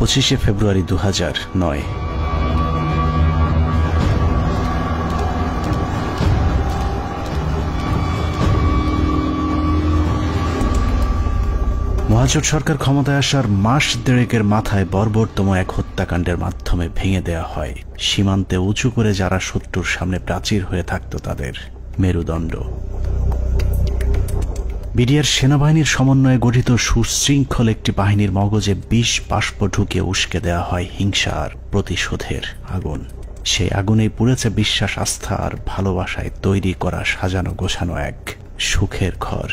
25শে ফেব্রুয়ারি 2009। মহাজোট সরকার ক্ষমতায় আসার মাস দেড়েকের মাথায় বর্বরতম এক হত্যাকাণ্ডের মাধ্যমে ভেঙে দেয়া হয় সীমান্তে উঁচু করে যারা শত্রুর সামনে প্রাচীর হয়ে থাকত তাদের মেরুদণ্ড। বিডিআর সেনাবাহিনীর সমন্বয়ে গঠিত সুশৃঙ্খল একটি বাহিনীর মগজে বিষ বাষ্প ঢুকিয়ে উস্কে দেওয়া হয় হিংসা আর প্রতিশোধের আগুন। সেই আগুনেই পুড়েছে বিশ্বাস, আস্থা আর ভালোবাসায় তৈরি করা সাজানো গোছানো এক সুখের ঘর।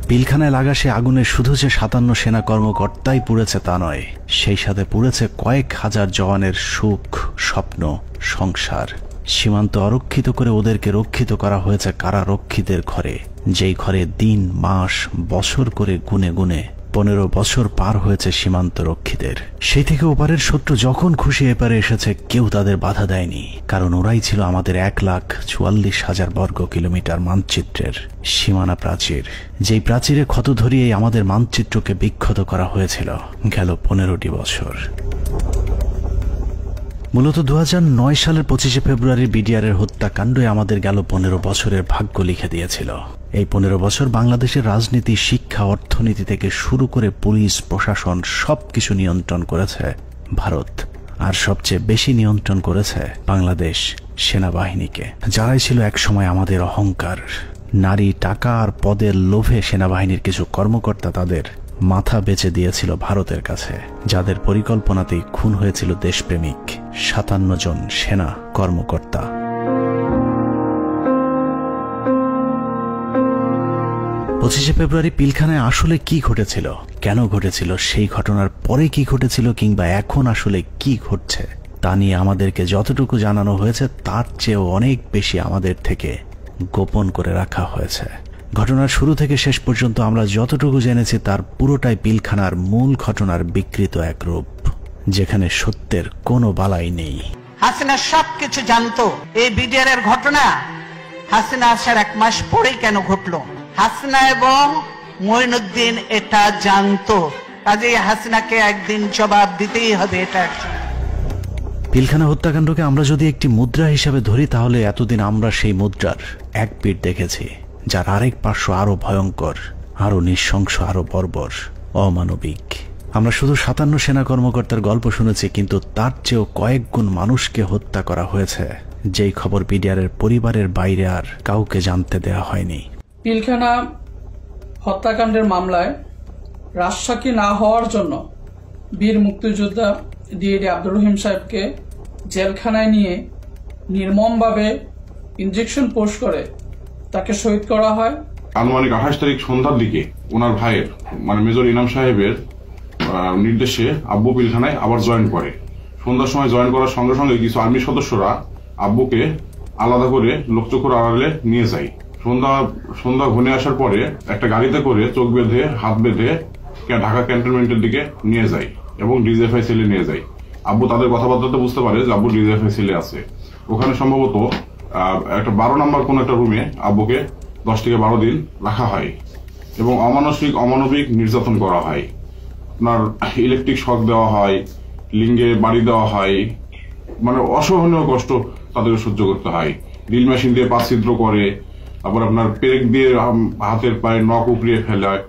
পিলখানায় লাগা সে আগুনে শুধু যে 57 সেনা কর্মকর্তাই পুড়েছে তা নয়, সেই সাথে পুড়েছে কয়েক হাজার জওয়ানের সুখ, স্বপ্ন, সংসার। সীমান্ত অরক্ষিত করে ওদেরকে রক্ষিত করা হয়েছে কারারক্ষীদের ঘরে, যেই ঘরে দিন, মাস, বছর করে গুনে গুনে 15 বছর পার হয়েছে সীমান্ত রক্ষীদের। সেই থেকে ওপারের শত্রু যখন খুশি এপারে এসেছে কেউ তাদের বাধা দেয়নি, কারণ ওরাই ছিল আমাদের 1,44,000 বর্গ কিলোমিটার মানচিত্রের সীমানা প্রাচীর, যেই প্রাচীরে ক্ষত ধরিয়েই আমাদের মানচিত্রকে বিক্ষত করা হয়েছিল গেল 15টি বছর। মূলত 2009 সালের 25শে ফেব্রুয়ারি বিডিআরের হত্যাকাণ্ডই আমাদের গেল 15 বছরের ভাগ্য লিখে দিয়েছিল। এই 15 বছর বাংলাদেশের রাজনীতি, শিক্ষা, অর্থনীতি থেকে শুরু করে পুলিশ, প্রশাসন সবকিছু নিয়ন্ত্রণ করেছে ভারত, আর সবচেয়ে বেশি নিয়ন্ত্রণ করেছে বাংলাদেশ সেনাবাহিনীকে, যারাই ছিল একসময় আমাদের অহংকার। নারী, টাকা আর পদের লোভে সেনাবাহিনীর কিছু কর্মকর্তা তাদের মাথা বেচে দিয়েছিল ভারতের কাছে, যাদের পরিকল্পনাতেই খুন হয়েছিল দেশপ্রেমিক 57 জন সেনা কর্মকর্তা। পঁচিশে ফেব্রুয়ারি পিলখানায় আসলে কি ঘটেছিল, কেন ঘটেছিল, সেই ঘটনার পরে কি ঘটেছিল, কিংবা এখন আসলে কি ঘটছে তা নিয়ে আমাদেরকে যতটুকু জানানো হয়েছে তার চেয়েও অনেক বেশি আমাদের থেকে গোপন করে রাখা হয়েছে। ঘটনার শুরু থেকে শেষ পর্যন্ত আমরা যতটুকু জেনেছি তার পুরোটাই পিলখানার মূল ঘটনার বিকৃত এক রূপ, যেখানে সত্যের কোনো বালাই নেই। হাসিনা সবকিছু জানতো। এই বিডিআর এর ঘটনা হাসিনা আসার 1 মাস পরেই কেন ঘটলো, হাসিনা এবং মঈনুদ্দিন এটা জানতো। কাজেই হাসিনাকে একদিন জবাব দিতেই হবে। এটা পিলখানা হত্যাকাণ্ডকে আমরা যদি একটি মুদ্রা হিসাবে ধরি, তাহলে এতদিন আমরা সেই মুদ্রার এক পিঠ দেখেছি, যার আরেক পার্শ্ব আরো ভয়ঙ্কর, আরো নৃশংস, আরো বর্বর, অমানবিক। আমরা শুধু 57 সেনা কর্মকর্তার গল্প শুনেছি, কিন্তু তার চেয়েও কয়েক গুণ মানুষকে হত্যা করা হয়েছে, যেই খবর বিডিআরের পরিবারের বাইরে আর কাউকে জানতে দেওয়া হয়নি। পিলখানা হত্যাকাণ্ডের মামলায় রাজসাক্ষী না হওয়ার জন্য বীর মুক্তিযোদ্ধা ডিএডি আব্দুর রহিম সাহেবকে জেলখানায় নিয়ে নির্মমভাবে ইনজেকশন পোস্ট করে তাকে শহীদ করা হয়। আনুমানিক 28 তারিখ সন্ধ্যার দিকে ওনার ভাইয়ের মানে মেজর ইনাম সাহেবের নির্দেশে আব্বু পিলখানায় আবার জয়েন করে। সন্ধ্যার সময় জয়েন করার সঙ্গে সঙ্গে কিছু আর্মি সদস্যরা আব্বুকে আলাদা করে লোকচক্ষুর আড়ালে নিয়ে যায়। সন্ধ্যা ঘনিয়ে আসার পরে একটা গাড়িতে করে চোখ বেঁধে, হাত বেঁধে ঢাকা ক্যান্টনমেন্টের দিকে নিয়ে যায় এবং ডিজিএফআই সেলে নিয়ে যায়। আব্বু তাদের কথাবার্তাতে বুঝতে পারে যে আব্বু ডিজিএফআই সেলে আছে। ওখানে সম্ভবত একটা 12 নম্বর কোন একটা রুমে আব্বুকে 10 থেকে 12 দিন রাখা হয় এবং অমানবিক নির্যাতন করা হয়। আপনার ইলেকট্রিক শক দেওয়া হয়, লিঙ্গে বাড়ি দেওয়া হয়, মানে অসহনীয় কষ্ট তাদেরকে সহ্য করতে হয়। ড্রিল মেশিন দিয়ে পা ছিদ্র করে, তারপর আপনার পেরেক দিয়ে হাতের পায়ে নখ উপড়িয়ে ফেলায়।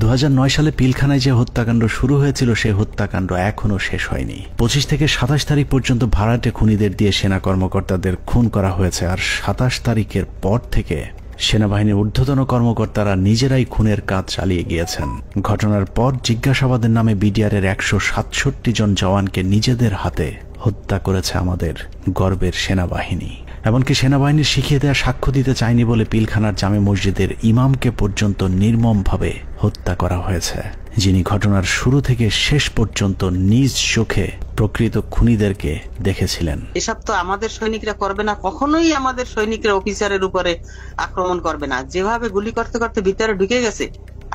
2009 সালে পিলখানায় যে হত্যাকাণ্ড শুরু হয়েছিল সেই হত্যাকাণ্ড এখনো শেষ হয়নি। 25 থেকে 27 তারিখ পর্যন্ত ভাড়াটে খুনিদের দিয়ে সেনা কর্মকর্তাদের খুন করা হয়েছে, আর 27 তারিখের পর থেকে সেনাবাহিনীর ঊর্ধ্বতন কর্মকর্তারা নিজেরাই খুনের কাজ চালিয়ে গিয়েছেন। ঘটনার পর জিজ্ঞাসাবাদের নামে বিডিআরের 167 জন জওয়ানকে নিজেদের হাতে হত্যা করেছে আমাদের গর্বের সেনাবাহিনী। এমনকি সেনাবাহিনী শিখিয়ে দেয়া সাক্ষ্য দিতে চায়নি বলে পিলখানার জামে মসজিদের ইমামকে পর্যন্ত নির্মমভাবে হত্যা করা হয়েছে, যিনি ঘটনার শুরু থেকে শেষ পর্যন্ত নিজ চোখে প্রকৃত খুনিদেরকে দেখেছিলেন। এসব তো আমাদের সৈনিকরা করবে না, কখনোই আমাদের সৈনিকরা অফিসারের উপরে আক্রমণ করবে না। যেভাবে গুলি করতে করতে ভিতরে ঢুকে গেছে,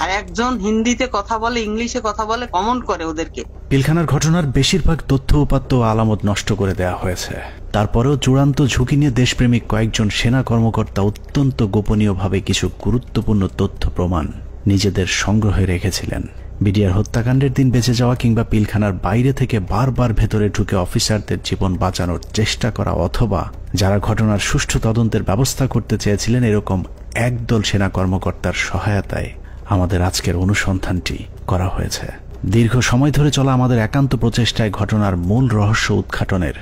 আর একজন হিন্দিতে কথা বলে, ইংলিশে কথা বলে, কমেন্ট করে ওদেরকে। পিলখানার ঘটনার বেশিরভাগ তথ্য উপাত্ত আলামত নষ্ট করে দেওয়া হয়েছে। তারপরেও চূড়ান্ত ঝুঁকি নিয়ে দেশপ্রেমিক কয়েকজন সেনা কর্মকর্তা অত্যন্ত গোপনীয়ভাবে কিছু গুরুত্বপূর্ণ তথ্য প্রমাণ নিজেদের সংগ্রহে রেখেছিলেন। বিডিআর হত্যাকাণ্ডের দিন বেঁচে যাওয়া কিংবা পিলখানার বাইরে থেকে বারবার ভেতরে ঢুকে অফিসারদের জীবন বাঁচানোর চেষ্টা করা, অথবা যারা ঘটনার সুষ্ঠু তদন্তের ব্যবস্থা করতে চেয়েছিলেন, এরকম একদল সেনা কর্মকর্তার সহায়তায় আমাদের আজকের অনুসন্ধানটি করা হয়েছে। দীর্ঘ সময় ধরে চলা আমাদের একান্ত প্রচেষ্টায় ঘটনার মূল রহস্য উদ্ঘাটনের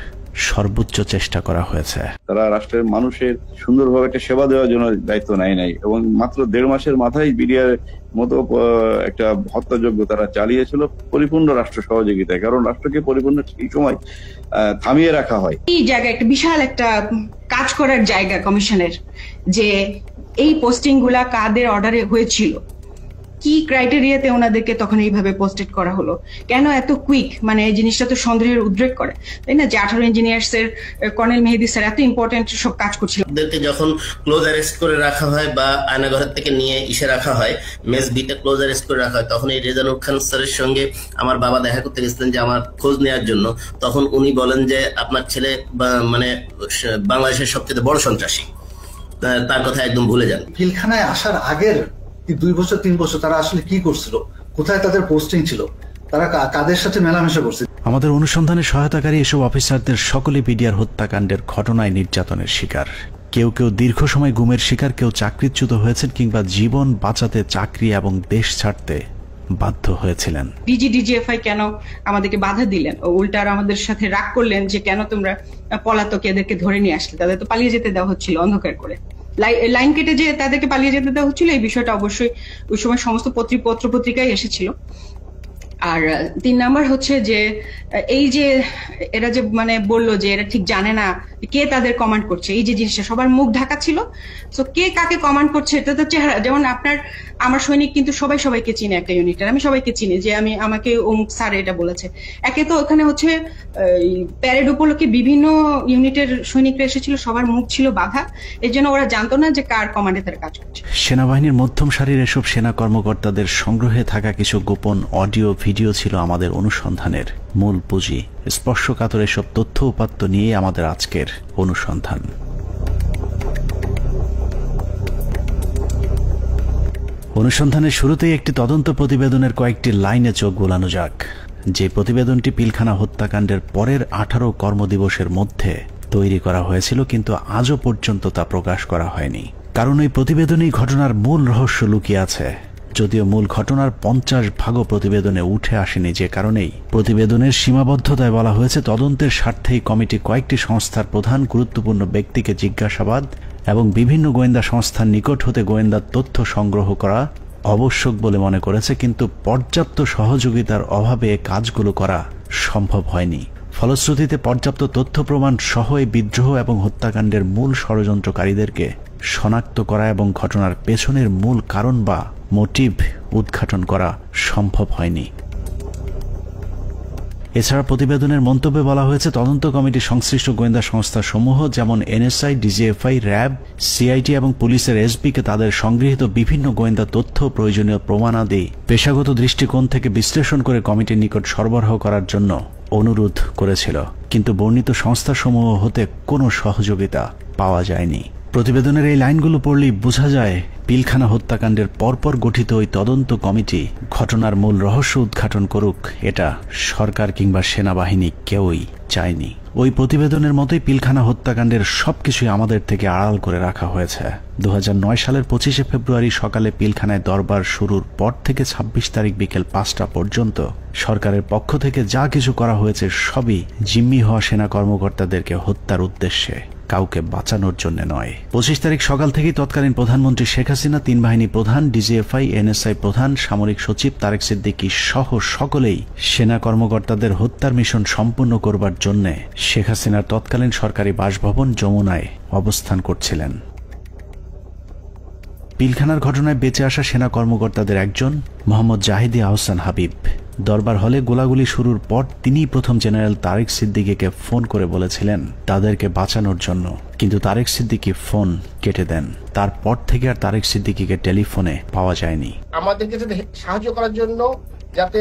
সর্বোচ্চ চেষ্টা করা হয়েছে। তারা রাষ্ট্রের মানুষের সুন্দরভাবে একটা সেবা দেওয়ার জন্য দায়িত্ব নেয় নাই এবং মাত্র 1.5 মাসের মাথায় বিডিআর মতো একটা হত্যাযজ্ঞ তারা চালিয়েছিল পরিপূর্ণ রাষ্ট্র সহযোগিতায়। কারণ রাষ্ট্রকে পরিপূর্ণ এই সময় থামিয়ে রাখা হয়। এই জায়গায় একটা বিশাল একটা কাজ করার জায়গা কমিশনের, যে এই পোস্টিং গুলা কাদের অর্ডারে হয়েছিল, কি ক্রাইটেরিয়াতে ওনাদেরকে তখন এইভাবে পোস্টেড করা হলো, কেন এত কুইক, মানে এই জিনিসটা তো সন্দেহের উদ্রেক করে, তাই না? যে 18 ইঞ্জিনিয়ার্স এর কর্নেল মেহেদী স্যার এত ইম্পর্টেন্ট সব কাজ করছিল, ওদেরকে যখন ক্লোজ অ্যারেস্ট করে রাখা হয় বা আয়নাঘর থেকে নিয়ে ইসে রাখা হয়, মেস বিতে ক্লোজ অ্যারেস্ট করে রাখা হয়, তখন এই রেজানুর খান স্যারের সঙ্গে আমার বাবা দেখা করতে গেছিলেন যে আমার খোঁজ নেওয়ার জন্য। তখন উনি বলেন যে আপনার ছেলে মানে বাংলাদেশের সবচেয়ে বড় সন্ত্রাসী, তার কথা একদম ভুলে যান। পিলখানায় আসার আগের 2 বছর 3 বছর তারা আসলে কি করছিল, কোথায় তাদের পোস্টিং ছিল, তারা কাদের সাথে মেলামেশা করছে। আমাদের অনুসন্ধানে সহায়তাকারী এসব অফিসারদের সকলে বিডিআর হত্যাকাণ্ডের ঘটনায় নির্যাতনের শিকার। কেউ কেউ দীর্ঘ সময় গুমের শিকার, কেউ চাকরিচ্যুত হয়েছেন কিংবা জীবন বাঁচাতে চাকরি এবং দেশ ছাড়তে বাধ্য হয়েছিলেন। ডিজিএফআই কেন আমাদেরকে বাধা দিলেন, উল্টা আর আমাদের সাথে রাগ করলেন যে কেন তোমরা পলাতক এদেরকে ধরে নিয়ে আসলে, তাদের তো পালিয়ে যেতে দেওয়া হচ্ছিল অন্ধকার করে, লাইন কেটে যে তাদেরকে পালিয়ে যেতে দেওয়া হচ্ছিল। এই বিষয়টা অবশ্যই ওই সময় সমস্ত পত্রিকায় এসেছিল। আর 3 নাম্বার হচ্ছে যে এই যে এরা যে মানে বললো যে এরা ঠিক জানে না কে তাদের কমান্ড করছে, এই যে জিনিসটা সবার মুখ ঢাকা ছিল। তো কে কাকে কমান্ড করছে এটা তো চেহারা, যেমন আমার সৈনিক কিন্তু সবাইকে চিনে, একটা ইউনিটের আমি সবাইকে চিনি, যে আমাকে অমুক স্যার এটা বলেছে। একে তো ওখানে হচ্ছে প্যারেড উপলক্ষে বিভিন্ন ইউনিটের সৈনিকরা এসেছিল, সবার মুখ ছিল বাধা, এর জন্য ওরা জানতো না যে কার কমান্ডে তারা কাজ করছে। সেনাবাহিনীর মধ্যম সারির এসব সেনা কর্মকর্তাদের সংগ্রহে থাকা কিছু গোপন অডিও ভিডিও ছিল আমাদের অনুসন্ধানের মূল পুঁজি। স্পর্শকাতর এসব তথ্য উপাত্ত নিয়ে আমাদের আজকের অনুসন্ধান। অনুসন্ধানের শুরুতেই একটি তদন্ত প্রতিবেদনের কয়েকটি লাইনে চোখ বোলানো যাক। যে প্রতিবেদনটি পিলখানা হত্যাকাণ্ডের পরের 18 কর্মদিবসের মধ্যে তৈরি করা হয়েছিল, কিন্তু আজও পর্যন্ত তা প্রকাশ করা হয়নি। কারণ এই প্রতিবেদনেই ঘটনার মূল রহস্য লুকিয়ে আছে। যদিও মূল ঘটনার 50 ভাগও প্রতিবেদনে উঠে আসেনি, যে কারণেই প্রতিবেদনের সীমাবদ্ধতায় বলা হয়েছে তদন্তের স্বার্থেই কমিটি কয়েকটি সংস্থার প্রধান গুরুত্বপূর্ণ ব্যক্তিকে জিজ্ঞাসাবাদ এবং বিভিন্ন গোয়েন্দা সংস্থার নিকট হতে গোয়েন্দা তথ্য সংগ্রহ করা আবশ্যক বলে মনে করেছে, কিন্তু পর্যাপ্ত সহযোগিতার অভাবে কাজগুলো করা সম্ভব হয়নি। ফলশ্রুতিতে পর্যাপ্ত তথ্য প্রমাণ সহ এই বিদ্রোহ এবং হত্যাকাণ্ডের মূল ষড়যন্ত্রকারীদেরকে শনাক্ত করা এবং ঘটনার পেছনের মূল কারণ বা মোটিভ উদ্ঘাটন করা সম্ভব হয়নি। এছাড়া প্রতিবেদনের মন্তব্যে বলা হয়েছে তদন্ত কমিটি সংশ্লিষ্ট গোয়েন্দা সংস্থা সমূহ যেমন এনএসআই, ডিজিএফআই, র্যাব, সিআইটি এবং পুলিশের এসবিকে তাদের সংগৃহীত বিভিন্ন গোয়েন্দা তথ্য প্রয়োজনীয় প্রমাণাদি পেশাগত দৃষ্টিকোণ থেকে বিশ্লেষণ করে কমিটির নিকট সরবরাহ করার জন্য অনুরোধ করেছিল, কিন্তু বর্ণিত সংস্থাসমূহ হতে কোনো সহযোগিতা পাওয়া যায়নি। প্রতিবেদনের এই লাইনগুলো পড়লেই বোঝা যায় পিলখানা হত্যাকাণ্ডের পরপর গঠিত ওই তদন্ত কমিটি ঘটনার মূল রহস্য উদ্ঘাটন করুক, এটা সরকার কিংবা সেনাবাহিনী কেউই চায়নি। ওই প্রতিবেদনের মতোই পিলখানা হত্যাকাণ্ডের সবকিছুই আমাদের থেকে আড়াল করে রাখা হয়েছে। 2009 সালের 25শে ফেব্রুয়ারি সকালে পিলখানায় দরবার শুরুর পর থেকে 26 তারিখ বিকেল 5টা পর্যন্ত সরকারের পক্ষ থেকে যা কিছু করা হয়েছে সবই জিম্মি হওয়া সেনা কর্মকর্তাদেরকে হত্যার উদ্দেশ্যে, কাউকে বাঁচানোর জন্য নয়। 25 তারিখ সকাল থেকেই তৎকালীন প্রধানমন্ত্রী শেখ হাসিনা, 3 বাহিনী প্রধান, ডিজিএফআই, এনএসআই প্রধান, সামরিক সচিব তারেক সিদ্দিকী সহ সকলেই সেনা কর্মকর্তাদের হত্যার মিশন সম্পূর্ণ করবার জন্য শেখ হাসিনার তৎকালীন সরকারি বাসভবন যমুনায় অবস্থান করছিলেন। পিলখানার ঘটনায় বেঁচে আসা সেনা কর্মকর্তাদের একজন মোহাম্মদ জাহিদি আহসান হাবিব দরবার হলে গোলাগুলি শুরুর পর তিনিই প্রথম জেনারেল তারেক সিদ্দিকীকে ফোন করে বলেছিলেন তাদেরকে বাঁচানোর জন্য, কিন্তু তারেক সিদ্দিকী ফোন কেটে দেন। তারপর থেকে আর তারেক সিদ্দিকীকে টেলিফোনে পাওয়া যায়নি। আমাদেরকে যাতে সাহায্য করার জন্য, যাতে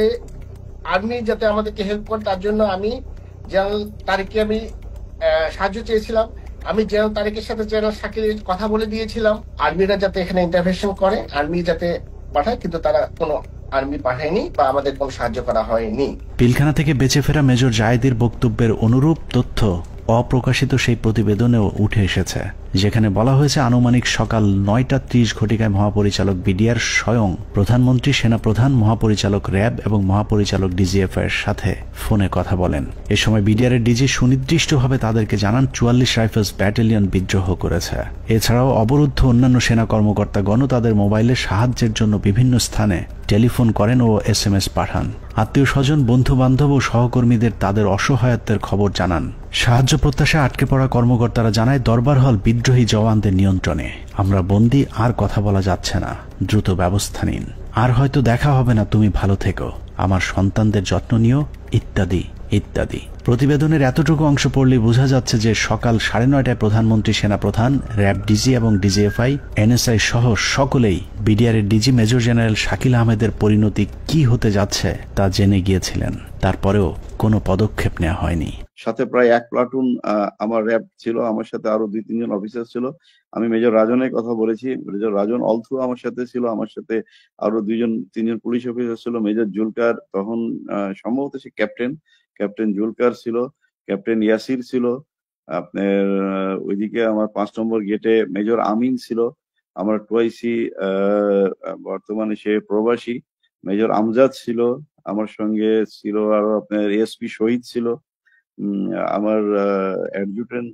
আর্মি যাতে আমাদেরকে হেল্প করে, তার জন্য আমি জেনারেল তারেককে আমি সাহায্য চেয়েছিলাম। আমি জেনারেল তারেকের সাথে জেনারেল শাকিলের কথা বলে দিয়েছিলাম আর্মিরা যাতে এখানে ইন্টারভেনশন করে, আর্মি যাতে পাঠায়, কিন্তু তারা কোনো আর্মি পাঠায়নি বা আমাদের কোনো সাহায্য করা হয়নি। পিলখানা থেকে বেঁচে ফেরা মেজর জায়েদের বক্তব্যের অনুরূপ তথ্য অপ্রকাশিত সেই প্রতিবেদনেও উঠে এসেছে, যেখানে বলা হয়েছে আনুমানিক সকাল 9:30 ঘটিকায় মহাপরিচালক বিডিআর স্বয়ং প্রধানমন্ত্রী, সেনাপ্রধান, মহাপরিচালক র্যাব এবং মহাপরিচালক ডিজিএফ এর সাথে ফোনে কথা বলেন। এ সময় বিডিআর এর ডিজি সুনির্দিষ্টভাবে তাদেরকে জানান 44 রাইফেলস ব্যাটালিয়ন বিদ্রোহ করেছে। এছাড়াও অবরুদ্ধ অন্যান্য সেনা কর্মকর্তাগণও তাদের মোবাইলে সাহায্যের জন্য বিভিন্ন স্থানে টেলিফোন করেন ও SMS পাঠান। আত্মীয় স্বজন, বন্ধু বান্ধব ও সহকর্মীদের তাদের অসহায়ত্বের খবর জানান। সাহায্য প্রত্যাশায় আটকে পড়া কর্মকর্তারা জানায় দরবার হল বিদ্রোহী জওয়ানদের নিয়ন্ত্রণে, আমরা বন্দী, আর কথা বলা যাচ্ছে না, দ্রুত ব্যবস্থা নিন, আর হয়তো দেখা হবে না, তুমি ভালো থেকো, আমার সন্তানদের যত্ন নিও, ইত্যাদি ইত্যাদি। প্রতিবেদনের এতটুকু অংশ পড়লে বোঝা যাচ্ছে যে সকাল 9:30টায় প্রধানমন্ত্রী, সেনাপ্রধান, র্যাব ডিজি এবং ডিজিএফআই, NSI সহ সকলেই বিডিআর এর ডিজি মেজর জেনারেল শাকিল আহমেদের পরিণতি কি হতে যাচ্ছে তা জেনে গিয়েছিলেন। তারপরেও কোনো পদক্ষেপ নেওয়া হয়নি। সাথে প্রায় 1 প্লাটুন আমার র্যাব ছিল, আমার সাথে আরো 2-3 জন অফিসার ছিল। আমি মেজর রাজনের কথা বলেছি, মেজর রাজন অলথ্রু আমার সাথে ছিল, আমার সাথে আরো 2-3 জন পুলিশ অফিসার ছিল। মেজর জুলকার তখন সম্ভবত সে ক্যাপ্টেন জুলকার ছিল, ক্যাপ্টেন ইয়াসির ছিল, আপনার ওইদিকে আমার 5 নম্বর গেটে মেজর আমিন ছিল, আমার টুয়াইসি বর্তমানে সে প্রবাসী মেজর আমজাদ ছিল, আমার সঙ্গে ছিল আরো আপনার এসপি শহীদ ছিল, আমার অ্যাডজুটেন্ট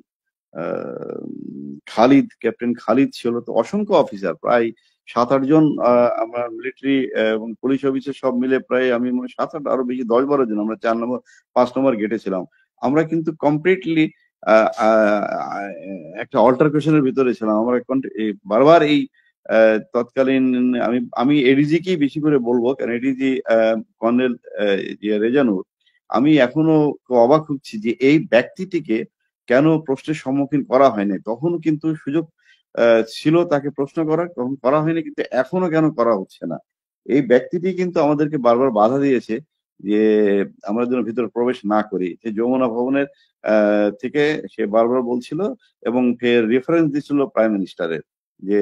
খালিদ, ক্যাপ্টেন খালিদ ছিল। তো অসংখ্য অফিসার, প্রায় 7-8 জন আমরা মিলিটারি এবং পুলিশ অফিসার সব মিলে প্রায় আমি মনে 7-8 আরো বেশি 10-12 জন আমরা 5 নম্বর গেটে ছিলাম। আমরা কিন্তু কমপ্লিটলি একটা অল্টারকেশনের ভিতরে ছিলাম। আমরা বারবার এই তৎকালীন আমি এডিজিকেই বেশি করে বলবো, কারণ এডিজি কর্নেল রেজানুর, আমি এখনো অবাক হচ্ছি যে এই ব্যক্তিটিকে কেন প্রশ্নের সম্মুখীন করা হয়নি। তখন কিন্তু সুযোগ ছিল তাকে প্রশ্ন করার, তখন করা হয়নি, কিন্তু এখনো কেন করা হচ্ছে না। এই ব্যক্তিটি কিন্তু আমাদেরকে বারবার বাধা দিয়েছে যে আমরা যেন ভিতরে প্রবেশ না করি। যে যমুনা ভবনের থেকে সে বারবার বলছিল এবং ফের রেফারেন্স দিচ্ছিল প্রাইম মিনিস্টারের, যে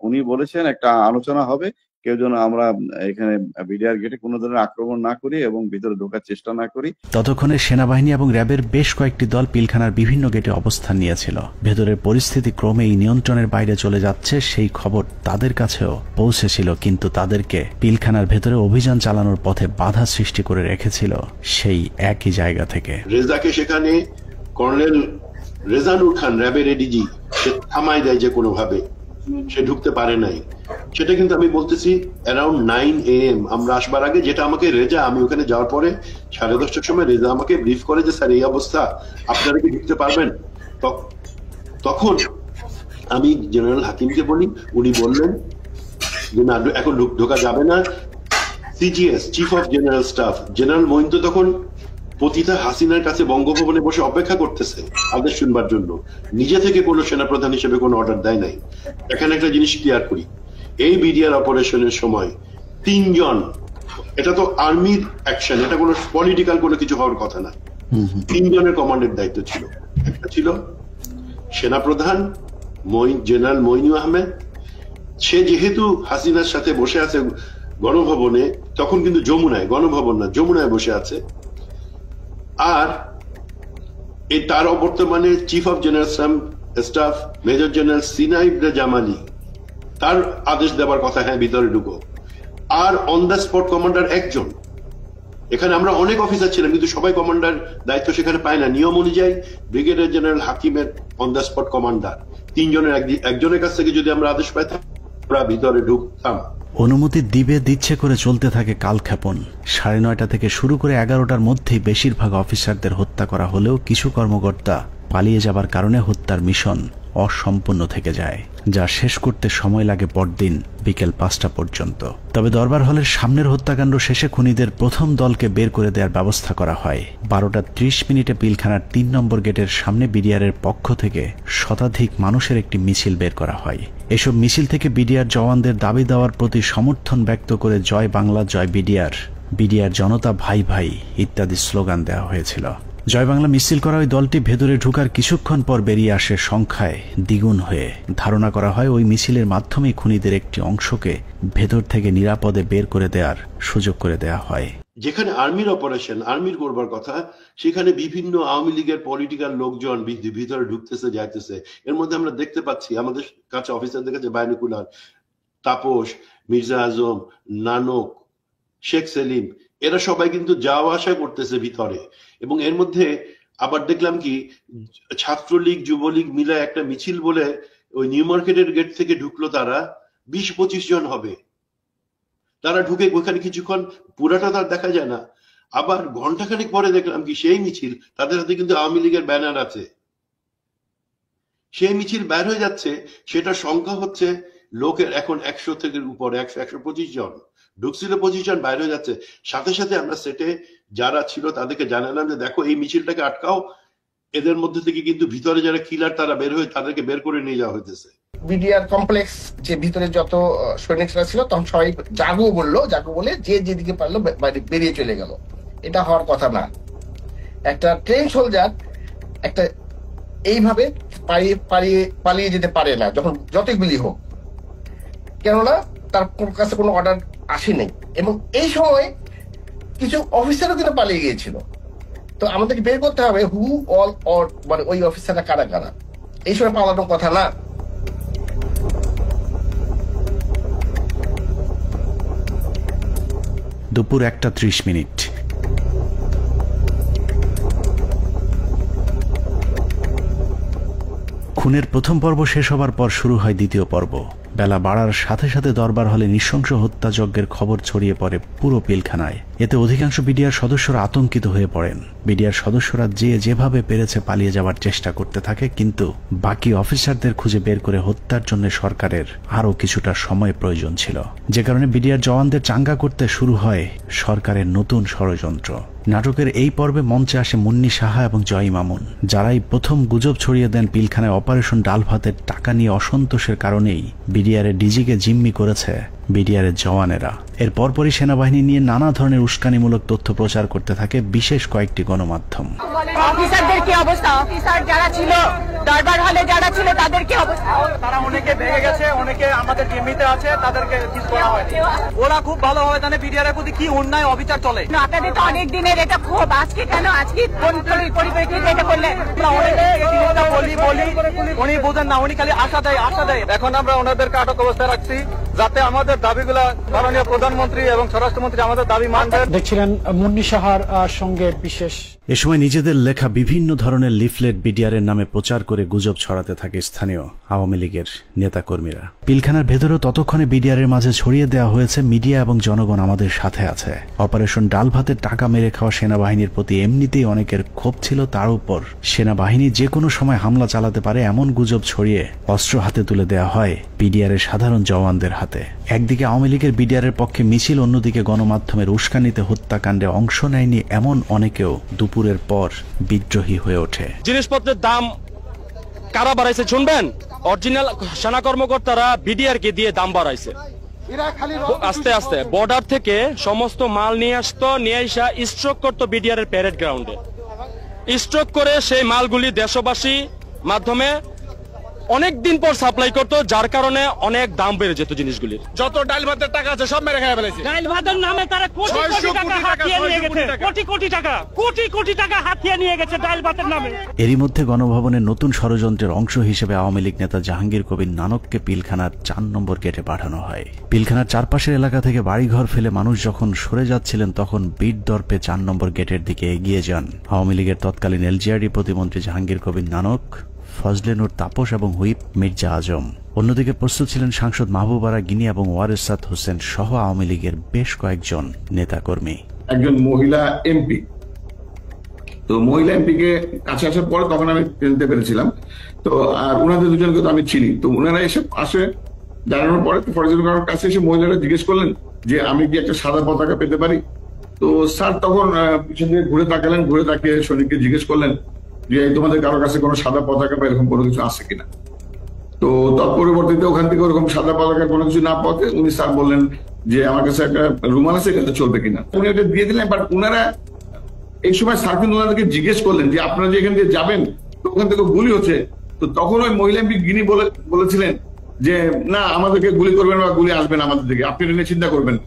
উনি বলেছেন একটা আলোচনা হবে, কেউ যেন আমরা এখানে বিডিআর গেটে কোনো ধরনের আক্রমণ না করি এবং ভিতরে ঢোকার চেষ্টা না করি। ততক্ষণে সেনাবাহিনী এবং র্যাবের বেশ কয়েকটি দল পিলখানার বিভিন্ন গেটে অবস্থান নিয়েছিল। ভেতরের পরিস্থিতি ক্রমেই নিয়ন্ত্রণের বাইরে চলে যাচ্ছে সেই খবর তাদের কাছেও পৌঁছেছিল, কিন্তু তাদেরকে পিলখানার ভেতরে অভিযান চালানোর পথে বাধা সৃষ্টি করে রেখেছিল সেই একই জায়গা থেকে। রেজাকে সেখানে কর্নেল রেজানুর খান, র্যাবের এডিজি, সে থামায় দেয় যে কোনোভাবে, সে ঢুকতে পারে নাই। সেটা কিন্তু আমি বলতেছি অ্যারাউন্ড 9 AM আমরা আসবার আগে, যেটা আমাকে রেজা, আমি ওখানে যাওয়ার পরে 10:30টার সময় রেজা আমাকে ব্রিফ করে যে স্যার এই অবস্থা, আপনারা কি ঢুকতে পারবেন? তখন আমি জেনারেল হাকিমকে বলি, উনি বললেন যে না, এখন ঢোকা যাবে না। CGS, chief of general staff, general Moeen তো তখন পতিতা হাসিনার কাছে বঙ্গভবনে বসে অপেক্ষা করতেছে আদেশ শুনবার জন্য, নিজে থেকে কোনো সেনাপ্রধান হিসেবে কোনো অর্ডার দেয় নাই। এখানে একটা জিনিস ক্লিয়ার করি, এই বিডিআর অপারেশনের সময় 3 জন, এটা তো আর্মির অ্যাকশন, এটা কোনো পলিটিক্যাল কোনো কিছু হওয়ার কথা না, 3 জনের কমান্ডের দায়িত্ব ছিল। একটা ছিল সেনাপ্রধান জেনারেল মইনু আহমেদ, সে যেহেতু হাসিনার সাথে বসে আছে গণভবনে, তখন কিন্তু যমুনায়, গণভবন না যমুনায় বসে আছে। আর তার বর্তমানে chief of general staff major general সিনাইব জামালি, তার আদেশ দেওয়ার কথা, হ্যাঁ ভিতরে ঢুকো। আর অন দ্য স্পট কমান্ডার একজন। এখানে আমরা অনেক অফিসার ছিলাম, কিন্তু সবাই কমান্ডার দায়িত্ব সেখানে পায় না। নিয়ম অনুযায়ী ব্রিগেডিয়ার জেনারেল হাকিমের অন দ্য স্পট কমান্ডার, 3 জনের একজনের কাছ থেকে যদি আমরা আদেশ পাইতাম আমরা ভিতরে ঢুকতাম। অনুমতি দিচ্ছে করে চলতে থাকে কালক্ষেপণ। 9:30 থেকে শুরু করে 11টার মধ্যেই বেশিরভাগ অফিসারদের হত্যা করা হলেও কিছু কর্মকর্তা পালিয়ে যাবার কারণে হত্যার মিশন অসম্পূর্ণ থেকে যায়, যা শেষ করতে সময় লাগে পরদিন বিকেল 5টা পর্যন্ত। তবে দরবার হলের সামনের হত্যাকাণ্ড শেষে খুনিদের প্রথম দলকে বের করে দেওয়ার ব্যবস্থা করা হয়। 12:30 পিলখানার 3 নম্বর গেটের সামনে বিডিআরের পক্ষ থেকে শতাধিক মানুষের একটি মিছিল বের করা হয়। এসব মিছিল থেকে বিডিআর জওয়ানদের দাবি দেওয়ার প্রতি সমর্থন ব্যক্ত করে জয় বাংলা, জয় বিডিআর, বিডিআর জনতা ভাই ভাই ইত্যাদি স্লোগান দেওয়া হয়েছিল। জয় বাংলা মিছিল করা ওই দলটি ভেতরে ঢুকার কিছুক্ষণ পর বেরিয়ে আসে সংখ্যায় দ্বিগুণ হয়ে। ধারণা করা হয় ওই মিছিলের মাধ্যমে খুনিদের একটি অংশকে ভেতর থেকে নিরাপদে বের করে দেওয়ার সুযোগ করে দেওয়া হয়। যেখানে আর্মির অপারেশন, আর্মির করবার কথা, সেখানে বিভিন্ন আওয়ামী লীগের পলিটিক্যাল লোকজন ভিতরে ঢুকতেছে যাইতেছে। এর মধ্যে আমরা দেখতে পাচ্ছি আমাদের কাছে অফিসারদের কাছে বাইনকুলার, তাপস, মির্জা আজম, নানক, শেখ সেলিম, এরা সবাই কিন্তু যাওয়া আসা করতেছে ভিতরে। এবং এর মধ্যে আবার দেখলাম কি ছাত্রলীগ যুবলীগ মিলে একটা মিছিল বলে ওই নিউ মার্কেটের গেট থেকে ঢুকলো, তারা 20-25 জন হবে। তারা ঢুকে ওখানে কিছুক্ষণ, পুরাটা তার দেখা যায় না। আবার ঘন্টাখানেক পরে দেখলাম কি সেই মিছিল, তাদের হাতে কিন্তু আওয়ামী লীগের ব্যানার আছে, সেই মিছিল বের হয়ে যাচ্ছে। সেটা সংখ্যা হচ্ছে লোকের এখন 100 থেকে উপরে, 100-125 জন ঢুকছিল, 25 জন বাইরে হয়ে যাচ্ছে। সাথে সাথে আমরা সেটে যারা ছিল তাদেরকে জানালাম যে দেখো এই মিছিলটাকে আটকাও, এদের মধ্যে থেকে কিন্তু ভিতরে যারা কিলার তারা বের হয়ে তাদেরকে বের করে নিয়ে যাওয়া হইতেছে। বিডিআর কমপ্লেক্স যে ভিতরে যত সৈনিকরা ছিল তখন সবাই জাগো বলে যে যেদিকে পারলো বেরিয়ে চলে গেল। এটা হওয়ার কথা না। একটা ট্রেন সোলজার একটা এইভাবে পালিয়ে যেতে পারে না, যখন যতই গুলি হোক, কেননা তার কাছে কোনো অর্ডার আসেনি। এবং এই সময় কিছু অফিসারও কিন্তু পালিয়ে গিয়েছিল। তো আমাদেরকে বের করতে হবে হু অল অর, মানে ওই অফিসাররা কারা কারা। এই সময় পালানোর কথা না। দুপুর 1:30। খুনের প্রথম পর্ব শেষ হবার পর শুরু হয় দ্বিতীয় পর্ব। বেলা বাড়ার সাথে সাথে দরবার হলে নৃশংস হত্যাযজ্ঞের খবর ছড়িয়ে পড়ে পুরো পিলখানায়। এতে অধিকাংশ বিডিআর সদস্যরা আতঙ্কিত হয়ে পড়েন। বিডিআর সদস্যরা যেভাবে পেরেছে পালিয়ে যাওয়ার চেষ্টা করতে থাকে, কিন্তু বাকি অফিসারদের খুঁজে বের করে হত্যার জন্য সরকারের আরও কিছুটা সময় প্রয়োজন ছিল, যে কারণে বিডিআর জওয়ানদের চাঙ্গা করতে শুরু হয় সরকারের নতুন ষড়যন্ত্র। নাটকের এই পর্বে মঞ্চে আসে মুন্নি সাহা এবং জয় মামুন, যারাই প্রথম গুজব ছড়িয়ে দেন পিলখানায় অপারেশন ডাল ভাতের টাকা নিয়ে অসন্তোষের কারণেই বিডিআরের ডিজিকে জিম্মি করেছে বিডিআরের জওয়ানেরা। এর পরপরই সেনাবাহিনী নিয়ে নানা ধরনের উস্কানিমূলক তথ্য প্রচার করতে থাকে বিশেষ কয়েকটি গণমাধ্যম। অফিসারদের কি অবস্থা? অফিসার যারা ছিল দরবার হলে যারা ছিল তাদের কি অবস্থা? তারা অনেকে ভেঙে গেছে, অনেকে আমাদের জিম্মিতে আছে, তাদেরকে কিছু করা হয়নি। ওরা খুব ভালোভাবে জানে বিডিআর এর প্রতি কি অন্যায় অবিচার চলে। আপনাদের তো অনেক দিনের এটা ক্ষোভ, আজকে কেন? আজকে কোন পরিপ্রেক্ষিতে এটা করলেন? উনি বোঝেন না, উনি খালি আশা দেয়। এখন আমরা ওনাদেরকে আটক অবস্থায় রাখছি যাতে আমাদের দাবিগুলা মাননীয় প্রধানমন্ত্রী এবং স্বরাষ্ট্রমন্ত্রী আমাদের দাবি মানবেন। দেখছিলেন মুন্নি সাহার সঙ্গে বিশেষ। এ সময় নিজেদের লেখা বিভিন্ন ধরনের লিফলেট বিডিআরের নামে প্রচার করে গুজব ছড়াতে থাকে স্থানীয় আওয়ামী লীগের নেতাকর্মীরা। পিলখানার ভেতরেও ততক্ষণে বিডিআরের মাঝে ছড়িয়ে দেওয়া হয়েছে মিডিয়া এবং জনগণ আমাদের সাথে আছে। অপারেশন ডাল ভাতের টাকা মেরে খাওয়া সেনাবাহিনীর প্রতি এমনিতেই অনেকের ক্ষোভ ছিল, তার উপর সেনাবাহিনী যে কোনো সময় হামলা চালাতে পারে এমন গুজব ছড়িয়ে অস্ত্র হাতে তুলে দেওয়া হয় বিডিআরের সাধারণ জওয়ানদের হাতে। একদিকে আওয়ামী লীগের বিডিআরের পক্ষে মিছিল, অন্যদিকে গণমাধ্যমের উস্কানিতে হত্যাকাণ্ডে অংশ নেয়নি এমন অনেকেও দুপুরের পর বিদ্রোহী হয়ে ওঠে। জিনিসপত্রের দাম কারা বাড়াইছে শুনবেন? অরিজিনাল সেনা কর্মকর্তারা বিডিআর কে দিয়ে দাম বাড়াইছে। আস্তে আস্তে বর্ডার থেকে সমস্ত মাল নিয়ে আসতো, নিয়ে আসা স্ট্রোক করতো বিডিআর এর প্যারেড গ্রাউন্ডে। স্ট্রোক করে সেই মালগুলি দেশবাসী মাধ্যমে অনেক দিন পর সাপ্লাই করতো, যার কারণে অনেক দাম বেড়ে যেত জিনিসগুলির। যত ডাল ভাতের টাকা আছে সব মেরে খেয়ে ফেলেছে। ডাল ভাতের নামে তারা কোটি কোটি টাকা হাতিয়ে নিয়ে গেছে, কোটি টাকা হাতিয়ে নিয়ে গেছে ডাল ভাতের নামে। এরই মধ্যে গণভবনের নতুন ষড়যন্ত্রের অংশ হিসেবে আওয়ামী লীগ নেতা জাহাঙ্গীর কবির নানককে পিলখানার 4 নম্বর গেটে পাঠানো হয়। পিলখানার চারপাশের এলাকা থেকে বাড়িঘর ফেলে মানুষ যখন সরে যাচ্ছিলেন, তখন বীর দর্পে 4 নম্বর গেটের দিকে এগিয়ে যান আওয়ামী লীগের তৎকালীন এলজিআরডি প্রতিমন্ত্রী জাহাঙ্গীর কবির নানক, ফজলে নূর তাপস এবং হুইপ মির্জা আজম। অন্যদিকে প্রস্তুত ছিলেন সাংসদ মাহবুবারা গিনি এবং ওয়ারেসাত হোসেন সহ আওয়ামী লীগের বেশ কয়েকজন নেতাকর্মী। একজন মহিলা এমপি, তো মহিলা এমপি কে কাছে আসার পরে তখন আমি চিনতে পেরেছিলাম। তো আর ওনাদের দুজনকে তো আমি চিনি। তো ওনারা এসে আসে জানানোর পরে ফরজুল কারোর কাছে এসে মহিলারা জিজ্ঞেস করলেন যে আমি কি একটা সাদা পতাকা পেতে পারি। তো স্যার তখন পিছন দিকে ঘুরে তাকালেন, ঘুরে তাকিয়ে সৈনিককে জিজ্ঞেস করলেন যে তোমাদের কারোর কাছে কোনো সাদা পতাকা বা এরকম কোনো কিছু আছে কিনা। তো তৎপরবর্তীতে ওখান থেকে ওরকম সাদা পতাকার কোনো কিছু না পাওয়াতে উনি স্যার বললেন যে আমার কাছে একটা রুমাল আছে, এটা চলবে কিনা। উনি ওটা দিয়ে দিলেন। বাট ওনারা এই সময় স্যার কিন্তু ওনাদেরকে জিজ্ঞেস করলেন যে আপনারা যে এখান দিয়ে যাবেন তো ওখান থেকে গুলি হচ্ছে, তো তখন ওই মহিলা এমপি গিনি বলেছিলেন যে না আমাদেরকে গুলি করবেন বা গুলি আসবেন আমাদের দিকে, আপনি এটা নিয়ে চিন্তা করবেন।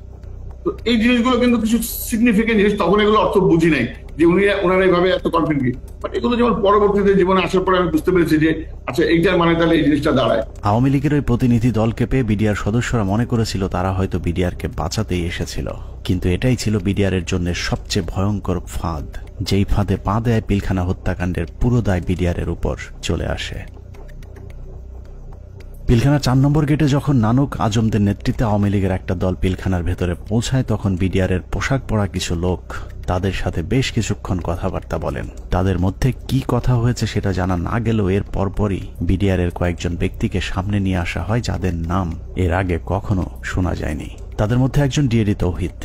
তো এই জিনিসগুলো কিন্তু কিছু সিগনিফিকেন্ট জিনিস, তখন এগুলো অর্থ বুঝি নাই যে ওনারা এইভাবে এত কনফিডেন্ট কি, বাট এগুলো যেমন পরবর্তীতে জীবনে আসার পরে আমি বুঝতে পেরেছি যে আচ্ছা এইটার মানে তাহলে এই জিনিসটা দাঁড়ায়। আওয়ামী লীগের ওই প্রতিনিধি দলকে পেয়ে বিডিআর সদস্যরা মনে করেছিল তারা হয়তো বিডিআরকে বাঁচাতেই এসেছিল, কিন্তু এটাই ছিল বিডিআরের জন্য সবচেয়ে ভয়ঙ্কর ফাঁদ, যেই ফাঁদে পা দেয় পিলখানা হত্যাকাণ্ডের পুরো দায় বিডিআরের উপর চলে আসে। পিলখানা ৪ নম্বর গেটে যখন নানক আজমদের নেতৃত্বে আওয়ামী লীগের একটা দল পিলখানার ভেতরে পৌঁছায়, তখন বিডিআরের পোশাক পরা কিছু লোক তাদের সাথে বেশ কিছুক্ষণ কথাবার্তা বলেন। তাদের মধ্যে কি কথা হয়েছে সেটা জানা না গেলেও এর পরপরই বিডিআরের কয়েকজন ব্যক্তিকে সামনে নিয়ে আসা হয় যাদের নাম এর আগে কখনো শোনা যায়নি। তাদের মধ্যে একজন ডিএডি তৌহিদ,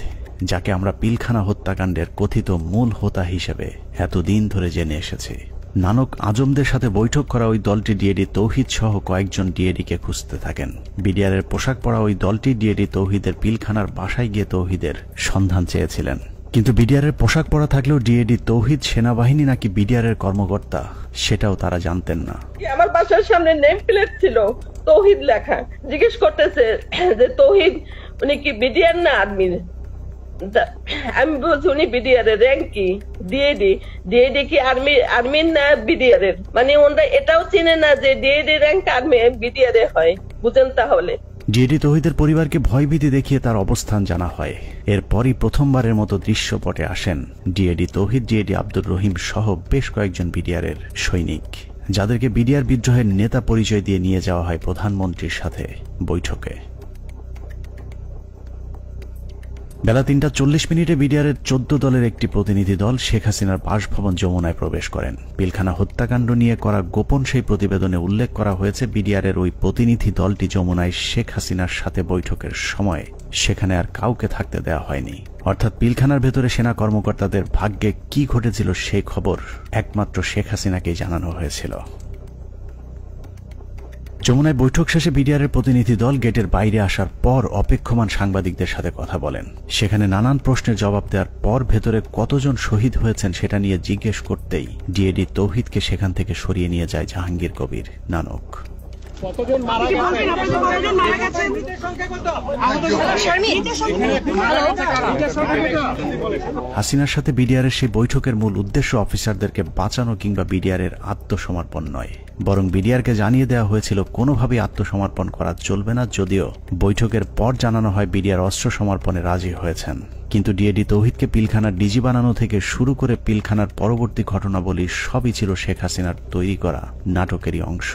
যাকে আমরা পিলখানা হত্যাকাণ্ডের কথিত মূল হোতা হিসেবে এতদিন ধরে জেনে এসেছি। নানক আজমদের সাথে বৈঠক করা ওই দলটি ডিএডি তৌহিদ সহ কয়েকজন ডিএডিকে খুঁজতে থাকেন। বিডিআরের পোশাক পরা ওই দলটি ডিএডি তৌহিদের পিলখানার বাসায় গিয়ে তৌহিদের সন্ধান চেয়েছিলেন, কিন্তু বিডিআরের পোশাক পরা থাকলেও ডিএডি তৌহিদ সেনাবাহিনী নাকি বিডিআরের কর্মকর্তা সেটাও তারা জানতেন না। আমার বাসার সামনে নেম প্লেট ছিল তৌহিদ লেখা, জিজ্ঞেস করতেছে যে তৌহিদ উনি কি বিডিআর না আর্মির? আমি বলছি উনি বিডিআর এর র্যাঙ্ক কি? ডিএডি কি আর্মির না বিডিআর এর? মানে ওনারা এটাও চিনে না যে ডিএডি র্যাঙ্ক আর্মি বিডিআর এ হয়, বুঝেন? তাহলে ডিএডি তৌহিদের পরিবারকে ভয়ভীতি দেখিয়ে তার অবস্থান জানা হয়। এরপরই প্রথমবারের মতো দৃশ্যপটে আসেন ডিএডি তৌহিদ, ডিএডি আব্দুর রহিম সহ বেশ কয়েকজন বিডিআরের সৈনিক, যাদেরকে বিডিআর বিদ্রোহের নেতা পরিচয় দিয়ে নিয়ে যাওয়া হয় প্রধানমন্ত্রীর সাথে বৈঠকে। বেলা ৩:৪০ বিডিআরের ১৪ দলের একটি প্রতিনিধি দল শেখ হাসিনার বাসভবন যমুনায় প্রবেশ করেন। পিলখানা হত্যাকাণ্ড নিয়ে করা গোপন সেই প্রতিবেদনে উল্লেখ করা হয়েছে, বিডিআরের ওই প্রতিনিধি দলটি যমুনায় শেখ হাসিনার সাথে বৈঠকের সময় সেখানে আর কাউকে থাকতে দেওয়া হয়নি। অর্থাৎ পিলখানার ভেতরে সেনা কর্মকর্তাদের ভাগ্যে কি ঘটেছিল সেই খবর একমাত্র শেখ হাসিনাকেই জানানো হয়েছিল। যমুনায় বৈঠক শেষে বিডিআরের প্রতিনিধি দল গেটের বাইরে আসার পর অপেক্ষমান সাংবাদিকদের সাথে কথা বলেন। সেখানে নানান প্রশ্নের জবাব দেওয়ার পর ভেতরে কতজন শহীদ হয়েছেন সেটা নিয়ে জিজ্ঞেস করতেই ডিএডি তৌহিদকে সেখান থেকে সরিয়ে নিয়ে যায় জাহাঙ্গীর কবির নানক। হাসিনার সাথে বিডিআরের সেই বৈঠকের মূল উদ্দেশ্য অফিসারদেরকে বাঁচানো কিংবা বিডিআরের আত্মসমর্পণ নয়, বরং বিডিআরকে জানিয়ে দেওয়া হয়েছিল কোনোভাবেই আত্মসমর্পণ করা চলবে না। যদিও বৈঠকের পর জানানো হয় বিডিআর অস্ত্র সমর্পণে রাজি হয়েছেন, কিন্তু ডিএডি তৌহিদকে পিলখানার ডিজি বানানো থেকে শুরু করে পিলখানার পরবর্তী ঘটনাবলী সবই ছিল শেখ হাসিনার তৈরি করা নাটকেরই অংশ।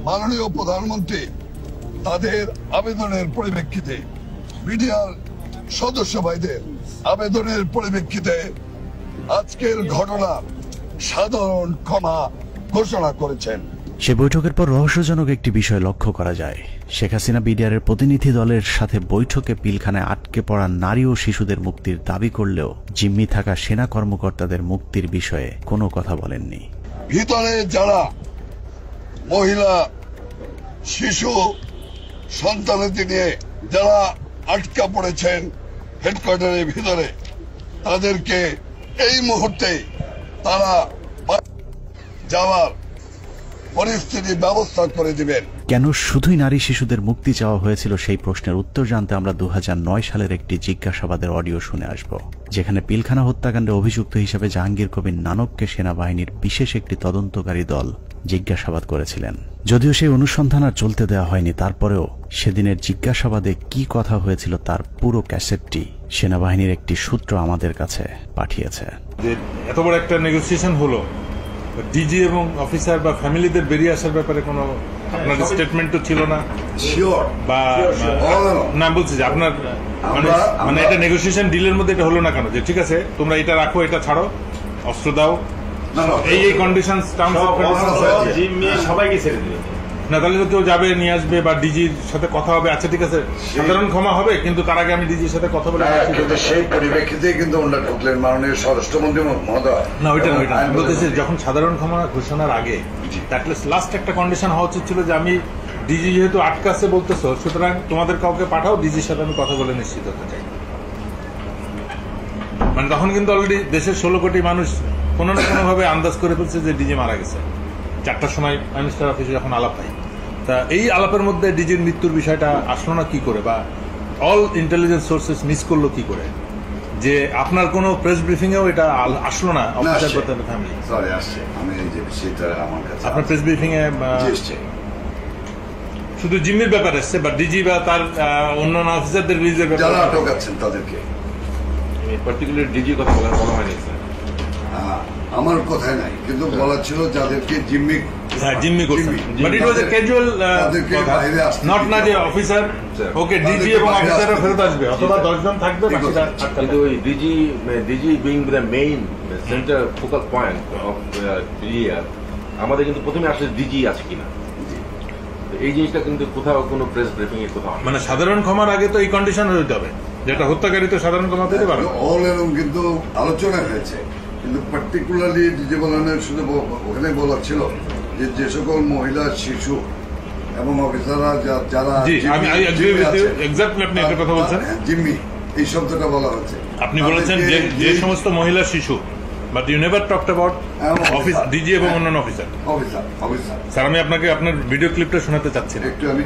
মাননীয় প্রধানমন্ত্রী তাদের আবেদনের পরিপ্রেক্ষিতে, বিডিআর সদস্য ভাইদের আবেদনের পরিপ্রেক্ষিতে আজকের ঘটনা সাধারণ ক্ষমা ঘোষণা করেছেন। সে বৈঠকের পর রহস্যজনক একটি বিষয় লক্ষ্য করা যায়। শেখ হাসিনা বিডিআরের প্রতিনিধি দলের সাথে বৈঠকে পিলখানায় আটকে পড়া নারী ও শিশুদের মুক্তির দাবি করলেও জিম্মি থাকা সেনা কর্মকর্তাদের মুক্তির বিষয়ে কোনো কথা বলেননি। ভিতরে যারা মহিলা, শিশু, সন্তানদের নিয়ে যারা আটকা পড়েছেন হেডকোয়ার্টারের ভিতরে, তাদেরকে এই মুহূর্তে তারা যাওয়ার পরিস্থিতি ব্যবস্থা করে দিবেন। কেন শুধুই নারী শিশুদের মুক্তি চাওয়া হয়েছিল সেই প্রশ্নের উত্তর জানতে আমরা 2009 সালের একটি জিজ্ঞাসাবাদের অডিও শুনে আসব, যেখানে পিলখানা হত্যাকাণ্ডে অভিযুক্ত হিসেবে জাহাঙ্গীর কবির নানককে সেনাবাহিনীর বিশেষ একটি তদন্তকারী দল জিজ্ঞাসাবাদ করেছিলেন। যদিও সেই অনুসন্ধান আর চলতে দেওয়া হয়নি, তারপরেও সেদিনের জিজ্ঞাসাবাদে কি কথা হয়েছিল তার পুরো ক্যাসেটটি সেনাবাহিনীর একটি সূত্র আমাদের কাছে পাঠিয়েছে। এত বড় একটা নেগোসিয়েশন হলো, ডিজি এবং অফিসার বা ফ্যামিলিদের বেরিয়ে আসার ব্যাপারে কোনো আপনার স্টেটমেন্ট তো ছিল না, বা না বলছি যে আপনার মানে এটা নেগোসিয়েশন ডিলের মধ্যে এটা হলো না কেন যে ঠিক আছে তোমরা এটা রাখো, এটা ছাড়ো, অস্ত্র দাও, এই কন্ডিশনস সবাইকে ছেড়ে দিল না, তাহলে তো কেউ যাবে নিয়ে আসবে বা ডিজির সাথে কথা হবে, আচ্ছা ঠিক আছে সাধারণ ক্ষমা হবে, কিন্তু তার আগে আমি ডিজির সাথে কথা বলে সেই পরিপ্রেক্ষিতে কিন্তু ওনারা ঢুকলেন মাননীয় স্বরাষ্ট্রমন্ত্রী মহোদয়। না ওইটা আমি বলতেছি যখন সাধারণ ক্ষমা ঘোষণার আগে লাস্ট একটা কন্ডিশন হওয়া উচিত ছিল যে আমি ডিজি যেহেতু আটকাছে বলতেছো, সুতরাং তোমাদের কাউকে পাঠাও, ডিজির সাথে আমি কথা বলে নিশ্চিত হতে চাই। মানে তখন কিন্তু অলরেডি দেশের 16 কোটি মানুষ কোনো না কোনো ভাবে আন্দাজ করে ফেলছে যে ডিজি মারা গেছে। 4টার সময় প্রাইম মিনিস্টার অফিসে যখন আলাপ হয়, তা এই আলাপের মধ্যে ডিজির মৃত্যুর বিষয়টা আসলো না কি করে, বা অল ইন্টেলিজেন্স সোর্সেস মিস করলো কি করে, যে আপনার কোনো প্রেস ব্রিফিং এও এটা আসলো না? ফ্যামিলি সরি আসছে, আমি এই যে বিষয়টা আমার কাছে আপনার প্রেস ব্রিফিং এ শুধু জিম্মির ব্যাপার এসছে, বা ডিজি বা তার অন্যান্য অফিসারদের রিলিজের ব্যাপারে যারা আটক আছেন তাদেরকে পার্টিকুলার ডিজি কথা বলা হয়নি স্যার। আমার কথাই নাই, কিন্তু বলা ছিল যাদেরকে জিম্মি করছেন, but it was A casual কথা, নট না যে অফিসার ওকে ডিজি এবং অফিসাররা ফেরত আসবে অথবা 10 জন থাকবে বাকিরা। কিন্তু ওই DG being the main centre focal point of DGR, আমাদের কিন্তু প্রথমে আসলে ডিজি আছে কিনা এই জিনিসটা কিন্তু কোথাও কোনো প্রেস ব্রিফিং এ কোথাও, মানে সাধারণ ক্ষমার আগে তো এই কন্ডিশন হইতে হবে, যেটা হত্যাকারী তো সাধারণ ক্ষমা পেতে পারে। অল এরকম কিন্তু আলোচনা হয়েছে, কিন্তু পার্টিকুলারলি ডিজি বলানের শুধু ওখানে বলা ছিল যে সকল মহিলা, শিশু এবং অফিসাররা যারা জিম্মি, এই শব্দটা বলা হচ্ছে। আপনি বলেছেন যে সমস্ত মহিলা, শিশু, but you never talked about office DG এবং অন্যান্য অফিসার। স্যার আমি আপনাকে আপনার ভিডিও ক্লিপটা শোনাতে চাচ্ছি, একটু আমি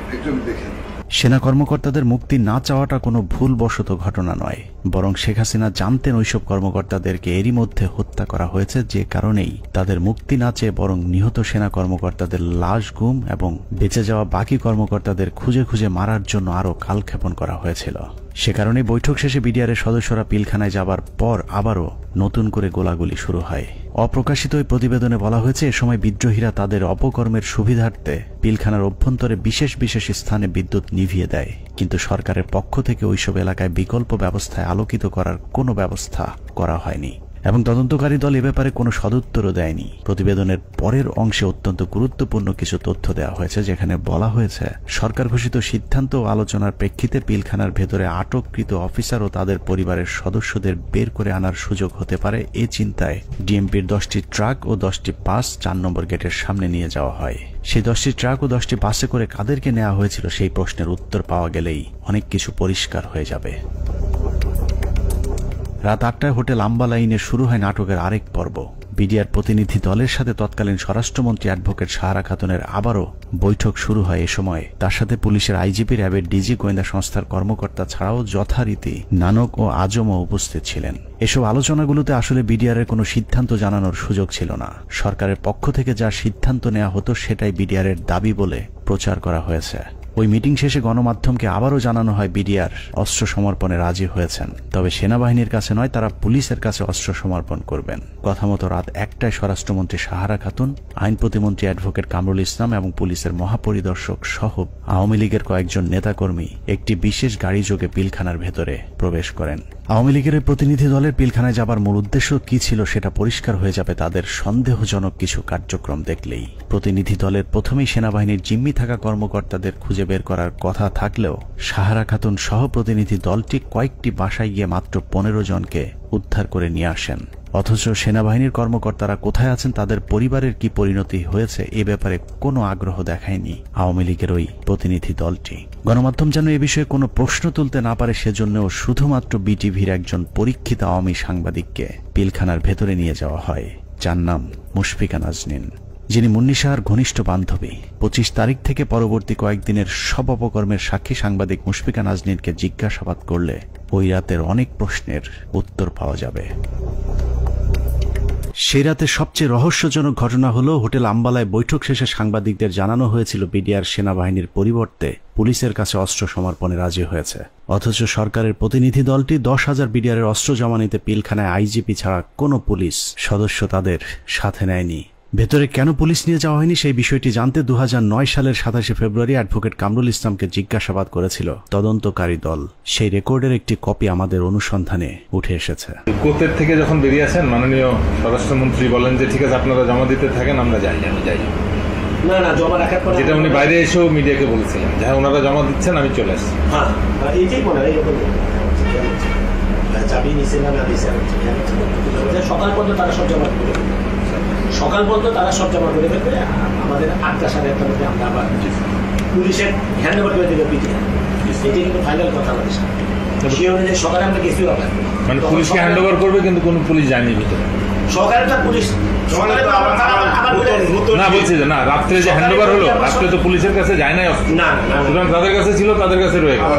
দেখেন। সেনা কর্মকর্তাদের মুক্তি না চাওয়াটা কোনো ভুলবশত ঘটনা নয়, বরং শেখ হাসিনা জানতেন ওইসব কর্মকর্তাদেরকে এরই মধ্যে হত্যা করা হয়েছে, যে কারণেই তাদের মুক্তি না চেয়ে বরং নিহত সেনা কর্মকর্তাদের লাশ গুম এবং বেঁচে যাওয়া বাকি কর্মকর্তাদের খুঁজে খুঁজে মারার জন্য আরও কালক্ষেপণ করা হয়েছিল। সে কারণে বৈঠক শেষে বিডিআরের সদস্যরা পিলখানায় যাবার পর আবারও নতুন করে গোলাগুলি শুরু হয়। অপ্রকাশিত ওই প্রতিবেদনে বলা হয়েছে, এ সময় বিদ্রোহীরা তাদের অপকর্মের সুবিধার্থে পিলখানার অভ্যন্তরে বিশেষ বিশেষ স্থানে বিদ্যুৎ নিভিয়ে দেয়, কিন্তু সরকারের পক্ষ থেকে ওইসব এলাকায় বিকল্প ব্যবস্থায় আলোকিত করার কোনো ব্যবস্থা করা হয়নি এবং তদন্তকারী দল এ ব্যাপারে কোনো সদুত্তরও দেয়নি। প্রতিবেদনের পরের অংশে অত্যন্ত গুরুত্বপূর্ণ কিছু তথ্য দেওয়া হয়েছে, যেখানে বলা হয়েছে সরকার ঘোষিত সিদ্ধান্ত ও আলোচনার প্রেক্ষিতে পিলখানার ভেতরে আটককৃত অফিসার ও তাদের পরিবারের সদস্যদের বের করে আনার সুযোগ হতে পারে, এ চিন্তায় ডিএমপির 10টি ট্রাক ও 10টি বাস 4 নম্বর গেটের সামনে নিয়ে যাওয়া হয়। সেই 10টি ট্রাক ও 10টি বাসে করে কাদেরকে নেওয়া হয়েছিল সেই প্রশ্নের উত্তর পাওয়া গেলেই অনেক কিছু পরিষ্কার হয়ে যাবে। রাত 8টায় হোটেল আম্বালাইনে শুরু হয় নাটকের আরেক পর্ব। বিডিআর প্রতিনিধি দলের সাথে তৎকালীন স্বরাষ্ট্রমন্ত্রী অ্যাডভোকেট সাহারা খাতুনের আবারও বৈঠক শুরু হয়। এ সময় তার সাথে পুলিশের আইজিপি, র্যাবের ডিজি, গোয়েন্দা সংস্থার কর্মকর্তা ছাড়াও যথারীতি নানক ও আজমও উপস্থিত ছিলেন। এসব আলোচনাগুলোতে আসলে বিডিআরের কোনো সিদ্ধান্ত জানানোর সুযোগ ছিল না। সরকারের পক্ষ থেকে যা সিদ্ধান্ত নেওয়া হতো সেটাই বিডিআরের দাবি বলে প্রচার করা হয়েছে। ওই মিটিং শেষে গণমাধ্যমকে আবারও জানানো হয় বিডিআর অস্ত্র সমর্পণে রাজি হয়েছেন, তবে সেনাবাহিনীর কাছে নয়, তারা পুলিশের কাছে অস্ত্র সমর্পণ করবেন। কথা মতো রাত 1টায় স্বরাষ্ট্রমন্ত্রী সাহারা খাতুন, আইন প্রতিমন্ত্রী অ্যাডভোকেট কামরুল ইসলাম এবং পুলিশের মহাপরিদর্শক সহ আওয়ামী লীগের কয়েকজন নেতাকর্মী একটি বিশেষ গাড়ি যোগে পিলখানার ভেতরে প্রবেশ করেন। আওয়ামী লীগের প্রতিনিধি দলের পিলখানায় যাবার মূল উদ্দেশ্য কি ছিল সেটা পরিষ্কার হয়ে যাবে তাদের সন্দেহজনক কিছু কার্যক্রম দেখলেই। প্রতিনিধি দলের প্রথমেই সেনাবাহিনীর জিম্মি থাকা কর্মকর্তাদের খুঁজে বের করার কথা থাকলেও সাহারা খাতুন সহ প্রতিনিধি দলটি কয়েকটি বাসায় গিয়ে মাত্র 15 জনকে উদ্ধার করে নিয়ে আসেন। অথচ সেনাবাহিনীর কর্মকর্তারা কোথায় আছেন, তাদের পরিবারের কি পরিণতি হয়েছে, এ ব্যাপারে কোনো আগ্রহ দেখায়নি আওয়ামী লীগের ওই প্রতিনিধি দলটি। গণমাধ্যম যেন এ বিষয়ে কোনো প্রশ্ন তুলতে না পারে সেজন্যও শুধুমাত্র বিটিভির একজন পরীক্ষিত আওয়ামী সাংবাদিককে পিলখানার ভেতরে নিয়ে যাওয়া হয়, যার নাম মুশফিকা নাজনীন, যিনি মুন্নী শাহর ঘনিষ্ঠ বান্ধবী। 25 তারিখ থেকে পরবর্তী কয়েকদিনের সব অপকর্মের সাক্ষী সাংবাদিক মুশফিকা নাজনীনকে জিজ্ঞাসাবাদ করলে ওই রাতের অনেক প্রশ্নের উত্তর পাওয়া যাবে। সেই রাতে সবচেয়ে রহস্যজনক ঘটনা হলো, হোটেল আম্বালায় বৈঠক শেষে সাংবাদিকদের জানানো হয়েছিল বিডিআর সেনাবাহিনীর পরিবর্তে পুলিশের কাছে অস্ত্র সমর্পণে রাজি হয়েছে। অথচ সরকারের প্রতিনিধি দলটি 10,000 বিডিআরের অস্ত্র জমা নিতে পিলখানায় আইজিপি ছাড়া কোনো পুলিশ সদস্য তাদের সাথে নেয়নি। ভেতরে কেন পুলিশ নিয়ে যাওয়া হয়নি সেই বিষয়টি জানতে 2009 সালের 27 ফেব্রুয়ারি অ্যাডভোকেট কামরুল ইসলামকে জিজ্ঞাসাবাদ করেছিল তদন্তকারী দল। সেই রেকর্ডের একটি কপি আমাদের অনুসন্ধানে উঠে এসেছে। কোর্টের থেকে যখন বেরিয়ে আসেন মাননীয় স্বরাষ্ট্রমন্ত্রী বলেন যে ঠিক আছে আপনারা জমা দিতে থাকেন, আমরা যাই। না জমা রাখার পরে যেটা উনি বাইরে এসেও মিডিয়াকে বলেছিলেন, যারা ওনারা জমা দিচ্ছেন আমি চলে আসছি। হ্যাঁ এইটাই মনে হয় চাবি নিচে না দিচ্ছে, সকাল পর্যন্ত তারা সব জমা করে দেবে, সকাল পর্যন্ত তারা সব জমা করে দেবে। আমাদের 8টা সাড়ে 8টার মধ্যে আমরা আবার পুলিশের হ্যান্ড ওভার করে দেবে পিঠে। এটি কিন্তু ফাইনাল কথা আমাদের সাথে। সে অনুযায়ী সকালে আমরা গেছিও আবার মানে পুলিশকে হ্যান্ড ওভার করবে, কিন্তু কোনো পুলিশ যায়নি ভিতরে। না বলছি যে না, রাত্রে যে হ্যান্ড ওভার হলো, রাত্রে তো পুলিশের কাছে যায় নাই, সুতরাং তাদের কাছে ছিল, তাদের কাছে রয়ে গেল।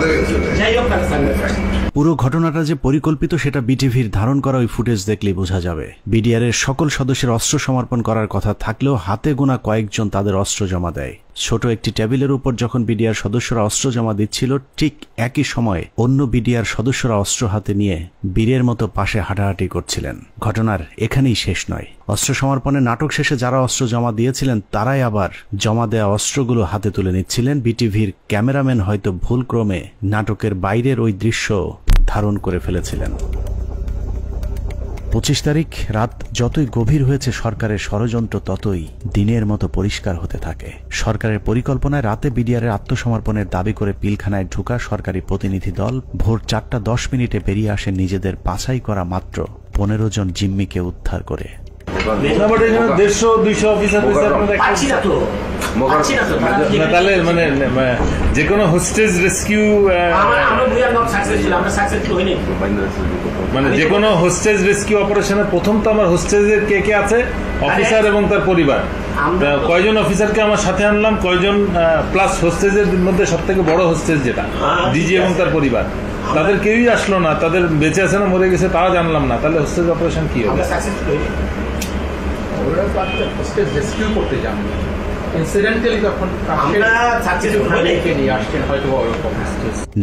পুরো ঘটনাটা যে পরিকল্পিত সেটা বিটিভির ধারণ করা ওই ফুটেজ দেখলেই বোঝা যাবে। বিডিআর এর সকল সদস্যের অস্ত্র সমর্পণ করার কথা থাকলেও হাতে গোনা কয়েকজন তাদের অস্ত্র জমা দেয়। ছোট একটি টেবিলের উপর যখন বিডিআর সদস্যরা অস্ত্র জমা দিচ্ছিল, ঠিক একই সময়ে অন্য বিডিআর সদস্যরা অস্ত্র হাতে নিয়ে বীরের মতো পাশে হাঁটাহাঁটি করছিলেন। ঘটনার এখানেই শেষ নয়। অস্ত্র সমর্পণের নাটক শেষে যারা অস্ত্র জমা দিয়েছিলেন তারাই আবার জমা দেয়া অস্ত্রগুলো হাতে তুলে নিচ্ছিলেন। বিটিভির ক্যামেরাম্যান হয়তো ভুলক্রমে নাটকের বাইরের ওই দৃশ্য ধারণ করে ফেলেছিলেন। 25 তারিখ রাত যতই গভীর হয়েছে, সরকারের ষড়যন্ত্র ততই দিনের মতো পরিষ্কার হতে থাকে। সরকারের পরিকল্পনায় রাতে বিডিআরের আত্মসমর্পণের দাবি করে পিলখানায় ঢুকা সরকারি প্রতিনিধি দল ভোর 4:10 বেরিয়ে আসে নিজেদের বাছাই করা মাত্র 15 জন জিম্মিকে উদ্ধার করে। তাহলে মানে যে কোনো হোস্টেজ রেস্কিউ, মানে যে কোনো হোস্টেজ রেস্কিউ অপারেশনে প্রথম তো আমার হোস্টেজের কে কে আছে, অফিসার এবং তার পরিবার, কয়জন অফিসারকে আমার সাথে আনলাম, কয়জন প্লাস হোস্টেজের মধ্যে সব থেকে বড় হোস্টেজ যেটা ডিজি এবং তার পরিবার, তাদের কেউই আসলো না। তাদের বেঁচে আছে না মরে গেছে তাও জানলাম না। তাহলে হোস্টেজ অপারেশন কি হবে? রেস্কিউ করতে যান,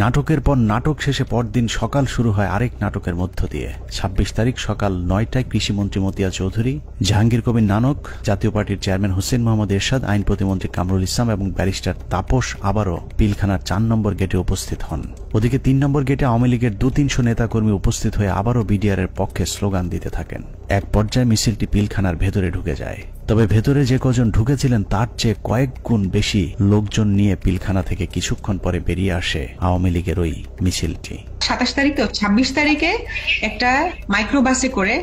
নাটকের পর নাটক শেষে পরদিন সকাল শুরু হয় আরেক নাটকের মধ্য দিয়ে। 26 তারিখ সকাল 9টায় কৃষিমন্ত্রী মতিয়া চৌধুরী, জাহাঙ্গীর কবির নানক, জাতীয় পার্টির চেয়ারম্যান হোসেন মোহাম্মদ এরশাদ, আইন প্রতিমন্ত্রী কামরুল ইসলাম এবং ব্যারিস্টার তাপস আবারও পিলখানার 4 নম্বর গেটে উপস্থিত হন। ওদিকে 3 নম্বর গেটে আওয়ামী লীগের 200-300 নেতাকর্মী উপস্থিত হয়ে আবারও বিডিআর এর পক্ষে স্লোগান দিতে থাকেন। এক পর্যায়ে মিছিলটি পিলখানার ভেতরে ঢুকে যায়। তবে ভেতরে যে কজন ঢুকেছিলেন তার চেয়ে কয়েক গুণ বেশি লোকজন নিয়ে পিলখানা থেকে কিছুক্ষণ পরে বেরিয়ে আসে আওয়ামী লীগের ওই মিছিলটি। 27 তারিখ তো 26 তারিখে একটা মাইক্রোবাসে করে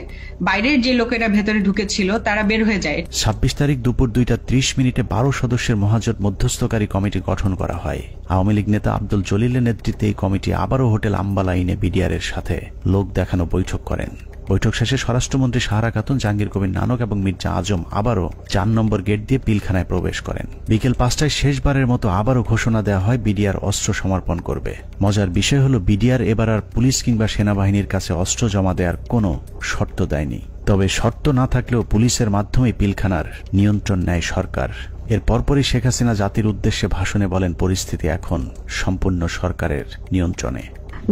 বাইরের যে লোকেরা ভেতরে ঢুকেছিল তারা বের হয়ে যায়। 26 তারিখ দুপুর 2:30 12 সদস্যের মহাজোট মধ্যস্থকারী কমিটি গঠন করা হয়। আওয়ামী লীগ নেতা আব্দুল জলিলের নেতৃত্বে এই কমিটি আবারও হোটেল আম্বালাইনে বিডিআর এর সাথে লোক দেখানো বৈঠক করেন। বৈঠক শেষে স্বরাষ্ট্রমন্ত্রী সাহারা খাতুন, জাহাঙ্গীর কবির নানক এবং মির্জা আজম আবারও 4 নম্বর গেট দিয়ে পিলখানায় প্রবেশ করেন। বিকেল 5টায় শেষবারের মতো আবারও ঘোষণা দেওয়া হয় বিডিআর অস্ত্র সমর্পণ করবে। মজার বিষয় হলো বিডিআর এবার আর পুলিশ কিংবা সেনাবাহিনীর কাছে অস্ত্র জমা দেওয়ার কোনো শর্ত দেয়নি। তবে শর্ত না থাকলেও পুলিশের মাধ্যমে পিলখানার নিয়ন্ত্রণ নেয় সরকার। এর পরপরই শেখ হাসিনা জাতির উদ্দেশ্যে ভাষণে বলেন, পরিস্থিতি এখন সম্পূর্ণ সরকারের নিয়ন্ত্রণে।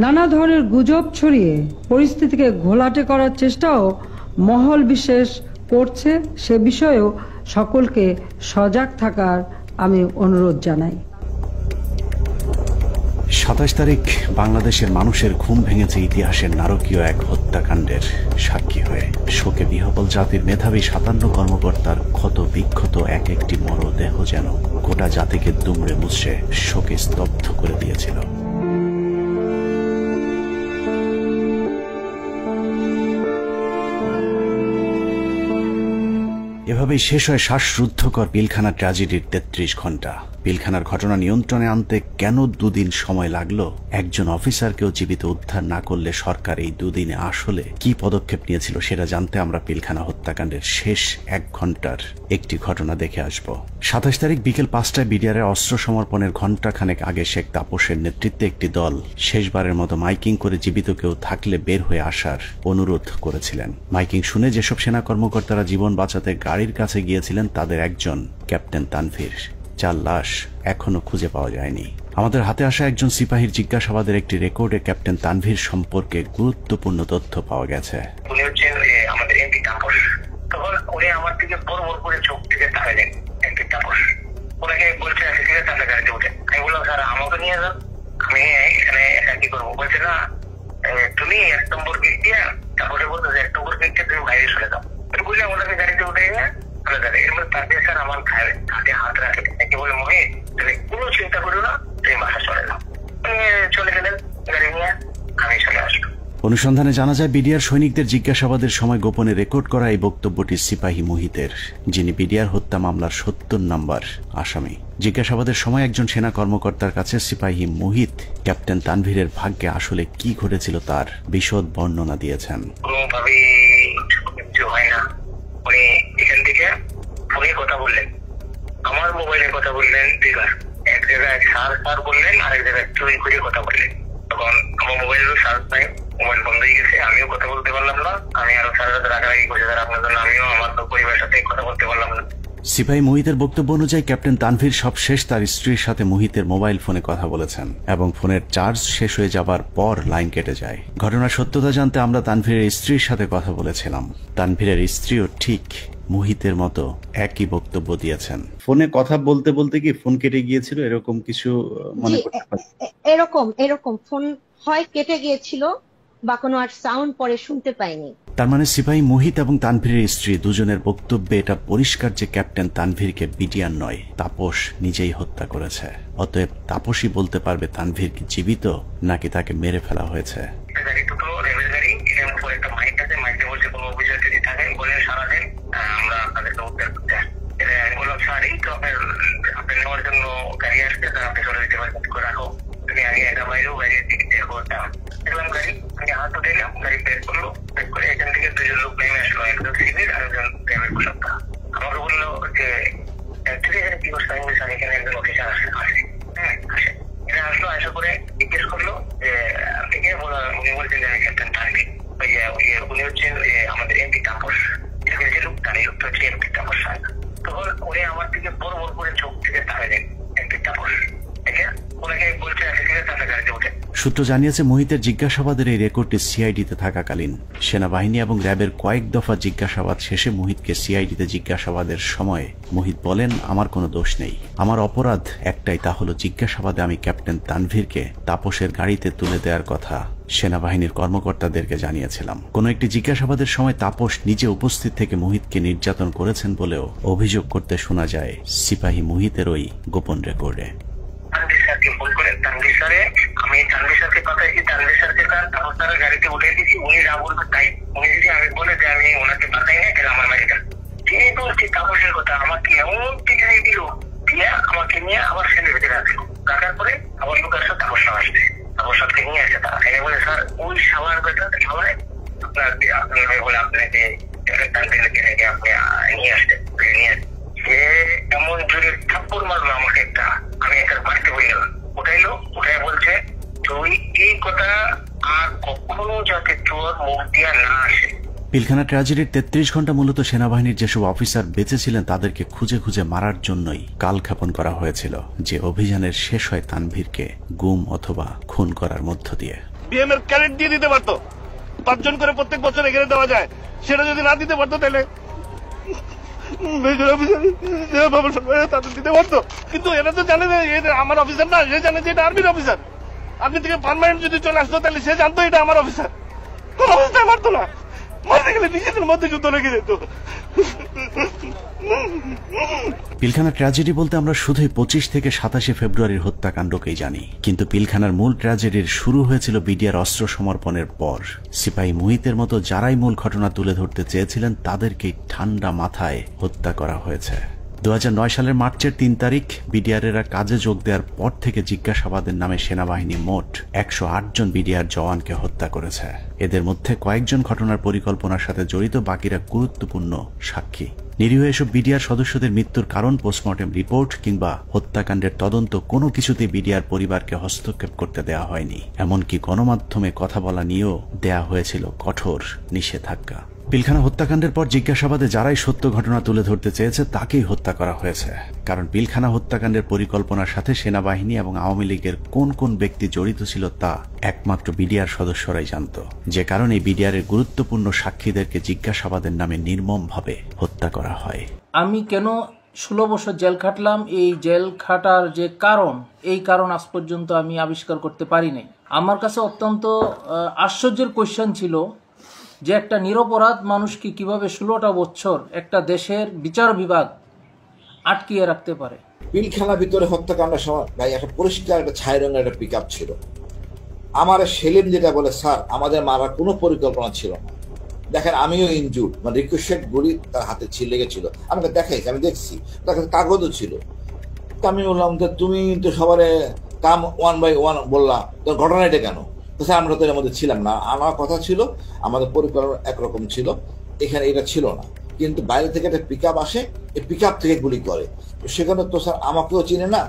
নানা ধরনের গুজব ছড়িয়ে পরিস্থিতিকে ঘোলাটে করার চেষ্টাও মহল বিশেষ করছে, সে বিষয়েও সকলকে সজাগ থাকার আমি অনুরোধ জানাই। 27 তারিখ বাংলাদেশের মানুষের ঘুম ভেঙেছে ইতিহাসের নারকীয় এক হত্যাকাণ্ডের সাক্ষী হয়ে। শোকে বিহ্বল জাতির মেধাবী 57 কর্মকর্তার ক্ষত বিক্ষত এক একটি মরদেহ যেন গোটা জাতিকে দুমড়ে মুচড়ে শোকে স্তব্ধ করে দিয়েছিল। এভাবেই শেষ হয় শ্বাসরুদ্ধকর পিলখানা ট্র্যাজেডির 33 ঘন্টা। পিলখানার ঘটনা নিয়ন্ত্রণে আনতে কেন 2 দিন সময় লাগলো? একজন অফিসারকেও জীবিত উদ্ধার না করলে সরকার এই 2 দিনে আসলে কি পদক্ষেপ নিয়েছিল সেটা জানতে আমরা পিলখানা হত্যাকাণ্ডের শেষ 1 ঘন্টার একটি ঘটনা দেখে আসব। 27 তারিখ বিকেল 5টায় বিডিআরের অস্ত্র সমর্পণের ঘণ্টাখানেক আগে শেখ তাপসের নেতৃত্বে একটি দল শেষবারের মতো মাইকিং করে জীবিত কেউ থাকলে বের হয়ে আসার অনুরোধ করেছিলেন। মাইকিং শুনে যেসব সেনা কর্মকর্তারা জীবন বাঁচাতে গাড়ির কাছে গিয়েছিলেন তাদের একজন ক্যাপ্টেন তানভীর, যার লাশ এখনো খুঁজে পাওয়া যায়নি। আমাদের হাতে আসা একজন সিপাহীর জিজ্ঞাসাবাদের একটি রেকর্ডে ক্যাপ্টেন তানভীর সম্পর্কে গুরুত্বপূর্ণ তথ্য পাওয়া গেছে। উনি হচ্ছেন আমাদের এমপি তাপস। তখন উনি আমার দিকে বড় বড় করে চোখ থেকে তাকালেন, এমপি তাপস। ওনাকে বলছে ঠিক আছে আপনি গাড়িতে উঠেন। আমি বললাম স্যার আমাকে নিয়ে যান, আমি এখানে একা কি করবো? বলছে না তুমি 1 নম্বর গেট দিয়া, তারপরে বলতো 1 নম্বর গেট দিয়ে তুমি বাইরে চলে যাও। বুঝলাম ওনাকে গাড়িতে উঠে নিয়ে এর মধ্যে তার দিয়ে স্যার আমার ঘাটে হাত রাখে বলে মহিত তুমি কোনো চিন্তা করো না, তুমি বাসা চলে যাও। চলে গেলেন গাড়ি নিয়ে, আমি চলে আসলো। অনুসন্ধানে জানা যায় বিডিআর সৈনিকদের জিজ্ঞাসাবাদের সময় গোপনে রেকর্ড করা এই বক্তব্যটি সিপাহী মুহিতের, যিনি বিডিআর হত্যা মামলার ৭০ নম্বর আসামি। জিজ্ঞাসাবাদের সময় একজন সেনা কর্মকর্তার কাছে সিপাহী মুহিত ক্যাপ্টেন তানভীরের ভাগ্যে আসলে কি ঘটেছিল তার বিশদ বর্ণনা দিয়েছেন। উনি এখান থেকে ফোনে কথা বললেন, আমার মোবাইলে কথা বললেন, এক জায়গায় সার বললেন, আরেক জায়গায় চুরি করে কথা বললেন। তখন আমার মোবাইলেরও সার্চ নাই, মোবাইল বন্ধ হয়ে গেছে, আমিও কথা বলতে পারলাম না। আমি আরো সারা রাত রাগারাগি করে আপনার জন্য আমিও আমার পরিবারের সাথে কথা বলতে পারলাম না। সিপাহী মুহিতের বক্তব্য অনুযায়ী ক্যাপ্টেন তানভীর সবশেষ তার স্ত্রীর সাথে মুহিতের মোবাইল ফোনে কথা বলেছেন এবং ফোনের চার্জ শেষ হয়ে যাবার পর লাইন কেটে যায়। ঘটনার সত্যতা জানতে আমরা তানভীরের স্ত্রীর সাথে কথা বলেছিলাম। তানভীরের স্ত্রীও ঠিক মুহিতের মতো একই বক্তব্য দিয়েছেন। ফোনে কথা বলতে বলতে কি ফোন কেটে গিয়েছিল, এরকম কিছু মনে করতে পারেন? এরকম ফোন হয় কেটে গিয়েছিল বা কোনো আর সাউন্ড পরে শুনতে পাইনি। তার মানে সিপাহী মুহিত এবং তানভীরের স্ত্রী দুজনের বক্তব্যে এটা পরিষ্কার যে ক্যাপ্টেন তানভীরকে বিডিআর নয়, তাপস নিজেই হত্যা করেছে। অতএব তাপসই বলতে পারবে তানভীর কি জীবিত নাকি তাকে মেরে ফেলা হয়েছে। আমাকে বললো যে কি করছো, এখানে একজন অফিসার আসলো, আসা করে জিজ্ঞেস করলো যে আপনি কে? উনি বলছেন যে আমি ক্যাপ্টেন তানভীর। উনি হচ্ছেন আমাদের এমপি তাপস, যে লোকটা এই লোকটা হচ্ছে এমপি তাপস সাহেব। তখন উনি আমার দিকে বড় বড় করে চোখ থেকে তাকালেন এমপি তাপস, ওনাকে বলছে তাদের গাড়িতে উঠে। সূত্র জানিয়েছে মুহিতের জিজ্ঞাসাবাদের এই রেকর্ডটি সিআইডিতে থাকাকালীন সেনাবাহিনী এবং র্যাবের কয়েক দফা জিজ্ঞাসাবাদ শেষে মুহিতকে সিআইডিতে জিজ্ঞাসাবাদের সময় মুহিত বলেন, আমার কোনো দোষ নেই, আমার অপরাধ একটাই, তা হলো জিজ্ঞাসাবাদে আমি ক্যাপ্টেন তানভীরকে তাপসের গাড়িতে তুলে দেওয়ার কথা সেনাবাহিনীর কর্মকর্তাদেরকে জানিয়েছিলাম। কোন একটি জিজ্ঞাসাবাদের সময় তাপস নিজে উপস্থিত থেকে মুহিতকে নির্যাতন করেছেন বলেও অভিযোগ করতে শোনা যায় সিপাহী মুহিতের ওই গোপন রেকর্ডে। আমি তানভীর স্যারকে পাঠাইছি, তানভীর স্যারকে তাপস স্যারের গাড়িতে উঠে দিচ্ছি, উনি যা বলবেন তাই। উনি যদি আমি বলে যে আমি ওনাকে পাঠাই না, তাহলে আমার মারি যান। এই বলছি তাপসের কথা, আমাকে এমন টিকাই দিল, দিয়ে আমাকে নিয়ে আবার সেলের ভিতরে রাখলো। রাখার পরে আবার লোক আসলো, তাপস সাহেব আসছে, তাপস সাহেবকে নিয়ে আসে তারা। এনে বলে স্যার ওই সাবার কথা সবাই আপনার বলে আপনাকে তানভীরকে রেখে আপনি নিয়ে আসতে নিয়ে আসে। সে এমন জোরে থাপ্পড় মারলো আমাকে একটা, আমি একটা বাড়িতে বলে গেলাম। উঠাইলো, উঠাই বলছে তুই এই কথা আর কখনো যাতে তোর মুখ দিয়া না আসে। পিলখানা ট্র্যাজেডির ৩৩ ঘন্টা মূলত সেনাবাহিনীর যেসব অফিসার বেঁচে ছিলেন তাদেরকে খুঁজে খুঁজে মারার জন্যই কালক্ষেপণ করা হয়েছিল, যে অভিযানের শেষ হয় তানভীরকে গুম অথবা খুন করার মধ্য দিয়ে। বিএম এর ক্যারেট দিয়ে দিতে পারতো, ৫ জন করে প্রত্যেক বছর এখানে দেওয়া যায়, সেটা যদি না দিতে পারতো তাহলে তাদের দিতে পারতো। কিন্তু এরা তো জানে যে আমার অফিসার না, সে জানে যে এটা আর্মির অফিসার। আপনি থেকে পার্মানেন্ট যদি চলে আসতো তাহলে সে জানতো এটা আমার অফিসার, কোন অবস্থায় মারতো না, মারতে গেলে নিজেদের মধ্যে যুদ্ধ লেগে যেত। পিলখানা ট্র্যাজেডি বলতে আমরা শুধুই ২৫ থেকে ২৭ ফেব্রুয়ারির হত্যাকাণ্ডকেই জানি, কিন্তু পিলখানার মূল ট্র্যাজেডির শুরু হয়েছিল বিডিআর অস্ত্র সমর্পণের পর। সিপাহী মুহিতের মতো যারাই মূল ঘটনা তুলে ধরতে চেয়েছিলেন তাদেরকেই ঠান্ডা মাথায় হত্যা করা হয়েছে। ২০০৯ সালের মার্চের ৩ তারিখ বিডিআরেরা কাজে যোগ দেওয়ার পর থেকে জিজ্ঞাসাবাদের নামে সেনাবাহিনী মোট ১০৮ জন বিডিআর জওয়ানকে হত্যা করেছে। এদের মধ্যে কয়েকজন ঘটনার পরিকল্পনার সাথে জড়িত, বাকিরা গুরুত্বপূর্ণ সাক্ষী। নিরীহ এসব বিডিআর সদস্যদের মৃত্যুর কারণ, পোস্টমর্টেম রিপোর্ট কিংবা হত্যাকাণ্ডের তদন্ত কোনো কিছুতেই বিডিআর পরিবারকে হস্তক্ষেপ করতে দেওয়া হয়নি। এমনকি গণমাধ্যমে কথা বলা নিয়েও দেয়া হয়েছিল কঠোর নিষেধাজ্ঞা। পিলখানা হত্যাকাণ্ডের পর জিজ্ঞাসাবাদে যারাই সত্য ঘটনা তুলে ধরতে চেয়েছে তাকেই হত্যা করা হয়েছে, কারণ পিলখানা হত্যাকাণ্ডের পরিকল্পনার সাথে সেনাবাহিনী এবং আওয়ামী লীগের কোন কোন ব্যক্তি জড়িত ছিল তা একমাত্র বিডিআর সদস্যরাই জানত, যে কারণে বিডিআরের গুরুত্বপূর্ণ সাক্ষীদেরকে জিজ্ঞাসাবাদের নামে নির্মমভাবে হত্যা করা হয়। আমি কেন 16 বছর জেল খাটলাম, এই জেল খাটার যে কারণ, এই কারণ আজ পর্যন্ত আমি আবিষ্কার করতে পারিনি। আমার কাছে অত্যন্ত আশ্চর্যের কোয়েশ্চেন ছিল যে একটা নিরপরাধ মানুষকে কিভাবে 16টা বছর একটা দেশের বিচার বিভাগ আটকিয়ে রাখতে পারে। পিলখানার ভিতরে হত্যাকাণ্ডের সময় ভাই একটা পরিষ্কার একটা ছাই রঙের একটা পিকআপ ছিল, আমার সেলিম যেটা বলে, স্যার আমাদের মারার কোনো পরিকল্পনা ছিল না, দেখেন আমিও ইনজুর্ড, মানে রিকোয়েস্টেড গুলি তার হাতে লেগেছিল, আমাকে দেখাইছি, আমি দেখছি, তার কাছে কাগজও ছিল। তো আমি বললাম যে তুমি তো সবার কাম ওয়ান বাই ওয়ান বললাম, তো ঘটনা এটা কেন? তো স্যার আমরা তো এর মধ্যে ছিলাম না, আমার কথা ছিল আমাদের পরিকল্পনা একরকম ছিল, এখানে এটা ছিল না, কিন্তু বাইরে থেকে একটা পিক আপ আসে, এই পিক আপ থেকে গুলি করে, তো সেখানে তো স্যার আমাকেও চিনে না,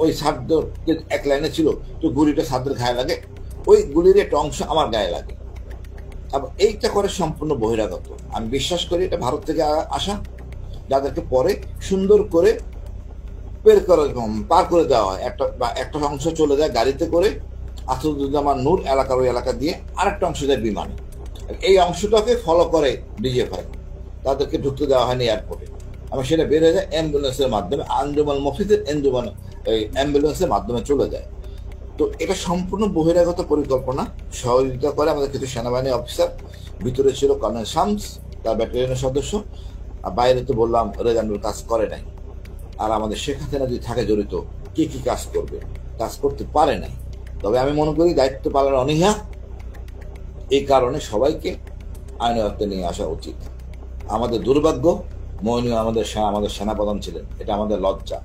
ওই সাদ্দের এক লাইনে ছিল, তো গুলিটা সাদ্দের গায়ে লাগে, ওই গুলির একটা অংশ আমার গায়ে লাগে। এবং এইটা করে সম্পূর্ণ বহিরাগত, আমি বিশ্বাস করি এটা ভারত থেকে আসা, যাদেরকে পরে সুন্দর করে পার করে দেওয়া হয়, একটা অংশ চলে যায় গাড়িতে করে আসাদুজ্জামান নূর এলাকার ওই এলাকা দিয়ে, আরেকটা অংশ যায় বিমানে, এই অংশটাকে ফলো করে ডিজিএফআই, তাদেরকে ঢুকতে দেওয়া হয়নি এয়ারপোর্টে, এবং সেটা বের হয়ে যায় অ্যাম্বুলেন্সের মাধ্যমে, আঞ্জুমান মফিজের অ্যাম্বুলেন্সের মাধ্যমে চলে যায়। তো এটা সম্পূর্ণ বহিরাগত পরিকল্পনা, সহযোগিতা করে আমাদের কিছু সেনাবাহিনী অফিসার, ভিতরে ছিল কর্নেল শামস তার ব্যাটালিয়নের সদস্য, আর বাইরে তো বললাম রেজানুর কাজ করে নাই। আর আমাদের শেখ হাসিনা যদি থাকে জড়িত, কি কি কাজ করবে, কাজ করতে পারে নাই। তবে আমি মনে করি দায়িত্ব পালনের অনীহা, এই কারণে সবাইকে আইনের আওতায় নিয়ে আসা উচিত। আমাদের দুর্ভাগ্য, মইনুল আমাদের সেনাপ্রধান ছিলেন, এটা আমাদের লজ্জা।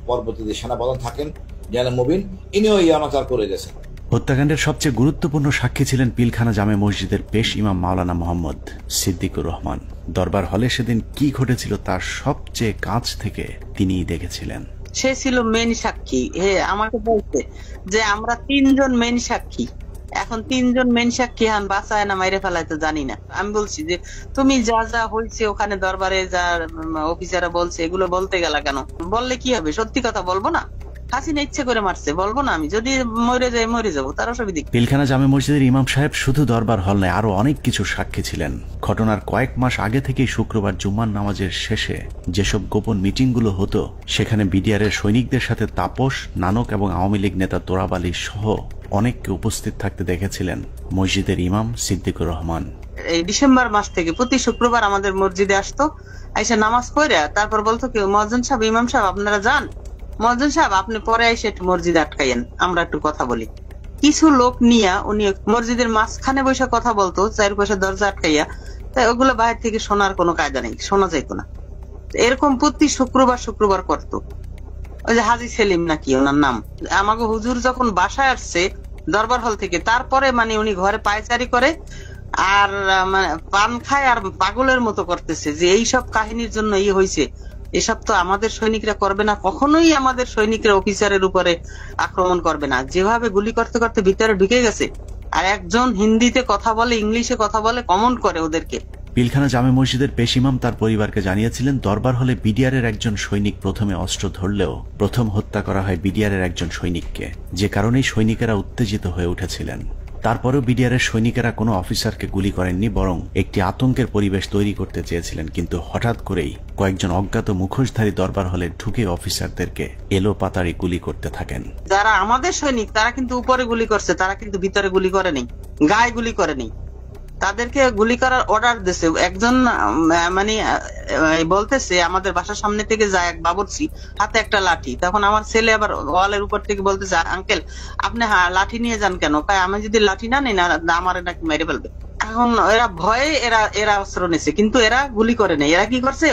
পরবর্তীতে সেনাপ্রধান থাকেন যেন মুবিন, ইনিও এই অনাচার করে গেছেন। হত্যাকাণ্ডের সবচেয়ে গুরুত্বপূর্ণ সাক্ষী ছিলেন পিলখানা জামে মসজিদের পেশ ইমাম মাওলানা মোহাম্মদ সিদ্দিকুর রহমান। দরবার হলে সেদিন কি ঘটেছিল তার সবচেয়ে কাছ থেকে তিনিই দেখেছিলেন। সে ছিল মেন সাক্ষী। আমাকে বলছে যে আমরা 3 জন মেন সাক্ষী, এখন 3 জন মেন সাক্ষী হান বাঁচায় না মাইরে ফেলায় তো জানি না। আমি বলছি যে তুমি যা যা হয়েছে ওখানে দরবারে যা অফিসাররা বলছে এগুলো বলতে গেলা কেন? বললে কি হবে? সত্যি কথা বলবো না? হাসিনা ইচ্ছে করে মারছে, বলবো না? আমি যদি মরে যাই মরে যাবো, তার অসুবিধা। পিলখানা জামে মসজিদের ইমাম সাহেব শুধু দরবার হল নয়, আরো অনেক কিছু সাক্ষী ছিলেন। ঘটনার কয়েক মাস আগে থেকেই শুক্রবার জুম্মার নামাজের শেষে যেসব গোপন মিটিংগুলো হতো, সেখানে বিডিআরের সৈনিকদের সাথে তাপস, নানক এবং আওয়ামী লীগ নেতা তোরাব আলী সহ অনেককে উপস্থিত থাকতে দেখেছিলেন মসজিদের ইমাম সিদ্দিকুর রহমান। এই ডিসেম্বর মাস থেকে প্রতি শুক্রবার আমাদের মসজিদে আসতো, আইসা নামাজ পড়ে তারপর বলতো কি মুয়াজ্জিন সাহেব, ইমাম সাহেব আপনারা যান, মুয়াজ্জিন সাহেব আপনি পরে এসে একটু মসজিদে আটকাইয়েন, আমরা একটু কথা বলি। কিছু লোক নিয়ে উনি মসজিদের মাঝখানে বসে কথা বলতো, চারপাশে দরজা আটকাইয়া, তাই ওগুলো বাইরে থেকে শোনার কোনো কায়দা নেই, শোনা যাইতো না। এরকম প্রতি শুক্রবার করতো। ওই যে হাজি সেলিম নাকি ওনার নাম, আমাকে হুজুর যখন বাসায় আসছে দরবার হল থেকে, তারপরে মানে উনি ঘরে পায়চারি করে আর পান খায় আর পাগলের মতো করতেছে যে এইসব কাহিনীর জন্য এই হয়েছে, এসব তো আমাদের সৈনিকরা করবে না, কখনোই আমাদের সৈনিকরা অফিসারের উপরে আক্রমণ করবে না। যেভাবে গুলি করতে করতে ভিতরে ঢুকে গেছে, আর একজন হিন্দিতে কথা বলে, ইংলিশে কথা বলে, কমেন্ট করে ওদেরকে। পিলখানা জামে মসজিদের পেশ ইমাম তার পরিবারকে জানিয়েছিলেন, দরবার হলে বিডিআরের একজন সৈনিক প্রথমে অস্ত্র ধরলেও প্রথম হত্যা করা হয় বিডিআরের একজন সৈনিককে, যে কারণেই সৈনিকেরা উত্তেজিত হয়ে উঠেছিলেন। তারপরেও বিডিআরের সৈনিকেরা কোনো অফিসারকে গুলি করেননি, বরং একটি আতঙ্কের পরিবেশ তৈরি করতে চেয়েছিলেন। কিন্তু হঠাৎ করেই কয়েকজন অজ্ঞাত মুখোশধারী দরবার হলে ঢুকে অফিসারদেরকে এলো পাতাড়ি গুলি করতে থাকেন। যারা আমাদের সৈনিক তারা কিন্তু উপরে গুলি করছে, তারা কিন্তু ভিতরে গুলি করেনি, গায়ে গুলি করেনি, তাদেরকে গুলি করার অর্ডার দিয়েছে। একজন মানে বলতেছে আমাদের বাসার সামনে থেকে যায় এক বাবুর্চি, হাতে একটা লাঠি। তখন আমার ছেলে আবার ওয়ালের উপর থেকে বলতেছে, আঙ্কেল আপনি লাঠি নিয়ে যান কেন? আমি যদি লাঠি না নিই না আমার নাকি মেরে ফেলবে। এখন এরা ভয়ে এরা অস্ত্র নিছে, কিন্তু এরা গুলি করে নেই। এরা কি করছে,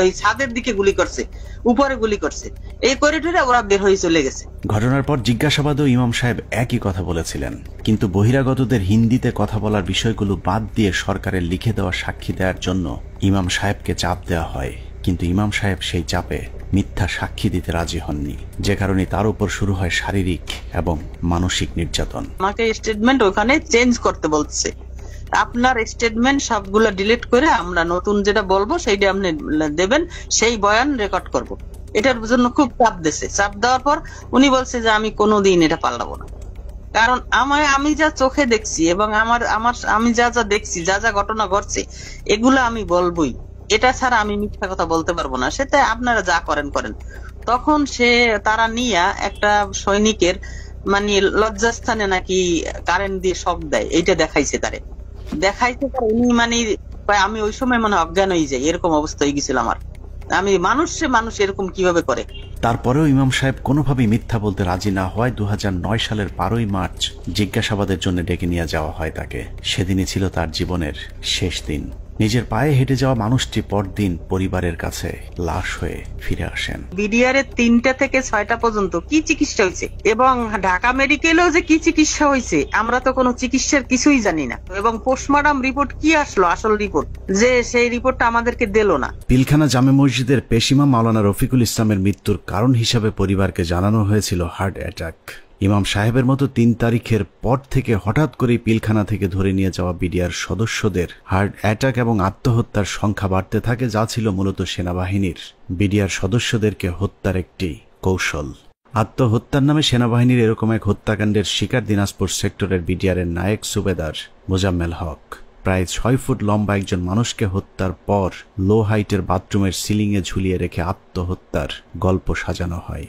ওই ছাদের দিকে গুলি করছে, উপরে গুলি করছে, এই করিডোরে ওরা বের হয়ে চলে গেছে। ঘটনার পর জিজ্ঞাসাবাদেও ইমাম সাহেব একই কথা বলেছিলেন, কিন্তু বহিরাগতদের হিন্দিতে কথা বলার বিষয়গুলো বাদ দিয়ে সরকারের লিখে দেওয়া সাক্ষী দেওয়ার জন্য ইমাম সাহেবকে চাপ দেওয়া হয়। কিন্তু ইমাম সাহেব সেই চাপে মিথ্যা সাক্ষী দিতে রাজি হননি, যে কারণে তার উপর শুরু হয় শারীরিক এবং মানসিক নির্যাতন। আমাকে স্টেটমেন্ট ওখানে চেঞ্জ করতে বলছে, আপনার স্টেটমেন্ট সবগুলো ডিলিট করে আমরা নতুন যেটা বলবো সেইটা আপনি দেবেন, সেই বয়ান রেকর্ড করব। এটার জন্য খুব চাপ দিয়েছে। চাপ দেওয়ার পর উনি বলছে যে আমি কোনোদিন এটা পাল্টাবো না, কারণ আমি যা চোখে দেখছি এবং আমি যা যা দেখছি, যা যা ঘটনা ঘটছে, এগুলো আমি বলবোই, এটা ছাড়া আমি মিথ্যা কথা বলতে পারবো না। সেটা আপনারা যা করেন করেন। তখন তারা নিয়ে একটা সৈনিকের মানে লজ্জাস্থানে নাকি কারেন্ট দিয়ে শক দেয়, এইটা দেখাইছে তারে। উনি মানে আমি ওই সময় মানে অজ্ঞান হয়ে যাই, এরকম অবস্থা হয়ে গেছিল আমার। আমি মানুষ এরকম কিভাবে করে। তারপরেও ইমাম সাহেব কোনোভাবেই মিথ্যা বলতে রাজি না হওয়ায় 2009 সালের 12ই মার্চ জিজ্ঞাসাবাদের জন্য ডেকে নিয়ে যাওয়া হয় তাকে। সেদিনই ছিল তার জীবনের শেষ দিন। নিজের পায়ে হেঁটে যাওয়া মানুষটি পরদিন পরিবারের কাছে লাশ হয়ে ফিরে আসেন। বিডিআর এর 3টা থেকে 6টা পর্যন্ত কি চিকিৎসা হয়েছে এবং ঢাকা মেডিকেলেও যে কি চিকিৎসা হয়েছে আমরা তো কোনো চিকিৎসার কিছুই জানি না, এবং পোস্টমর্টম রিপোর্ট কি আসলো আসল রিপোর্ট, যে সেই রিপোর্টটা আমাদেরকে দিল না। পিলখানা জামে মসজিদের পেশিমা মাওলানা রফিকুল ইসলামের মৃত্যুর কারণ হিসাবে পরিবারকে জানানো হয়েছিল হার্ট অ্যাটাক। ইমাম সাহেবের মতো 3 তারিখের পর থেকে হঠাৎ করে পিলখানা থেকে ধরে নিয়ে যাওয়া বিডিআর সদস্যদের হার্ট অ্যাটাক এবং আত্মহত্যার সংখ্যা বাড়তে থাকে, যা ছিল মূলত সেনাবাহিনীর বিডিআর সদস্যদেরকে হত্যার একটি কৌশল। আত্মহত্যার নামে সেনাবাহিনীর এরকম এক হত্যাকাণ্ডের শিকার দিনাজপুর সেক্টরের বিডিআরের নায়েক সুবেদার মোজাম্মেল হক। প্রায় 6 ফুট লম্বা একজন মানুষকে হত্যার পর লো হাইটের বাথরুমের সিলিংয়ে ঝুলিয়ে রেখে আত্মহত্যার গল্প সাজানো হয়।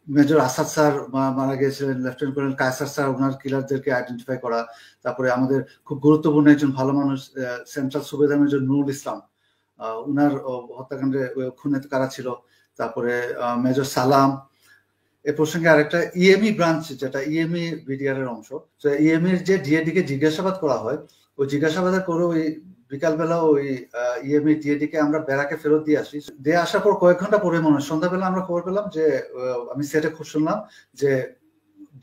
মেজর আসাদ স্যার মারা গিয়েছিলেন, লেফটেন্যান্ট কর্নেল কায়সার স্যার ওনার কিলারদেরকে আইডেন্টিফাই করা, তারপরে আমাদের খুব গুরুত্বপূর্ণ একজন ভালো মানুষ সেন্ট্রাল সুবেদার মেজর নুরুল ইসলাম, উনার হত্যাকাণ্ডে খুনে কারা ছিল, তারপরে মেজর সালাম। এ প্রসঙ্গে আরেকটা ইএমই ব্রাঞ্চ, যেটা ইএমই বিডিআর এর অংশ, ইএমই এর যে ডিএডি কে জিজ্ঞাসাবাদ করা হয়, ওই জিজ্ঞাসাবাদ করে ওই বিকালবেলা ওই ইএমই ডিএডি কে আমরা ব্যারাকে ফেরত দিয়ে আসি। দিয়ে আসার পর কয়েক ঘন্টা পরে মনে হয় সন্ধ্যাবেলা আমরা খবর পেলাম যে আমি সেটে খুব শুনলাম যে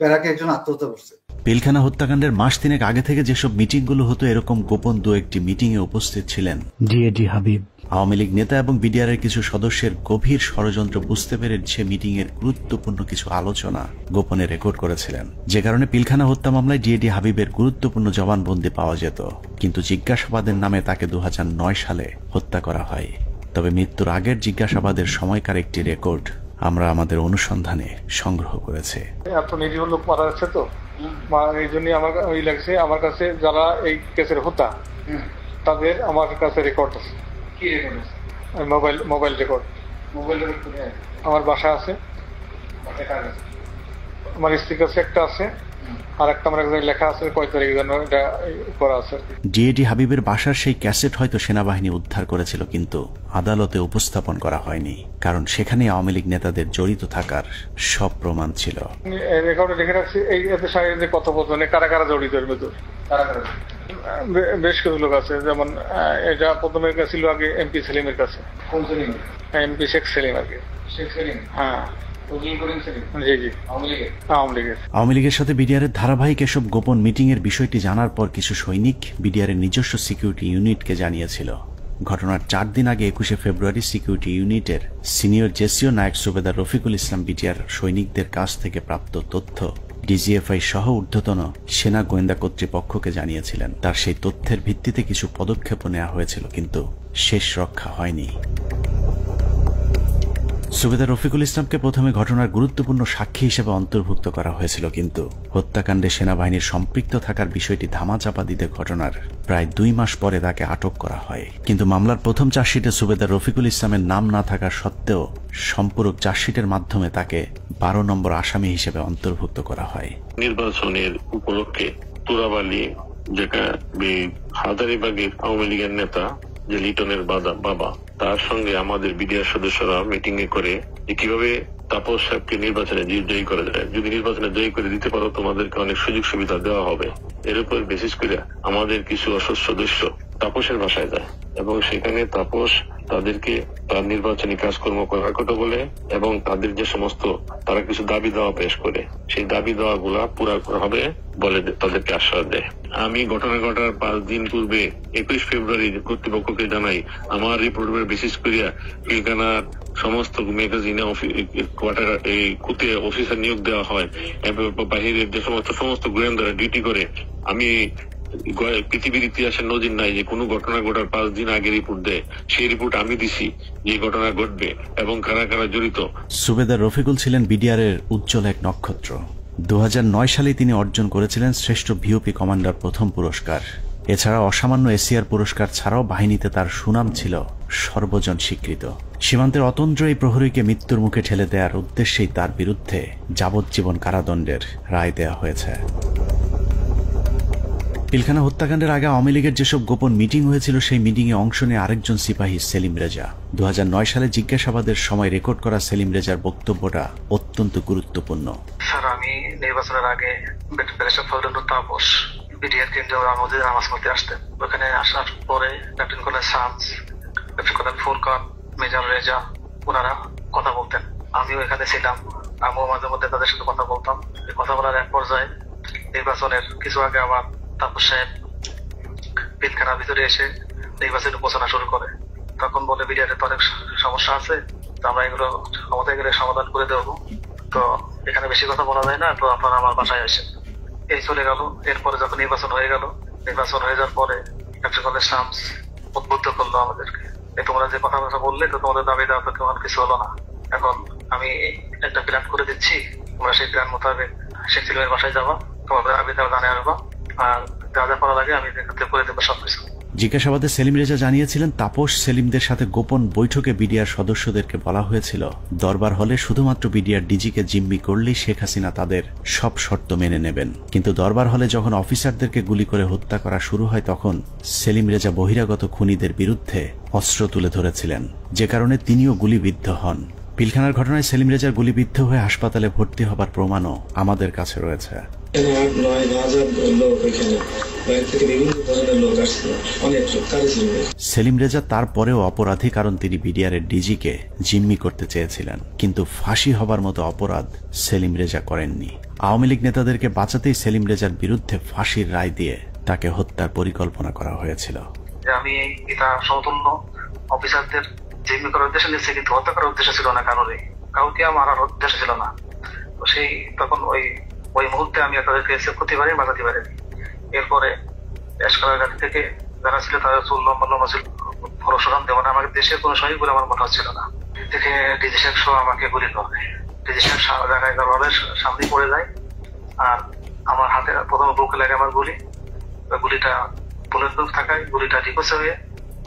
ব্যারাকে একজন আত্মহত্যা করছে। পিলখানা হত্যাকাণ্ডের মাস 3 আগে থেকে যেসব মিটিংগুলো হতো, এরকম গোপন 2-1টি মিটিং এ উপস্থিত ছিলেন ডিএডি হাবিব। আওয়ামী লীগ নেতা এবং বিডিআর এর কিছু সদস্যের গভীর ষড়যন্ত্র বুঝতে পেরে সে মিটিং এর গুরুত্বপূর্ণ কিছু আলোচনা গোপনে রেকর্ড করেছিলেন, যে কারণে পিলখানা হত্যা মামলায় ডিএডি হাবিবের গুরুত্বপূর্ণ জবানবন্দি পাওয়া যেত। কিন্তু জিজ্ঞাসাবাদের নামে তাকে 2009 সালে হত্যা করা হয়। তবে মৃত্যুর আগের জিজ্ঞাসাবাদের সময়কার একটি রেকর্ড আমরা আমাদের অনুসন্ধানে সংগ্রহ করেছি। এত নিরীহ লোক মারা যাচ্ছে তো, এই জন্য আমার ওই লাগছে, আমার কাছে যারা এই কেসের হোতা তাদের আমার কাছে রেকর্ড আছে। কি রেকর্ড আছে? Mobile record. মোবাইল রেকর্ড কোথায়? আমার বাসা আছে, আমার স্ত্রীর কাছে একটা আছে, আর একটা আমার একজন লেখা আছে কয় তারিখ যেন এটা করা আছে। ডিএডি হাবিবের বাসার সেই ক্যাসেট হয়তো সেনাবাহিনী উদ্ধার করেছিল, কিন্তু আদালতে উপস্থাপন করা হয়নি, কারণ সেখানে আওয়ামী লীগ নেতাদের জড়িত থাকার সব প্রমাণ ছিল। রেকর্ডে লিখে রাখছি এই এতে সাথে কথোপকথনে কারা কারা জড়িত এর ভেতর। বেশ কিছু লোক আছে, যেমন এটা প্রথমে ছিল আগে এমপি সেলিমের কাছে। কোন সেলিম? এমপি শেখ সেলিম আগে। শেখ সেলিম? হ্যাঁ। আওয়ামী লীগের সাথে বিডিআরের ধারাবাহিক এসব গোপন মিটিং এর বিষয়টি জানার পর কিছু সৈনিক বিডিআরের নিজস্ব সিকিউরিটি ইউনিটকে জানিয়েছিল। ঘটনার 4 দিন আগে 21শে ফেব্রুয়ারি সিকিউরিটি ইউনিটের সিনিয়র জেসিও নায়েক সুবেদার রফিকুল ইসলাম বিডিআর সৈনিকদের কাছ থেকে প্রাপ্ত তথ্য ডিজিএফআই সহ ঊর্ধ্বতন সেনা গোয়েন্দা কর্তৃপক্ষকে জানিয়েছিলেন। তার সেই তথ্যের ভিত্তিতে কিছু পদক্ষেপ নেওয়া হয়েছিল, কিন্তু শেষ রক্ষা হয়নি। সুবেদার রফিকুল ইসলামকে প্রথমে ঘটনার গুরুত্বপূর্ণ সাক্ষী হিসেবে অন্তর্ভুক্ত করা হয়েছিল, কিন্তু হত্যাকাণ্ডে সেনাবাহিনীর সম্পৃক্ত থাকার বিষয়টি ধামাচাপা দিতে ঘটনার প্রায় 2 মাস পরে তাকে আটক করা হয়। কিন্তু মামলার প্রথম চার্জশিটে সুবেদার রফিকুল ইসলামের নাম না থাকা সত্ত্বেও সম্পূরক চার্জশিটের মাধ্যমে তাকে 12 নম্বর আসামি হিসেবে অন্তর্ভুক্ত করা হয়। নির্বাচনের উপলক্ষে তুরাবালি, যেটা হাজারীবাগের আওয়ামী লীগের নেতা যে লিটনের বাবা, তার সঙ্গে আমাদের বিডিআর সদস্যরা মিটিং এ করে কিভাবে তাপস সাহেবকে নির্বাচনে জয়ী করা যায়, যদি নির্বাচনে জয়ী করে দিতে পারো তোমাদেরকে অনেক সুযোগ সুবিধা দেওয়া হবে। এর উপর বেসিস করে আমাদের কিছু অসৎ সদস্য তাপসের বাসায় যায় এবং সেখানে তাপস তাদেরকে তার নির্বাচনী কাজকর্ম করার কথা বলে এবং তাদের যে সমস্ত তারা কিছু দাবি দেওয়া পেশ করে, সেই দাবি দেওয়া গুলা পুরা করা হবে বলে তাদেরকে আশ্বাস দেয়। আমি ঘটনা ঘটার 5 দিন পূর্বে 21 ফেব্রুয়ারি কর্তৃপক্ষকে জানাই আমার রিপোর্টের বিশেষ করিয়া পিলখানার সমস্ত ম্যাগাজিনে কোয়ার্টার এই কুতে অফিসার নিয়োগ দেওয়া হয় এবং বাহিরের যে সমস্ত গোয়েন্দারা ডিউটি করে। আমি পৃথিবীর ইতিহাসে নজির নাই যে কোনো ঘটনা ঘটার 5 দিন আগে রিপোর্ট দেয়। সেই রিপোর্ট আমি দিছি যে ঘটনা ঘটবে এবং কারা কারা জড়িত। সুবেদার রফিকুল ছিলেন বিডিআর এর উজ্জ্বল এক নক্ষত্র। 2009 সালে তিনি অর্জন করেছিলেন শ্রেষ্ঠ ভিওপি কমান্ডার প্রথম পুরস্কার। এছাড়া অসামান্য এসিআর পুরস্কার ছাড়াও বাহিনীতে তার সুনাম ছিল সর্বজন স্বীকৃত। সীমান্তের অতন্দ্র এই প্রহরীকে মৃত্যুর মুখে ঠেলে দেওয়ার উদ্দেশ্যেই তার বিরুদ্ধে যাবজ্জীবন কারাদণ্ডের রায় দেওয়া হয়েছে। পিলখানা হত্যাকাণ্ডের আগে আওয়ামী লীগের যেসব গোপন মিটিং হয়েছিল সেই মিটিং এ অংশ নিয়ে আরেকজন সিপাহী সেলিম রেজা। 2009 সালে জিজ্ঞাসাবাদের সময় রেকর্ড করা সেলিম রেজার বক্তব্যটা অত্যন্ত গুরুত্বপূর্ণ। স্যার, আমি নির্বাচনের আগে ব্যারিস্টার ফজলুর তাপস বিডিআর কেন্দ্রে মসজিদে নামাজ পড়তে আসতেন। ওখানে আসার পরে lieutenant colonel Shams, lieutenant colonel Furqan, major Reza ওনারা কথা বলতেন। আমিও এখানে ছিলাম, আমিও মাঝে মধ্যে তাদের সাথে কথা বলতাম। কথা বলার এক পর্যায়ে নির্বাচনের কিছু আগে আবার তাপস সাহেব পিলখানার ভিতরে এসে নির্বাচনের উপস্থাপনা শুরু করে। তখন বলে বিডিআরের তো অনেক সমস্যা আছে, তো আমরা এগুলো ক্ষমতায় গেলে সমাধান করে দেবো, তো এখানে বেশি কথা বলা যায় না, তো আপনারা আমার বাসায় আসেন। এই চলে গেল। এরপরে যখন নির্বাচন হয়ে গেল, নির্বাচন হয়ে যাওয়ার পরে লেফটেন্যান্ট কর্নেল শামস উদ্বুদ্ধ করলো আমাদেরকে, তোমরা যে কথাবার্তা বললে তো তোমাদের দাবি দেওয়া তো কেমন কিছু হলো না। এখন আমি একটা প্ল্যান করে দিচ্ছি, তোমরা সেই প্ল্যান মোতাবেক শেখ সেলিমের বাসায় যাবা, তোমাদের দাবি দেওয়া জানিয়ে আসবা, আর যা যা করা লাগে আমি করে দেবো সবকিছু। জিজ্ঞাসাবাদে সেলিম রেজা জানিয়েছিলেন তাপস সেলিমদের সাথে গোপন বৈঠকে বিডিআর সদস্যদেরকে বলা হয়েছিল দরবার হলে শুধুমাত্র বিডিআর ডিজিকে জিম্মি করলেই শেখ হাসিনা তাদের সব শর্ত মেনে নেবেন। কিন্তু দরবার হলে যখন অফিসারদেরকে গুলি করে হত্যা করা শুরু হয় তখন সেলিম রেজা বহিরাগত খুনিদের বিরুদ্ধে অস্ত্র তুলে ধরেছিলেন, যে কারণে তিনিও গুলিবিদ্ধ হন। পিলখানার ঘটনায় সেলিম রেজার গুলিবিদ্ধ হয়ে হাসপাতালে ভর্তি হবার প্রমাণও আমাদের কাছে রয়েছে। সেলিম রেজা তারপরেও অপরাধী, কারণ তিনি বিডিআরের ডিজিকে জিম্মি করতে চেয়েছিলেন, কিন্তু ফাঁসি হবার মতো অপরাধ সেলিম রেজা করেননি। আওয়ামী লীগ নেতাদেরকে বাঁচাতেই সেলিম রেজার বিরুদ্ধে ফাঁসির রায় দিয়ে তাকে হত্যার পরিকল্পনা করা হয়েছিল। আমি এটা সমতুল্য অফিসারদের জিম্মি করার উদ্দেশ্য নিয়েছে, কিন্তু হত্যা করার উদ্দেশ্য ছিল না, কাউকে মারার উদ্দেশ্য ছিল না। তো সেই তখন ওই মুহূর্তে আমি তাদেরকে সেভ করতে পারি, বাঁচাতে পারিনি। এরপরে এসকালের গাড়ি থেকে যারা ছিল তাদের চুল লম্বা লম্বা ছিল, ভরসা দেওয়া না, আমাকে দেশের কোনো সহি বলে আমার মনে হচ্ছিল না। থেকে ডিজি সাহেব সহ আমাকে গুলি করে, ডিজি সাহেব জায়গায় সামনে পড়ে যায়, আর আমার হাতে প্রথমে বুকে লাগে আমার গুলিটা বুলেট প্রুফ থাকায় গুলিটা রিকোয়েস্ট হয়ে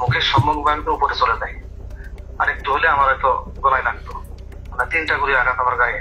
মুখের সম্মুখ ভাগ উপরে চলে যায়। আরেকটু হলে আমার হয়তো গলায় লাগতো, মানে 3টা গুলি আঘাত আমার গায়ে।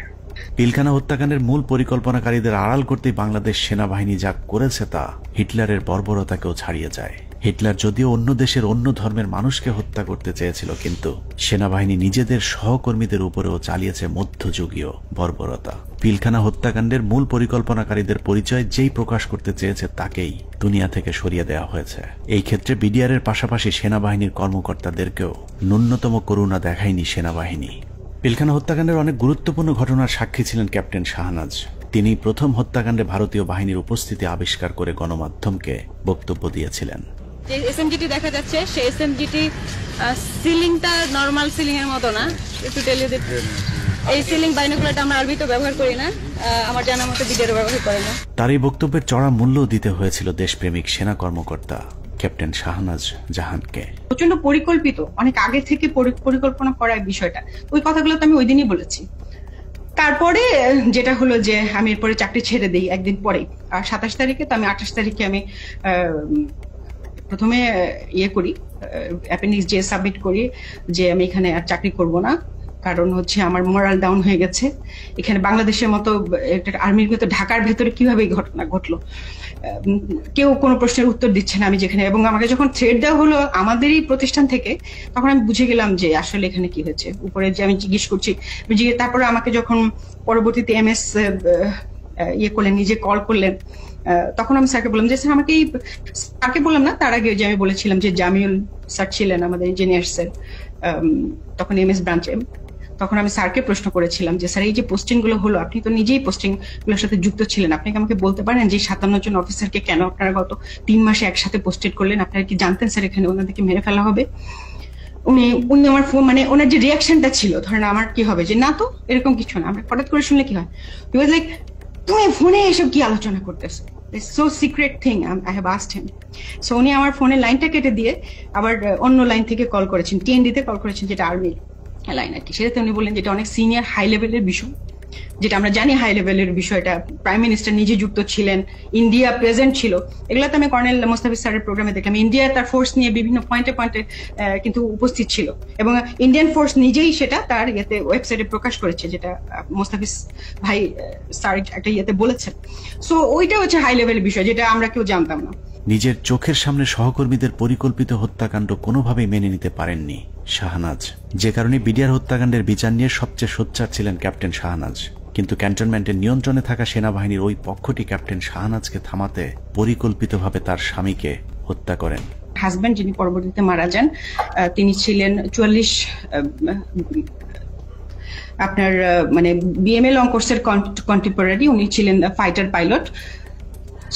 পিলখানা হত্যাকাণ্ডের মূল পরিকল্পনাকারীদের আড়াল করতে বাংলাদেশ সেনাবাহিনী যা করেছে তা হিটলারের বর্বরতাকেও ছাড়িয়ে যায়। হিটলার যদিও অন্য দেশের অন্য ধর্মের মানুষকে হত্যা করতে চেয়েছিল, কিন্তু সেনাবাহিনী নিজেদের সহকর্মীদের উপরেও চালিয়েছে মধ্যযুগীয় বর্বরতা। পিলখানা হত্যাকাণ্ডের মূল পরিকল্পনাকারীদের পরিচয় যেই প্রকাশ করতে চেয়েছে তাকেই দুনিয়া থেকে সরিয়ে দেওয়া হয়েছে। এই ক্ষেত্রে বিডিআরের পাশাপাশি সেনাবাহিনীর কর্মকর্তাদেরকেও ন্যূনতম করুণা দেখায়নি সেনাবাহিনী। পিলখানা হত্যাকাণ্ডের অনেক গুরুত্বপূর্ণ ঘটনার সাক্ষী ছিলেন ক্যাপ্টেন শাহনাজ। তিনি প্রথম হত্যাকাণ্ডে ভারতীয় বাহিনীর উপস্থিতি আবিষ্কার করে গণমাধ্যমকে বক্তব্য দিয়েছিলেন। যে এসএমজিটি দেখা যাচ্ছে সেই এসএমজিটি সিলিংটা নরমাল সিলিং এর মতো না, একটু টেল ইউ দ্যাট এই সিলিং বাইনোকুলারটা আমরা আরবিতে ব্যবহার করি না, আমার জানা মতে বিডিআর ব্যবহার করে না। তার এই বক্তব্যের চড়া মূল্য দিতে হয়েছিল দেশপ্রেমিক সেনা কর্মকর্তা ক্যাপ্টেন শাহনাজ জাহানকে। প্রচন্ড পরিকল্পিত, অনেক আগে থেকে পরিকল্পনা করার বিষয়টা, ওই কথাগুলো তো আমি ওই দিনই বলেছি। তারপরে যেটা হলো যে আমি এরপরে চাকরি ছেড়ে দিই একদিন পরে, আর 27 তারিখে, তো আমি 28 তারিখে আমি প্রথমে করি অ্যাপেন্ডিক্স যে সাবমিট করি যে আমি এখানে আর চাকরি করব না, কারণ হচ্ছে আমার মোরাল ডাউন হয়ে গেছে। এখানে বাংলাদেশের মতো একটা আর্মির ভেতর, ঢাকার ভেতরে কিভাবে এই ঘটনা ঘটলো, কেউ কোনো প্রশ্নের উত্তর দিচ্ছে না আমি যেখানে, এবং আমাকে যখন থ্রেড দেওয়া হলো আমাদেরই প্রতিষ্ঠান থেকে, তখন আমি বুঝে গেলাম যে আসলে এখানে কি হয়েছে। উপরে যে আমি জিজ্ঞেস করছি, তারপরে আমাকে যখন পরবর্তীতে এমএস করলেন, নিজে কল করলেন, তখন আমি স্যারকে বললাম যে স্যার আমাকে স্যারকে বললাম না, তার আগে যে আমি বলেছিলাম যে জামিউল স্যার ছিলেন আমাদের ইঞ্জিনিয়ার স্যার, তখন এমএস ব্রাঞ্চে, তখন আমি স্যারকে প্রশ্ন করেছিলাম যে স্যার এই যে পোস্টিং গুলো হলো, আপনি তো নিজেই পোস্টিং গুলোর সাথে যুক্ত ছিলেন, আপনি আমাকে বলতে পারেন যে 57 জন অফিসারকে কেন আপনারা গত 3 মাসে একসাথে পোস্টেড করলেন? আপনারা কি জানতেন স্যার এখানে ওনাদেরকে মেরে ফেলা হবে? উনি আমার ফোন, মানে ওনার যে রিয়াকশনটা ছিল, ধরেন আমার কি হবে যে না তো এরকম কিছু না, আমরা হঠাৎ করে শুনলে কি হয়, হি ওয়াজ লাইক তুমি ফোনে এসব কি আলোচনা করতেছো, so secret thing I have asked him. So উনি আমার ফোনের লাইনটা কেটে দিয়ে আবার অন্য লাইন থেকে কল করেছেন, টিএনডিতে কল করেছেন, যেটা আর্মির লাইন আর কি। সেটাতে উনি বললেন যেটা অনেক সিনিয়র হাই লেভেলের বিষয়, যেটা আমরা জানি হাই লেভেলের বিষয়টা, প্রাইম মিনিস্টার নিজে যুক্ত ছিলেন, ইন্ডিয়া প্রেজেন্ট ছিল, এগুলো তো আমি কর্নেল মোস্তাফিজ স্যারের প্রোগ্রামে দেখলাম। ইন্ডিয়া তার ফোর্স নিয়ে বিভিন্ন পয়েন্টে পয়েন্টে কিন্তু উপস্থিত ছিল, এবং ইন্ডিয়ান ফোর্স নিজেই সেটা তার ওয়েবসাইটে প্রকাশ করেছে, যেটা মোস্তাফিজ ভাই স্যার একটা বলেছেন। সো ওইটা হচ্ছে হাই লেভেলের বিষয়, যেটা আমরা কেউ জানতাম না। নিজের চোখের সামনে সহকর্মীদের পরিকল্পিত হত্যাকাণ্ড কোনোভাবেই মেনে নিতে পারেননি শাহনাজ, যে কারণে বিডিআর হত্যাকাণ্ডের বিচার নিয়ে সবচেয়ে সোচ্চার ছিলেন ক্যাপ্টেন শাহনাজ। কিন্তু ক্যান্টনমেন্টের নিয়ন্ত্রণে থাকা সেনাবাহিনীর ওই পক্ষটি ক্যাপ্টেন শাহনাজকে থামাতে পরিকল্পিতভাবে তার স্বামীকে হত্যা করেন। হাজবেন্ড যিনি পরবর্তীতে মারা যান, তিনি ছিলেন 44 আপনার মানে বিএমএ লং কোর্সের কন্টেম্পোরারি। উনি ছিলেন ফাইটার পাইলট,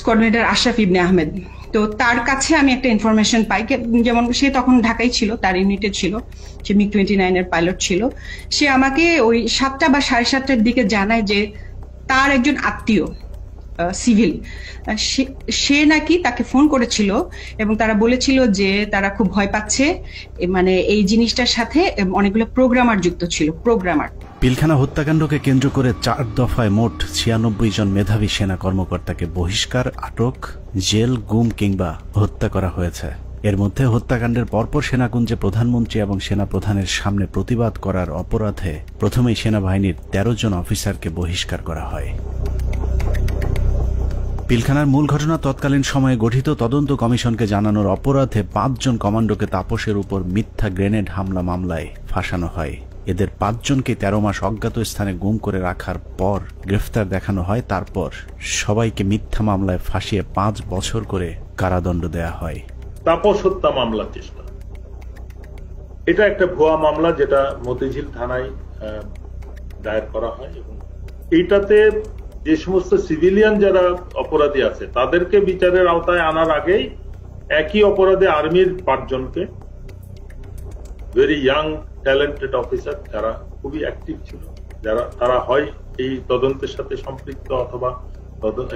কোঅর্ডিনেটর আশরাফ ইবনে আহমেদ। তো তার কাছে আমি একটা ইনফরমেশন পাই, যেমন সে তখন ঢাকায় ছিল, তার ইউনিটে ছিল, সে MiG-29 এর পাইলট ছিল। সে আমাকে ওই 7টা বা 7:30টার দিকে জানায় যে তার একজন আত্মীয় সিভিল, সে নাকি তাকে ফোন করেছিল এবং তারা বলেছিল যে তারা খুব ভয় পাচ্ছে, মানে এই জিনিসটার সাথে অনেকগুলো প্রোগ্রামার যুক্ত ছিল। প্রোগ্রামার পিলখানা হত্যাকাণ্ডকে কেন্দ্র করে 4 দফায় মোট 96 জন মেধাবী সেনা কর্মকর্তাকে বহিষ্কার, আটক, জেল, গুম কিংবা হত্যা করা হয়েছে। এর মধ্যে হত্যাকাণ্ডের পরপর সেনাকুঞ্জে প্রধানমন্ত্রী এবং সেনাপ্রধানের সামনে প্রতিবাদ করার অপরাধে প্রথমেই সেনাবাহিনীর 13 জন অফিসারকে বহিষ্কার করা হয়। পিলখানার মূল ঘটনা তৎকালীন সময়ে গঠিত তদন্ত কমিশনকে জানানোর অপরাধে 5 জন কমান্ডোকে তাপসের উপর মিথ্যা গ্রেনেড হামলা মামলায় ফাঁসানো হয়। এদের 5 জনকে 13 মাস অজ্ঞাত স্থানে গুম করে রাখার পর গ্রেফতার দেখানো হয়। তারপর সবাইকে মিথ্যা মামলায় ফাঁসিয়ে 5 বছর করে কারাদণ্ড দেয়া হয়। তাপস হত্যা মামলা চেষ্টা, এটা একটা ভুয়া মামলা যেটা মতিঝিল থানায় দায়ের করা হয় এবং এইটাতে যে সমস্ত সিভিলিয়ান যারা অপরাধী আছে তাদেরকে বিচারের আওতায় আনার আগেই একই অপরাধে আর্মির 5 জনকে, ভেরি ইয়াং ট্যালেন্টেড অফিসার যারা খুবই অ্যাক্টিভ ছিল, যারা তারা হয় এই তদন্তের সাথে সম্পৃক্ত অথবা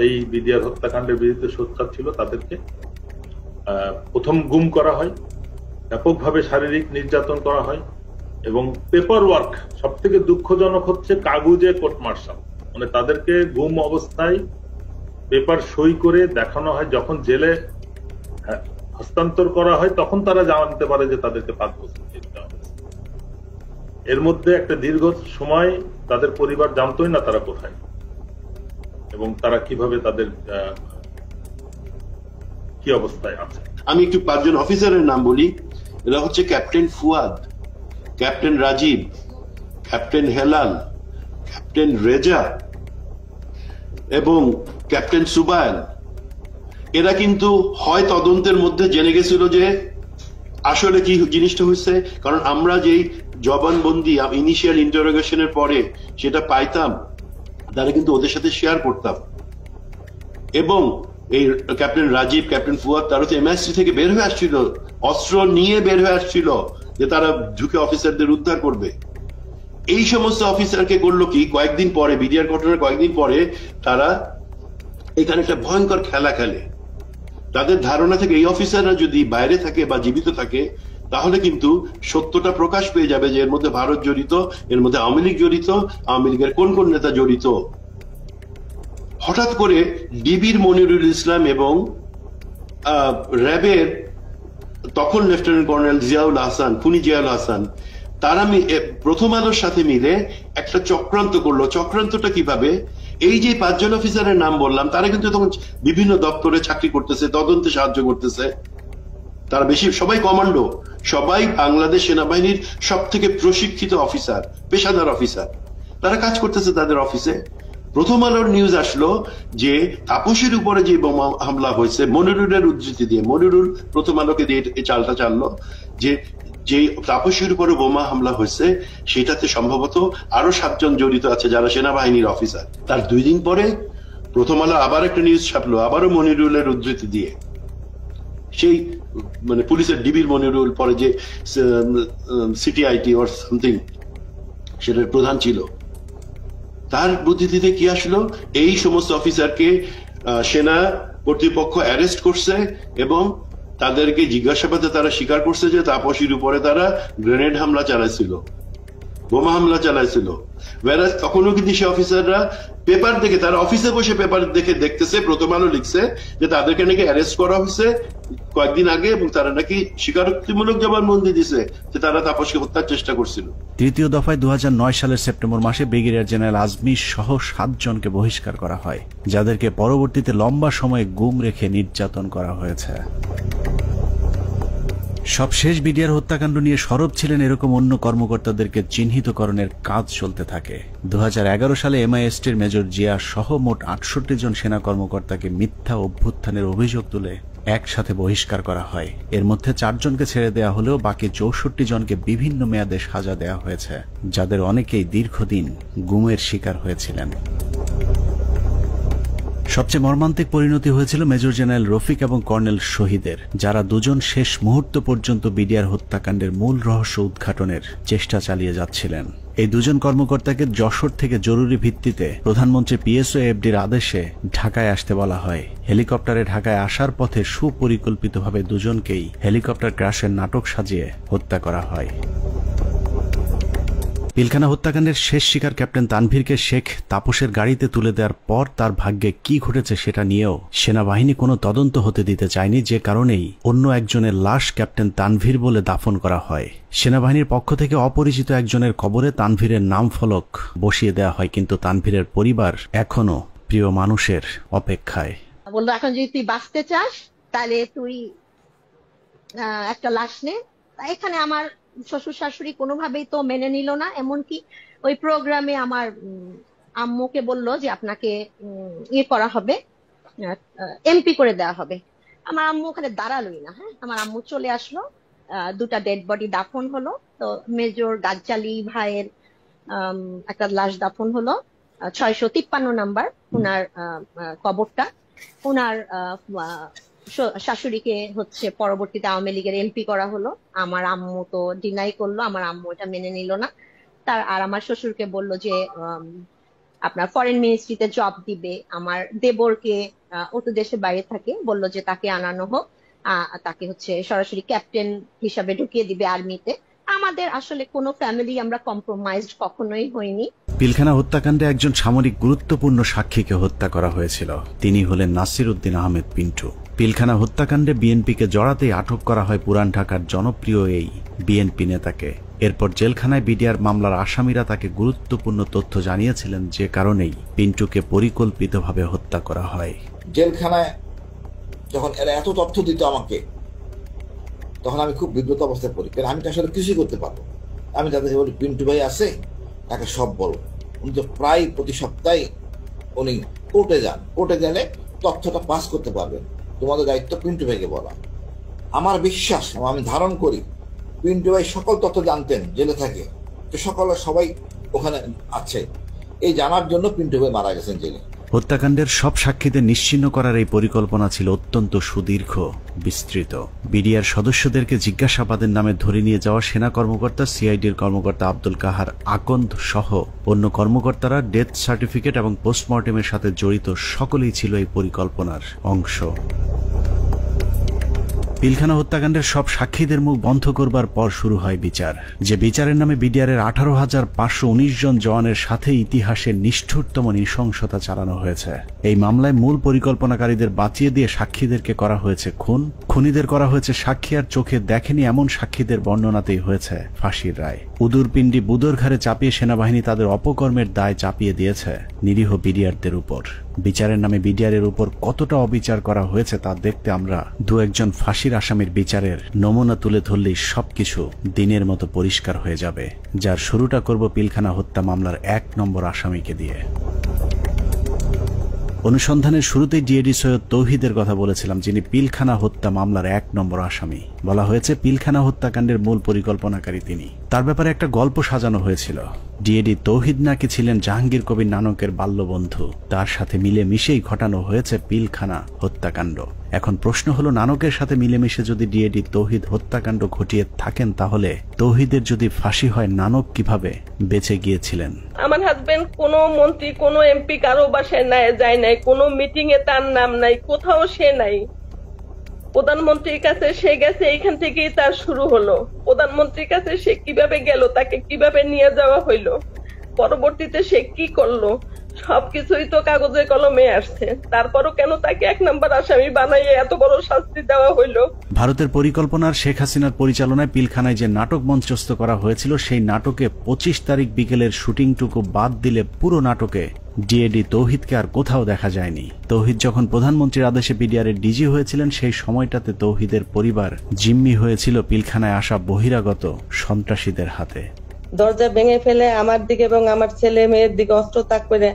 এই বিডিআর হত্যাকাণ্ডের বিরুদ্ধে সোচ্চার ছিল, তাদেরকে প্রথম গুম করা হয়, ব্যাপকভাবে শারীরিক নির্যাতন করা হয় এবং পেপার ওয়ার্ক, সব থেকে দুঃখজনক হচ্ছে কাগজে কোর্ট মার্শাল, মানে তাদেরকে গুম অবস্থায় পেপার সই করে দেখানো হয়। যখন জেলে হস্তান্তর করা হয় তখন তারা জানতে পারে যে তাদেরকে 5 বছর জেল দেওয়া হয়েছে। এর মধ্যে একটা দীর্ঘ সময় তাদের পরিবার জানতোই না তারা কোথায় এবং তারা কিভাবে তাদের কি অবস্থায় আছে। আমি একটু 5 জন অফিসারের নাম বলি। এরা হচ্ছে captain Fuad, captain Rajib, captain Helal, captain Reza এবং ক্যাপ্টেন সুবাইল। এরা কিন্তু হয় তদন্তের মধ্যে জেনে গেছিল যে আসলে কি জিনিসটা হয়েছে, কারণ আমরা যেই জবানবন্দি ইনিশিয়াল ইন্টারোগেশনের পরে সেটা পাইতাম, তারা কিন্তু ওদের সাথে শেয়ার করতাম। এবং এই ক্যাপ্টেন রাজীব, ক্যাপ্টেন ফুয়াদ, তারা তো MI3 থেকে বের হয়ে আসছিল, অস্ত্র নিয়ে বের হয়ে আসছিল যে তারা ঢুকে অফিসারদের উদ্ধার করবে। এই সমস্ত অফিসারকে করলো কি, কয়েকদিন পরে, বিডিআর ঘটনার কয়েকদিন পরে তারা এখানে একটা ভয়ঙ্কর খেলা খেলে। তাদের ধারণা থেকে এই অফিসাররা যদি বাইরে থাকে বা জীবিত থাকে তাহলে কিন্তু সত্যটা প্রকাশ পেয়ে যাবে যে এর মধ্যে ভারত জড়িত, এর মধ্যে আওয়ামী লীগ জড়িত, আওয়ামী লীগের কোন কোন নেতা জড়িত। হঠাৎ করে ডিবির মনিরুল ইসলাম এবং র্যাবের তখন লেফটেন্যান্ট কর্নেল জিয়াউল হাসান, খুনি জিয়াউল হাসান, তারা প্রথম আলোর সাথে মিলে একটা চক্রান্ত করলো। চক্রান্তটা কিভাবে, এই যে 5 জন অফিসারের নাম বললাম তারা কিন্তু তখন বিভিন্ন দপ্তরে চাকরি করতেছে, তদন্তে সাহায্য করতেছে। তারা বেশি সবাই কমান্ডো, সবাই বাংলাদেশ সেনাবাহিনীর সব থেকে প্রশিক্ষিত অফিসার, পেশাদার অফিসার। তারা কাজ করতেছে তাদের অফিসে। প্রথম আলোর নিউজ আসলো যে তাপসের উপরে যে বোমা হামলা হয়েছে, মনিরুলের উদ্ধৃতি দিয়ে, মনিরুল প্রথম আলোকে দিয়ে এই চালটা চাললো যে যে তাপসের উপরে বোমা হামলা হয়েছে সেটাতে সম্ভবত আরো 7 জন জড়িত আছে যারা সেনাবাহিনীর অফিসার। তার 2 দিন পরে প্রথম আলো আবার একটা নিউজ ছাপলো, আবারও মনিরুলের উদ্ধৃতি দিয়ে। সেই মানে পুলিশের ডিবির মনিরুল, পরে যে সিটিআইটি অর সামথিং সেটার প্রধান ছিল, তার বুদ্ধিতে কি আসলো, এই সমস্ত অফিসারকে সেনা কর্তৃপক্ষ অ্যারেস্ট করছে এবং তাদেরকে জিজ্ঞাসাবাদে তারা স্বীকার করছে যে তাপসীর উপরে তারা গ্রেনেড হামলা চালাইছিল। বোমা হামলা চালাইছিল। তখনও কিন্তু সে অফিসাররা পেপার দেখে, তারা অফিসে বসে পেপার দেখে দেখতেছে, প্রথম আলো লিখছে যে তাদেরকে নাকি অ্যারেস্ট করা হয়েছে কয়েকদিন আগে এবং তারা নাকি স্বীকারোক্তিমূলক জবানবন্দি দিছে যে তারা তাপসকে হত্যার চেষ্টা করছিল। তৃতীয় দফায় 2009 সালের সেপ্টেম্বর মাসে ব্রিগেডিয়ার জেনারেল আজমি সহ 7 জনকে বহিষ্কার করা হয়, যাদেরকে পরবর্তীতে লম্বা সময় গুম রেখে নির্যাতন করা হয়েছে। সবশেষ বিডিআর হত্যাকাণ্ড নিয়ে সরব ছিলেন এরকম অন্য কর্মকর্তাদেরকে চিহ্নিতকরণের কাজ চলতে থাকে। 2011 সালে MI-STর মেজর জিয়া সহ মোট 68 জন সেনা কর্মকর্তাকে মিথ্যা অভ্যুত্থানের অভিযোগ তুলে একসাথে বহিষ্কার করা হয়। এর মধ্যে 4 জনকে ছেড়ে দেয়া হলেও বাকি 64 জনকে বিভিন্ন মেয়াদে সাজা দেয়া হয়েছে, যাদের অনেকেই দীর্ঘদিন গুমের শিকার হয়েছিলেন। সবচেয়ে মর্মান্তিক পরিণতি হয়েছিল মেজর জেনারেল রফিক এবং কর্নেল শহীদের, যারা দুজন শেষ মুহূর্ত পর্যন্ত বিডিআর হত্যাকাণ্ডের মূল রহস্য উদ্ঘাটনের চেষ্টা চালিয়ে যাচ্ছিলেন। এই দুজন কর্মকর্তাকে যশোর থেকে জরুরি ভিত্তিতে প্রধানমন্ত্রী PSO-AFDর আদেশে ঢাকায় আসতে বলা হয়। হেলিকপ্টারে ঢাকায় আসার পথে সুপরিকল্পিতভাবে দুজনকেই হেলিকপ্টার ক্র্যাশের নাটক সাজিয়ে হত্যা করা হয়। পিলখানা হত্যাকাণ্ডের শেষ শিকার ক্যাপ্টেন তানভীরকে শেখ তাপসের গাড়িতে তুলে দেওয়ার পর তার ভাগ্যে কি ঘটেছে সেটা নিয়েও সেনাবাহিনী কোনো তদন্ত হতে দিতে চায়নি, যে কারণেই অন্য একজনের লাশ ক্যাপ্টেন তানভীর বলে দাফন করা হয়। সেনাবাহিনীর পক্ষ থেকে অপরিচিত একজনের কবরে তানভীরের নাম ফলক বসিয়ে দেওয়া হয়, কিন্তু তানভীরের পরিবার এখনো প্রিয় মানুষের অপেক্ষায়। বললো এখন যদি তুই বাঁচতে চাস তাহলে তুই একটা লাশ নে। এখানে আমার শ্বশুর শাশুড়ি কোনোভাবেই তো মেনে নিল না, এমনকি ওই প্রোগ্রামে আমার আম্মুকে বললো যে আপনাকে ইয়ে করা হবে, MP করে দেওয়া হবে। আমার আম্মু ওখানে দাঁড়ালোই না। হ্যাঁ, আমার আম্মু চলে আসলো, 2টা ডেড বডি দাফন হলো। তো মেজর গাজ্জালি ভাইয়ের একটা লাশ দাফন হলো, 653 নাম্বার ওনার কবরটা। ওনার শাশুড়িকে হচ্ছে পরবর্তীতে আওয়ামী লীগের MP করা হলো। আমার আম্মু তো ডিনাই করলো, আমার আম্মু এটা মেনে নিল না। আর আমার শ্বশুরকে বলল যে আপনার ফরেন মিনিস্ট্রিতে জব দিবে। আমার দেবরকে ও তো দেশের বাইরে থাকে, বললো যে তাকে আনানো হোক, তাকে হচ্ছে সরাসরি ক্যাপ্টেন হিসাবে ঢুকিয়ে দিবে আর্মিতে। আমাদের আসলে কোনো ফ্যামিলি আমরা কম্প্রোমাইজড কখনোই হইনি। পিলখানা হত্যাকাণ্ডে একজন সামরিক গুরুত্বপূর্ণ সাক্ষীকে হত্যা করা হয়েছিল। তিনি হলেন নাসির উদ্দিন আহমেদ পিন্টু। পিলখানা হত্যাকাণ্ডে বিএনপিকে জড়াতেই আটক করা হয় পুরান ঢাকার জনপ্রিয় এই বিএনপি নেতাকে। এরপর জেলখানায় বিডিআর মামলার আসামিরা তাকে গুরুত্বপূর্ণ তথ্য জানিয়েছিলেন, যে কারণেই পিন্টুকে পরিকল্পিতভাবে হত্যা করা হয়। জেলখানায় যখন এরা এত তথ্য দিত আমাকে, তখন আমি খুব বিব্রত অবস্থায় পড়ি, কারণ আমি তো আসলে কিছুই করতে পারবো। আমি তাদেরকে বলি, পিন্টু ভাই আছে, তাকে সব বলো। উনি তো প্রায় প্রতি সপ্তাহে উনি কোর্টে যান, কোর্টে গেলে তথ্যটা পাস করতে পারবেন, তোমাদের দায়িত্ব পিন্টু ভাইকে বলা। আমার বিশ্বাস, আমি ধারণ করি পিন্টু ভাই সকল তথ্য জানতেন জেলে থাকে, তো সবাই ওখানে আছে, এই জানার জন্য পিন্টু ভাই মারা গেছেন জেলে। হত্যাকাণ্ডের সব সাক্ষীদের নিশ্চিহ্ন করার এই পরিকল্পনা ছিল অত্যন্ত সুদীর্ঘ, বিস্তৃত। বিডিআর সদস্যদেরকে জিজ্ঞাসাবাদের নামে ধরে নিয়ে যাওয়া সেনা কর্মকর্তা, সিআইডির কর্মকর্তা আব্দুল কাহার আকন্দ সহ অন্য কর্মকর্তারা, ডেথ সার্টিফিকেট এবং পোস্টমর্টেমের সাথে জড়িত সকলেই ছিল এই পরিকল্পনার অংশ। পিলখানা হত্যাকাণ্ডের সব সাক্ষীদের মুখ বন্ধ করবার পর শুরু হয় বিচার, যে বিচারের নামে বিডিআরের 18,519 জন জওয়ানের সাথে ইতিহাসের নিষ্ঠুরতম নৃশংসতা চালানো হয়েছে। এই মামলায় মূল পরিকল্পনাকারীদের বাঁচিয়ে দিয়ে সাক্ষীদেরকে করা হয়েছে খুন, খুনিদের করা হয়েছে সাক্ষী আর চোখে দেখেনি এমন সাক্ষীদের বর্ণনাতেই হয়েছে ফাঁসির রায়। উদুর পিণ্ডি বুদোর ঘাড়ে চাপিয়ে সেনাবাহিনী তাদের অপকর্মের দায় চাপিয়ে দিয়েছে নিরীহ বিডিআরদের উপর। বিচারের নামে বিডিআরের উপর কতটা অবিচার করা হয়েছে তা দেখতে আমরা 2-1 ফাঁসির আসামির বিচারের নমুনা তুলে ধরলেই সবকিছু দিনের মতো পরিষ্কার হয়ে যাবে, যার শুরুটা করব পিলখানা হত্যা মামলার 1 নম্বর আসামিকে দিয়ে। অনুসন্ধানের শুরুতেই ডিএডি সৈয়দ তৌহিদের কথা বলেছিলাম, যিনি পিলখানা হত্যা মামলার 1 নম্বর আসামি। বলা হয়েছে পিলখানা হত্যাকাণ্ডের মূল পরিকল্পনাকারী তিনি। তার ব্যাপারে একটা গল্প সাজানো হয়েছিল। ডিএডি তৌহিদ নাকি ছিলেন জাহাঙ্গীর কবির নানকের বাল্যবন্ধু, তার সাথে মিলেমিশেই ঘটানো হয়েছে পিলখানা হত্যাকাণ্ড। এখন প্রশ্ন হলো, নানকের সাথে মিলেমিশে যদি ডিএডি তৌহিদ হত্যাকাণ্ড ঘটিয়ে থাকেন, তাহলে তৌহিদের যদি ফাঁসি হয়, নানক কিভাবে বেঁচে গিয়েছিলেন? আমার হাজবেন্ড কোনো মন্ত্রী, কোনো MP কারো বাসায় যায় নাই, কোনো মিটিং এ তার নাম নাই, কোথাও সে নাই। প্রধানমন্ত্রীর কাছে সে গেছে, এইখান থেকেই তার শুরু হলো। প্রধানমন্ত্রীর কাছে সে কিভাবে গেল, তাকে কিভাবে নিয়ে যাওয়া হইলো, পরবর্তীতে সে কি করলো, সবকিছুই তো কাগজে কলমে আসছে। তারপরও কেন তাকে 1 নম্বর আসামি বানাইয়ে এত বড় শাস্তি দেওয়া হইলো? ভারতের পরিকল্পনার শেখ হাসিনার পরিচালনায় পিলখানায় যে নাটক মঞ্চস্থ করা হয়েছিল, সেই নাটকে 25 তারিখ বিকেলের শুটিংটুকু বাদ দিলে পুরো নাটকে ডিএডি তৌহিদকে আর কোথাও দেখা যায়নি। তৌহিদ যখন প্রধানমন্ত্রীর আদেশে বিডিআরের ডিজি হয়েছিলেন, সেই সময়টাতে তৌহিদের পরিবার জিম্মি হয়েছিল পিলখানায় আসা বহিরাগত সন্ত্রাসীদের হাতে। দরজা ভেঙে ফেলে আমার দিকে এবং আমার ছেলে মেয়ের দিকে অস্ত্র তাক করে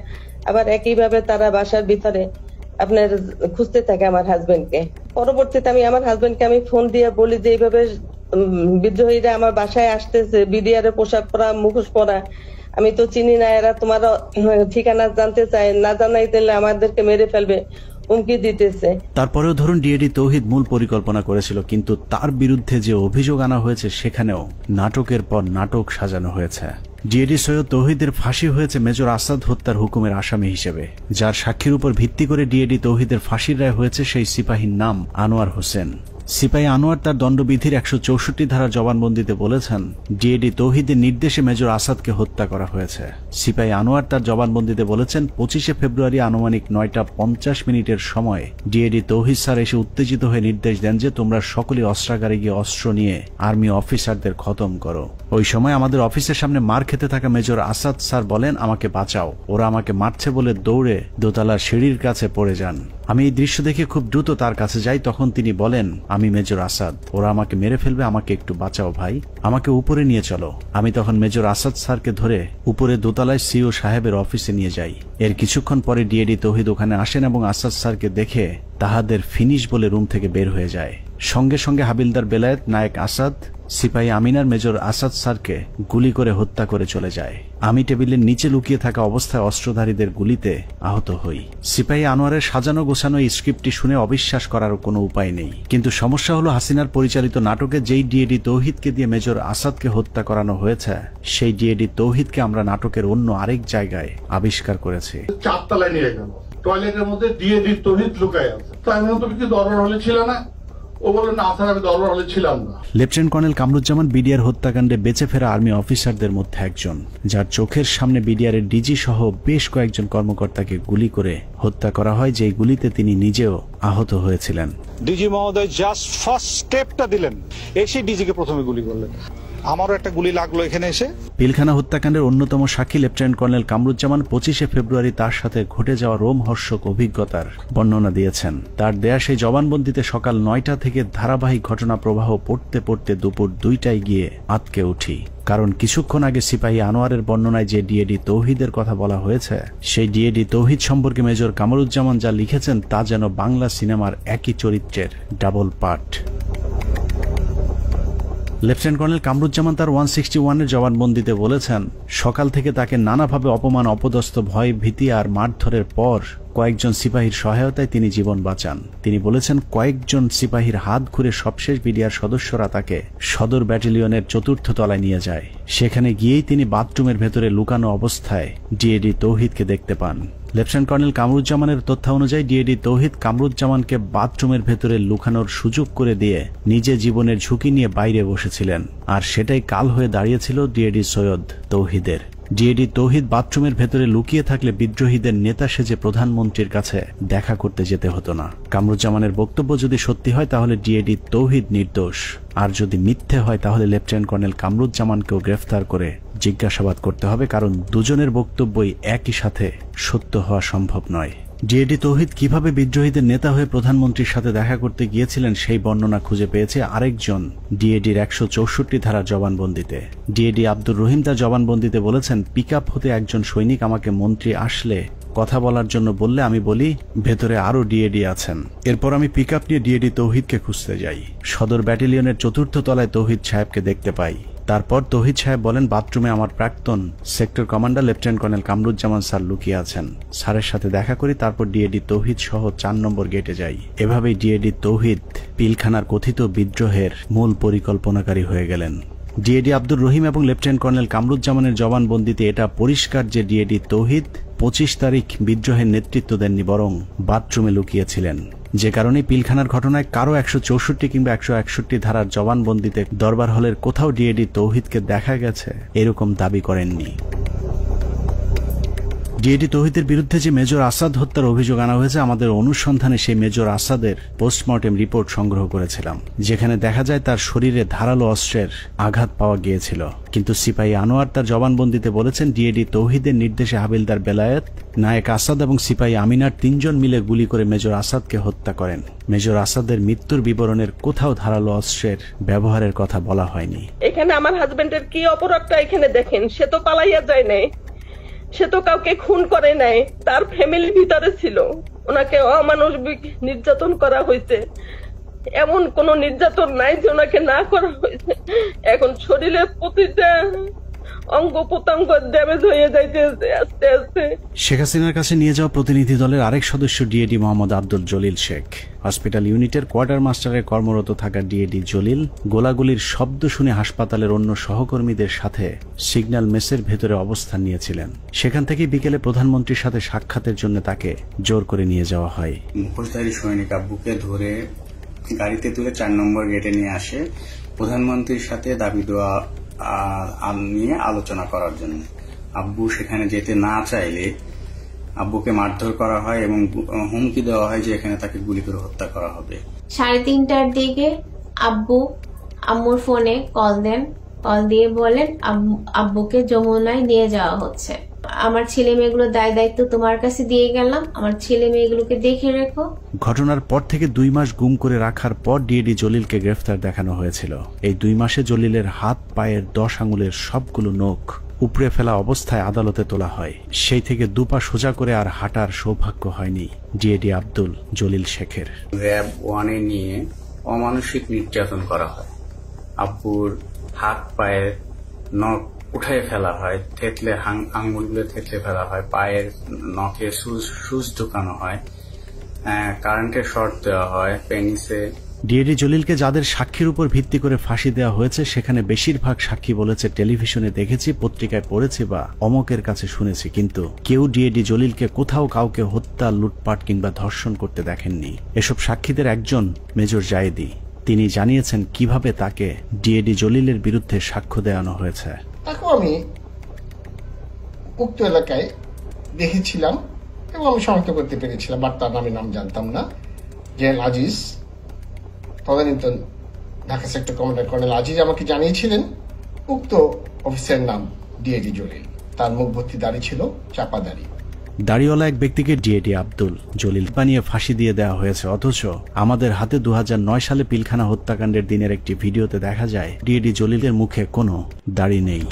আবার একইভাবে তারা বাসার ভিতরে আপনার খুঁজতে থাকে আমার হাজবেন্ডকে। পরবর্তীতে আমি আমার হাজবেন্ডকে আমি ফোন দিয়ে বলি যে এইভাবে বিদ্রোহীরা আমার বাসায় আসতেছে, বিডিআর এর পোশাক পরা, মুখোশ পরা, আমি তো চিনি না, এরা তোমার ঠিকানা জানতে চায়, না জানাই তাহলে আমাদেরকে মেরে ফেলবে, হুমকি দিতেছে। তারপরেও ধরুন ডিএডি তৌহিদ মূল পরিকল্পনা করেছিল, কিন্তু তার বিরুদ্ধে যে অভিযোগ আনা হয়েছে সেখানেও নাটকের পর নাটক সাজানো হয়েছে। ডিএডি সৈয়দ তৌহিদের ফাঁসি হয়েছে মেজর আসাদ হত্যার হুকুমের আসামি হিসেবে, যার সাক্ষীর উপর ভিত্তি করে ডিএডি তৌহিদের ফাঁসির রায় হয়েছে। সেই সিপাহীর নাম আনোয়ার হোসেন। সিপাহী আনোয়ার তার দণ্ডবিধির 164 ধারার জবানবন্দিতে বলেছেন, ডিএডি তৌহিদের নির্দেশে মেজর আসাদকে হত্যা করা হয়েছে। সিপাহী আনোয়ার তার জবানবন্দিতে বলেছেন, 25 ফেব্রুয়ারি আনুমানিক 9:50 সময় ডিএডি তৌহিদ স্যার এসে উত্তেজিত হয়ে নির্দেশ দেন যে তোমরা সকলে অস্ত্রাগারে গিয়ে অস্ত্র নিয়ে আর্মি অফিসারদের খতম করো। ওই সময় আমাদের অফিসের সামনে মার খেতে থাকা মেজর আসাদ স্যার বলেন, আমাকে বাঁচাও, ওরা আমাকে মারছে বলে দৌড়ে দোতলার সিঁড়ির কাছে পড়ে যান। আমি এই দৃশ্য দেখে খুব দ্রুত তার কাছে যাই। তখন তিনি বলেন, আমি মেজর আসাদ, ওরা আমাকে মেরে ফেলবে, আমাকে একটু বাঁচাও ভাই, আমাকে উপরে নিয়ে চলো। আমি তখন মেজর আসাদ স্যারকে ধরে উপরে দোতলায় সিও সাহেবের অফিসে নিয়ে যাই। এর কিছুক্ষণ পরে ডিএডি তৌহিদ ওখানে আসেন এবং আসাদ স্যারকে দেখে তাহাদের ফিনিশ বলে রুম থেকে বের হয়ে যায়। সঙ্গে সঙ্গে হাবিলদার বেলায়েত, নায়েক আসাদ, সিপাহী আমিনার মেজর আসাদ স্যারকে গুলি করে হত্যা করে চলে যায়। আমি টেবিলের নিচে লুকিয়ে থাকা অবস্থায় অস্ত্রধারীদের গুলিতে আহত হই। সিপাহী আনোয়ারের সাজানো গোছানো এই স্ক্রিপ্টটি শুনে অবিশ্বাস করার কোনো উপায় নেই, কিন্তু সমস্যা হলো হাসিনার পরিচালিত নাটকে যেই ডিএডি তৌহিদকে দিয়ে মেজর আসাদকে হত্যা করানো হয়েছে, সেই ডিএডি তৌহিদকে আমরা নাটকের অন্য আরেক জায়গায় আবিষ্কার করেছি। 4 তলায় নিয়ে গেল, টয়লেটের মধ্যে ডিএডি তৌহিদ লুকায় আছে। তাই আমি তুমি কি দরবার হলে ছিল না? ও বলে না স্যার, আমি দরবার হলে ছিলাম না। লেফটেন্যান্ট কর্নেল কামরুজ্জামান বিডিআর হত্যাকাণ্ডে বেঁচে ফেরা আর্মি অফিসারদের মধ্যে একজন, যার চোখের সামনে বিডিআর এর ডিজি সহ বেশ কয়েকজন কর্মকর্তাকে গুলি করে হত্যা করা হয়, যেই গুলিতে তিনি নিজেও আহত হয়েছিলেন। ডিজি মহোদয় জাস্ট ফার্স্ট স্টেপটা দিলেন, এসে ডিজিকে প্রথমে গুলি করলেন। আমারও একটা গুলি লাগলো এখানে এসে। পিলখানা হত্যাকাণ্ডের অন্যতম সাক্ষী লেফটেন্যান্ট কর্নেল কামরুজ্জামান 25 ফেব্রুয়ারি তার সাথে ঘটে যাওয়া রোমহর্ষক অভিজ্ঞতার বর্ণনা দিয়েছেন। তার দেয়া সেই জবানবন্দিতে সকাল 9টা থেকে ধারাবাহিক ঘটনা প্রবাহ পড়তে পড়তে দুপুর 2টায় গিয়ে আটকে উঠি, কারণ কিছুক্ষণ আগে সিপাহী আনোয়ারের বর্ণনায় যে ডিএডি তৌহিদের কথা বলা হয়েছে, সেই ডিএডি তৌহিদ সম্পর্কে মেজর কামরুজ্জামান যা লিখেছেন তা যেন বাংলা সিনেমার একই চরিত্রের double part. Lieutenant colonel Kamruzzaman তার 161-এর জবানবন্দিতে বলেছেন, সকাল থেকে তাকে নানাভাবে অপমান, অপদস্থ, ভয়, ভীতি আর মারধরের পর কয়েকজন সিপাহীর সহায়তায় তিনি জীবন বাঁচান। তিনি বলেছেন, কয়েকজন সিপাহীর হাত ঘুরে সবশেষ বিডিআর সদস্যরা তাকে সদর ব্যাটালিয়নের 4র্থ তলায় নিয়ে যায়। সেখানে গিয়েই তিনি বাথরুমের ভেতরে লুকানো অবস্থায় ডিএডি তৌহিদকে দেখতে পান। লেফটেন্যান্ট কর্নেল কামরুজ্জামানের তথ্য অনুযায়ী ডিএডি তৌহিদ কামরুজ্জামানকে বাথরুমের ভেতরে লুকানোর সুযোগ করে দিয়ে নিজে জীবনের ঝুঁকি নিয়ে বাইরে বসেছিলেন, আর সেটাই কাল হয়ে দাঁড়িয়েছিল ডিএডি সৈয়দ তৌহিদের। ডিএডি তৌহিদ বাথরুমের ভেতরে লুকিয়ে থাকলে বিদ্রোহীদের নেতা সেজে প্রধানমন্ত্রীর কাছে দেখা করতে যেতে হতো না। কামরুজ্জামানের বক্তব্য যদি সত্যি হয় তাহলে ডিএডি তৌহিদ নির্দোষ, আর যদি মিথ্যে হয় তাহলে লেফটেন্যান্ট কর্নেল কামরুজ্জামানকেও গ্রেফতার করে জিজ্ঞাসাবাদ করতে হবে, কারণ দুজনের বক্তব্যই একই সাথে সত্য হওয়া সম্ভব নয়। ডিএডি তৌহিদ কিভাবে বিদ্রোহীদের নেতা হয়ে প্রধানমন্ত্রীর সাথে দেখা করতে গিয়েছিলেন সেই বর্ণনা খুঁজে পেয়েছে আরেকজন ডিএডির 164 ধারার জবানবন্দিতে। ডিএডি আব্দুর রহিম তার জবানবন্দিতে বলেছেন, পিকআপ হতে একজন সৈনিক আমাকে মন্ত্রী আসলে কথা বলার জন্য বললে আমি বলি ভেতরে আরো ডিএডি আছেন। এরপর আমি পিকআপ নিয়ে ডিএডি তৌহিদকে খুঁজতে যাই। সদর ব্যাটালিয়নের 4র্থ তলায় তৌহিদ সাহেবকে দেখতে পাই। তারপর তৌহিদ সাহেব বলেন, বাথরুমে আমার প্রাক্তন sector commander lieutenant colonel Kamruzzaman sir লুকিয়ে আছেন। স্যারের সাথে দেখা করি, তারপর ডিএডি তৌহিদ সহ 4 নম্বর গেটে যাই। এভাবেই ডিএডি তৌহিদ পিলখানার কথিত বিদ্রোহের মূল পরিকল্পনাকারী হয়ে গেলেন। ডিএডি আব্দুর রহিম এবং লেফটেন্যান্ট কর্নেল কামরুজ্জামানের জবানবন্দিতে এটা পরিষ্কার যে ডিএডি তৌহিদ 25 তারিখ বিদ্রোহের নেতৃত্ব দেননি, বরং বাথরুমে লুকিয়েছিলেন। যে কারণে পিলখানার ঘটনায় কারো 164 কিংবা 161 ধারার জবানবন্দিতে দরবার হলের কোথাও ডিএডি তৌহিদকে দেখা গেছে এরকম দাবি করেননি। ডিএডি তৌহিদের বিরুদ্ধে যে মেজর আসাদ হত্যার অভিযোগ আনা হয়েছে, আমাদের অনুসন্ধানে সেই মেজর আসাদের পোস্টমর্টেম রিপোর্ট সংগ্রহ করেছিলাম, যেখানে দেখা যায় তার শরীরে ধারালো অস্ত্রের আঘাত পাওয়া গিয়েছিল। কিন্তু সিপাহী আনোয়ার তার জবানবন্দিতে বলেছেন ডিএডি তৌহিদের নির্দেশে হাবিলদার বেলায়েত, নায়েক আসাদ এবং সিপাহী আমিনার 3 জন মিলে গুলি করে মেজর আসাদকে হত্যা করেন। মেজর আসাদের মৃত্যুর বিবরণের কোথাও ধারালো অস্ত্রের ব্যবহারের কথা বলা হয়নি। এখানে আমার হাজবেন্ডের কি অপরাধটা এখানে দেখেন, সে তো পালাইয়া যায় নাই, সে তো কাউকে খুন করে নাই, তার ফ্যামিলি ভিতরে ছিল, ওনাকে অমানবিক নির্যাতন করা হয়েছে। এমন কোন নির্যাতন নাই যে ওনাকে না করা হয়েছে। এখন শরীরের প্রতিটা অঙ্গ প্রত্যঙ্গ ড্যামেজ হয়ে যাইতেছে আস্তে আস্তে। শেখ হাসিনার কাছে নিয়ে যাওয়া প্রতিনিধি দলের আরেক সদস্য ডিএডি মোহাম্মদ আব্দুল জলিল শেখ। হসপিটাল ইউনিটের কোয়ার্টার মাস্টারে কর্মরত থাকা ডিএডি জলিল গোলাগুলির শব্দ শুনে হাসপাতালের অন্য সহকর্মীদের সাথে সিগন্যাল মেসের ভেতরে অবস্থান নিয়েছিলেন। সেখান থেকে বিকেলে প্রধানমন্ত্রীর সাথে সাক্ষাতের জন্য তাকে জোর করে নিয়ে যাওয়া হয়। মুখোশধারী সৈনিক আব্বুকে ধরে গাড়িতে তুলে 4 নম্বর গেটে নিয়ে আসে প্রধানমন্ত্রীর সাথে দাবি দেওয়া নিয়ে আলোচনা করার জন্য। আব্বু সেখানে যেতে না চাইলে আব্বুকে মারধর করা হয় এবং হুমকি দেওয়া হয় যে এখানে তাকে গুলি করে হত্যা করা হবে। 3:30টার দিকে আব্বু আম্মুর ফোনে কল দেন, কল দিয়ে বলেন আব্বুকে যমুনায় নিয়ে যাওয়া হচ্ছে। আমার ছেলে মেয়েগুলো দায়িত্ব তোমার কাছে দিয়ে গেলাম, আমার ছেলে মেয়েগুলোকে দেখে রেখো। ঘটনার পর থেকে 2 মাস গুম করে রাখার পর ডিএডি জলিলকে গ্রেফতার দেখানো হয়েছিল। এই 2 মাসে জলিলের হাত পায়ের 10 আঙুলের সবগুলো নখ উপড়ে ফেলা অবস্থায় আদালতে তোলা হয়। সেই থেকে 2 পা সোজা করে আর হাঁটার সৌভাগ্য হয়নি ডিএডি আব্দুল জলিল শেখের। র্যাব 1-এ নিয়ে অমানসিক নির্যাতন করা হয়। আব্বুর হাত পায়ের নখ উঠে ফেলা হয়, থেতলে আঙ্গুলগুলো থেতলে ফেলা হয়, পায়ের নখে সুচ ঢুকানো হয়, কারেন্টের শর্ট দেওয়া হয় পেনিসে। ডিএডি জলিলকে যাদের সাক্ষীর উপর ভিত্তি করে ফাঁসি দেওয়া হয়েছে সেখানে বেশিরভাগ সাক্ষী বলেছে টেলিভিশনে দেখেছি, পত্রিকায় পড়েছি বা অমকের কাছে শুনেছি, কিন্তু কেউ ডিএডি জলিলকে কোথাও কাউকে হত্যা, লুটপাট কিংবা ধর্ষণ করতে দেখেননি। এসব সাক্ষীদের একজন মেজর জায়েদি, তিনি জানিয়েছেন কিভাবে তাকে ডিএডি জলিলের বিরুদ্ধে সাক্ষ্য দেওয়ানো হয়েছে। তাকে আমি উক্ত এলাকায় দেখেছিলাম এবং আমি শনাক্ত করতে পেরেছিলাম, বাট তার নাম জানতাম না। জেনারেল আজিজ, তদানীন্তন Dhaka sector commander colonel Aziz আমাকে জানিয়েছিলেন উক্ত অফিসারের নাম ডিএডি জলিল। তার মুখ ভর্তি দাড়ি ছিল, চাপা দাড়ি। দাড়িওয়ালা এক ব্যক্তিকে ডিএডি আব্দুল জলিল বানিয়ে ফাঁসি দিয়ে দেওয়া হয়েছে, অথচ আমাদের হাতে 2009 সালে পিলখানা হত্যাকাণ্ডের দিনের একটি ভিডিওতে দেখা যায় ডিএডি জলিলের মুখে কোনো দাড়ি নেই।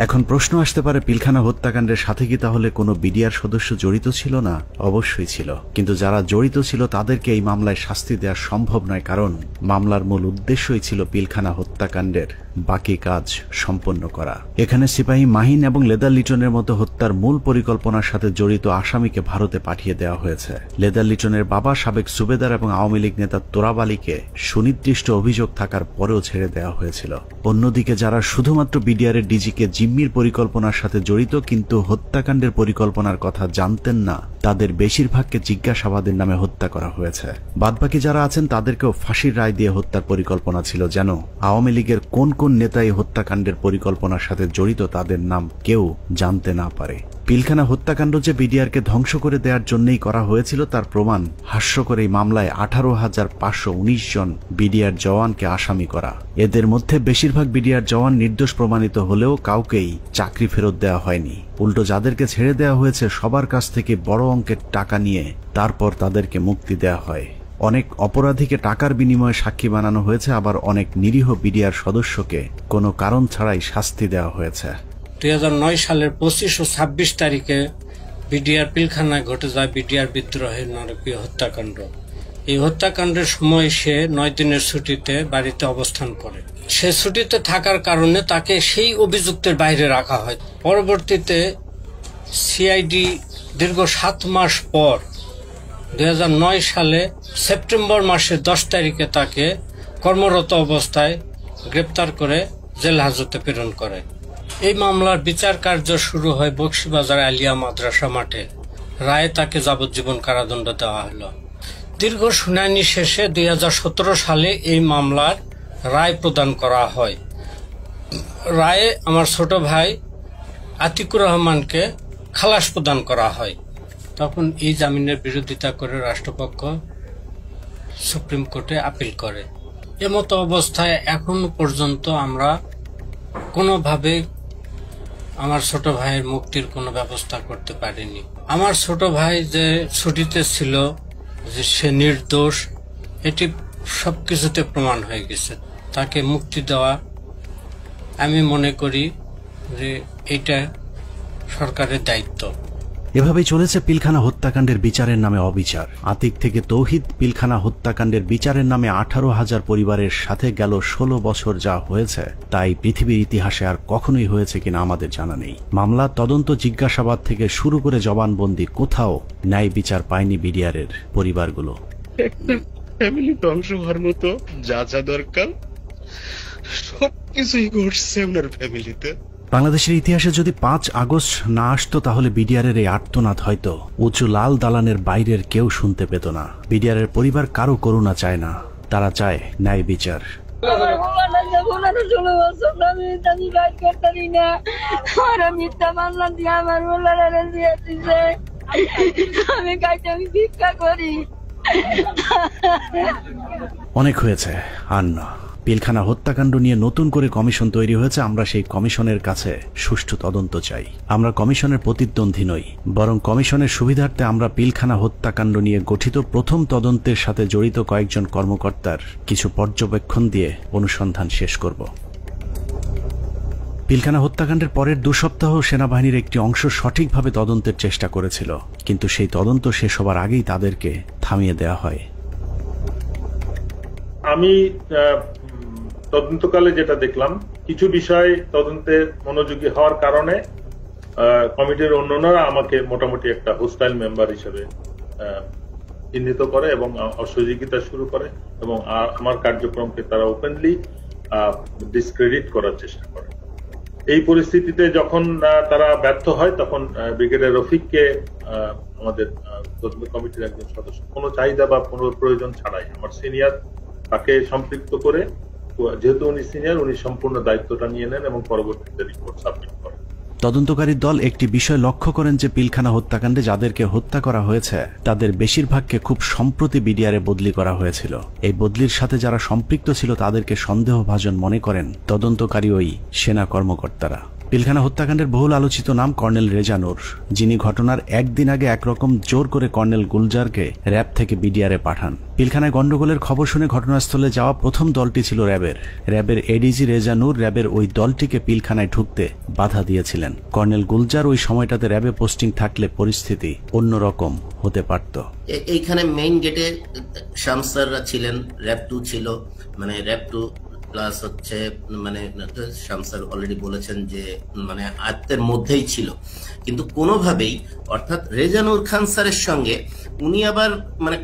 এখন প্রশ্ন আসতে পারে, পিলখানা হত্যাকাণ্ডের সাথে কি তাহলে কোনো বিডিআর সদস্য জড়িত ছিল না? অবশ্যই ছিল, কিন্তু যারা জড়িত ছিল তাদেরকে এই মামলায় শাস্তি দেওয়া সম্ভব নয়, কারণ মামলার মূল উদ্দেশ্যই ছিল পিলখানা হত্যাকাণ্ডের বাকি কাজ সম্পন্ন করা। এখানে সিপাহী মাহিন এবং লেদার লিটনের মতো হত্যার মূল পরিকল্পনার সাথে জড়িত আসামিকে ভারতে পাঠিয়ে দেওয়া হয়েছে। লেদার লিটনের বাবা সাবেক সুবেদার এবং আওয়ামী লীগ নেতা তোরাব আলীকে সুনির্দিষ্ট অভিযোগ থাকার পরেও ছেড়ে দেওয়া হয়েছিল। অন্যদিকে যারা শুধুমাত্র বিডিআরের ডিজিকে জিম্মির পরিকল্পনার সাথে জড়িত কিন্তু হত্যাকাণ্ডের পরিকল্পনার কথা জানতেন না, তাদের বেশিরভাগকে জিজ্ঞাসাবাদের নামে হত্যা করা হয়েছে। বাদবাকি যারা আছেন তাদেরকেও ফাঁসির রায় দিয়ে হত্যার পরিকল্পনা ছিল, যেন আওয়ামী লীগের কোন কোন নেতা এই হত্যাকাণ্ডের পরিকল্পনার সাথে জড়িত তাদের নাম কেউ জানতে না পারে। পিলখানা হত্যাকাণ্ড যে বিডিআরকে ধ্বংস করে দেওয়ার জন্যই করা হয়েছিল তার প্রমাণ হাস্যকর এই মামলায় 18,519 জন বিডিআর জওয়ানকে আসামি করা। এদের মধ্যে বেশিরভাগ বিডিআর জওয়ান নির্দোষ প্রমাণিত হলেও কাউকেই চাকরি ফেরত দেওয়া হয়নি। উল্টো যাদেরকে ছেড়ে দেওয়া হয়েছে সবার কাছ থেকে বড় অঙ্কের টাকা নিয়ে তারপর তাদেরকে মুক্তি দেওয়া হয়। অনেক অপরাধীকে টাকার বিনিময়ে সাক্ষী বানানো হয়েছে, আবার অনেক নিরীহ বিডিআর সদস্যকে কোনো কারণ ছাড়াই শাস্তি দেওয়া হয়েছে। 2009 সালের 25 ও 26 তারিখে বিডিআর পিলখানায় ঘটে যায় বিডিআর বিদ্রোহের নারকীয় হত্যাকাণ্ড। এই হত্যাকাণ্ডের সময় সে 9 দিনের ছুটিতে বাড়িতে অবস্থান করে। সে ছুটিতে থাকার কারণে তাকে সেই অভিযুক্তের বাইরে রাখা হয়। পরবর্তীতে সিআইডি দীর্ঘ 7 মাস পর 2009 সালে সেপ্টেম্বর মাসের 10 তারিখে তাকে কর্মরত অবস্থায় গ্রেপ্তার করে জেল হাজতে প্রেরণ করে। এই মামলার বিচার কার্য শুরু হয় বকশীবাজার আলিয়া মাদ্রাসা মাঠে রায়ে তাকে যাবজ্জীবন কারাদণ্ড দেওয়া হলো। দীর্ঘ শুনানি শেষে 2017 সালে এই মামলার রায় প্রদান করা হয়। রায়ে আমার ছোট ভাই আতিকুর রহমানকে খালাস প্রদান করা হয়। তখন এই জামিনের বিরোধিতা করে রাষ্ট্রপক্ষ সুপ্রিম কোর্টে আপিল করে। এমতো অবস্থায় এখন পর্যন্ত আমরা কোনোভাবে আমার ছোট ভাইয়ের মুক্তির কোনো ব্যবস্থা করতে পারিনি। আমার ছোট ভাই যে ছুটিতে ছিল, যে সে নির্দোষ, এটি সবকিছুতে প্রমাণ হয়ে গেছে। তাকে মুক্তি দেওয়া আমি মনে করি যে এটা সরকারের দায়িত্ব। এভাবেই চলেছে পিলখানা হত্যাকাণ্ডের বিচারের নামে অবিচার। আতিক থেকে তৌহিদ পিলখানা হত্যাকাণ্ডের বিচারের নামে 18,000 পরিবারের সাথে গেল 16 বছর যা হয়েছে তাই পৃথিবীর ইতিহাসে আর কখনোই হয়েছে কিনা আমাদের জানা নেই। মামলা, তদন্ত, জিজ্ঞাসাবাদ থেকে শুরু করে জবানবন্দি, কোথাও ন্যায় বিচার পায়নি বিডিআরের পরিবারগুলো। একটা ফ্যামিলি ধ্বংস হওয়ার মতো যা যা দরকার সবকিছুই ঘটছে আপনার ফ্যামিলিতে। বাংলাদেশের ইতিহাসে যদি 5 আগস্ট না আসতো তাহলে বিডিআরের এই আর্তনাদ হয়তো উঁচু লাল দালানের বাইরের কেউ শুনতে পেত না। বিডিআরের পরিবার কারো করুণা চায় না, তারা চায় ন্যায় বিচার। অনেক হয়েছে, আর না। পিলখানা হত্যাকাণ্ড নিয়ে নতুন করে কমিশন তৈরি হয়েছে। আমরা সেই কমিশনের কাছে সুষ্ঠু তদন্ত চাই। আমরা কমিশনের প্রতিদ্বন্দ্বী নই, বরং কমিশনের সুবিধার্থে আমরা পিলখানা হত্যাকাণ্ড নিয়ে গঠিত প্রথম তদন্তের সাথে জড়িত কয়েকজন কর্মকর্তার কিছু পর্যবেক্ষণ দিয়ে অনুসন্ধান শেষ করব। পিলখানা হত্যাকাণ্ডের পরের 2 সপ্তাহ সেনাবাহিনীর একটি অংশ সঠিকভাবে তদন্তের চেষ্টা করেছিল, কিন্তু সেই তদন্ত শেষ হবার আগেই তাদেরকে থামিয়ে দেওয়া হয়। আমি তদন্তকালে যেটা দেখলাম, কিছু বিষয় তদন্তে মনোযোগী হওয়ার কারণে কমিটির অন্যান্যরা আমাকে মোটামুটি একটা হোস্টাইল মেম্বার হিসেবে চিহ্নিত করে এবং অসহযোগিতা শুরু করে এবং আমার কার্যক্রমকে তারা ওপেনলি ডিসক্রেডিট করার চেষ্টা করে। এই পরিস্থিতিতে যখন তারা ব্যর্থ হয় তখন ব্রিগেডিয়ার রফিককে আমাদের তদন্ত কমিটির একজন সদস্য কোনো চাহিদা বা কোনো প্রয়োজন ছাড়াই আমার সিনিয়র তাকে সম্পৃক্ত করে, যেহেতু উনি সিনিয়র, উনি সম্পূর্ণ দায়িত্বটা নিয়ে নেন এবং পরবর্তীতে রিপোর্ট সাবমিট করেন। তদন্তকারী দল একটি বিষয় লক্ষ্য করেন যে পিলখানা হত্যাকাণ্ডে যাদেরকে হত্যা করা হয়েছে তাদের বেশিরভাগকে খুব সম্প্রতি বিডিআরে বদলি করা হয়েছিল। এই বদলির সাথে যারা সম্পৃক্ত ছিল তাদেরকে সন্দেহভাজন মনে করেন তদন্তকারী ওই সেনা কর্মকর্তারা। পিলখানা হত্যাকাণ্ডের বহুল আলোচিত নাম কর্নেল রেজা নূর, যিনি ঘটনার একদিন আগে একরকম জোর করে কর্নেল গুলজারকে র্যাব থেকে বিডিআরে পাঠান। পিলখানায় গন্ডগোলের খবর শুনে ঘটনাস্থলে যাওয়া প্রথম দলটি ছিল র্যাবের এডিজি রেজা নূর র্যাবের ওই দলটিকে পিলখানায় ঢুকতে বাধা দিয়েছিলেন। কর্নেল গুলজার ওই সময়টাতে র্যাবে পোস্টিং থাকলে পরিস্থিতি অন্যরকম হতে পারত। এইখানে মেইন গেটে শামসাররা ছিলেন, র্যাব 2 ছিল, মানে র্যাব 2 প্লাস হচ্ছে মানে শামসার অলরেডি বলেছেন যে মানে আয়ত্তের মধ্যেই ছিল, কিন্তু কোনোভাবেই অর্থাৎ রেজানুর খান স্যারের সঙ্গে উনি আবার মানে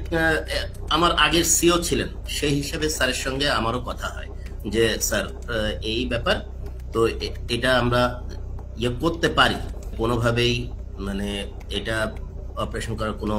আমার আগের সিও ছিলেন, সেই হিসাবে স্যারের সঙ্গে আমারও কথা হয় যে স্যার এই ব্যাপার, তো এটা আমরা ইয়ে করতে পারি, কোনোভাবেই মানে এটা অপারেশন করার কোনো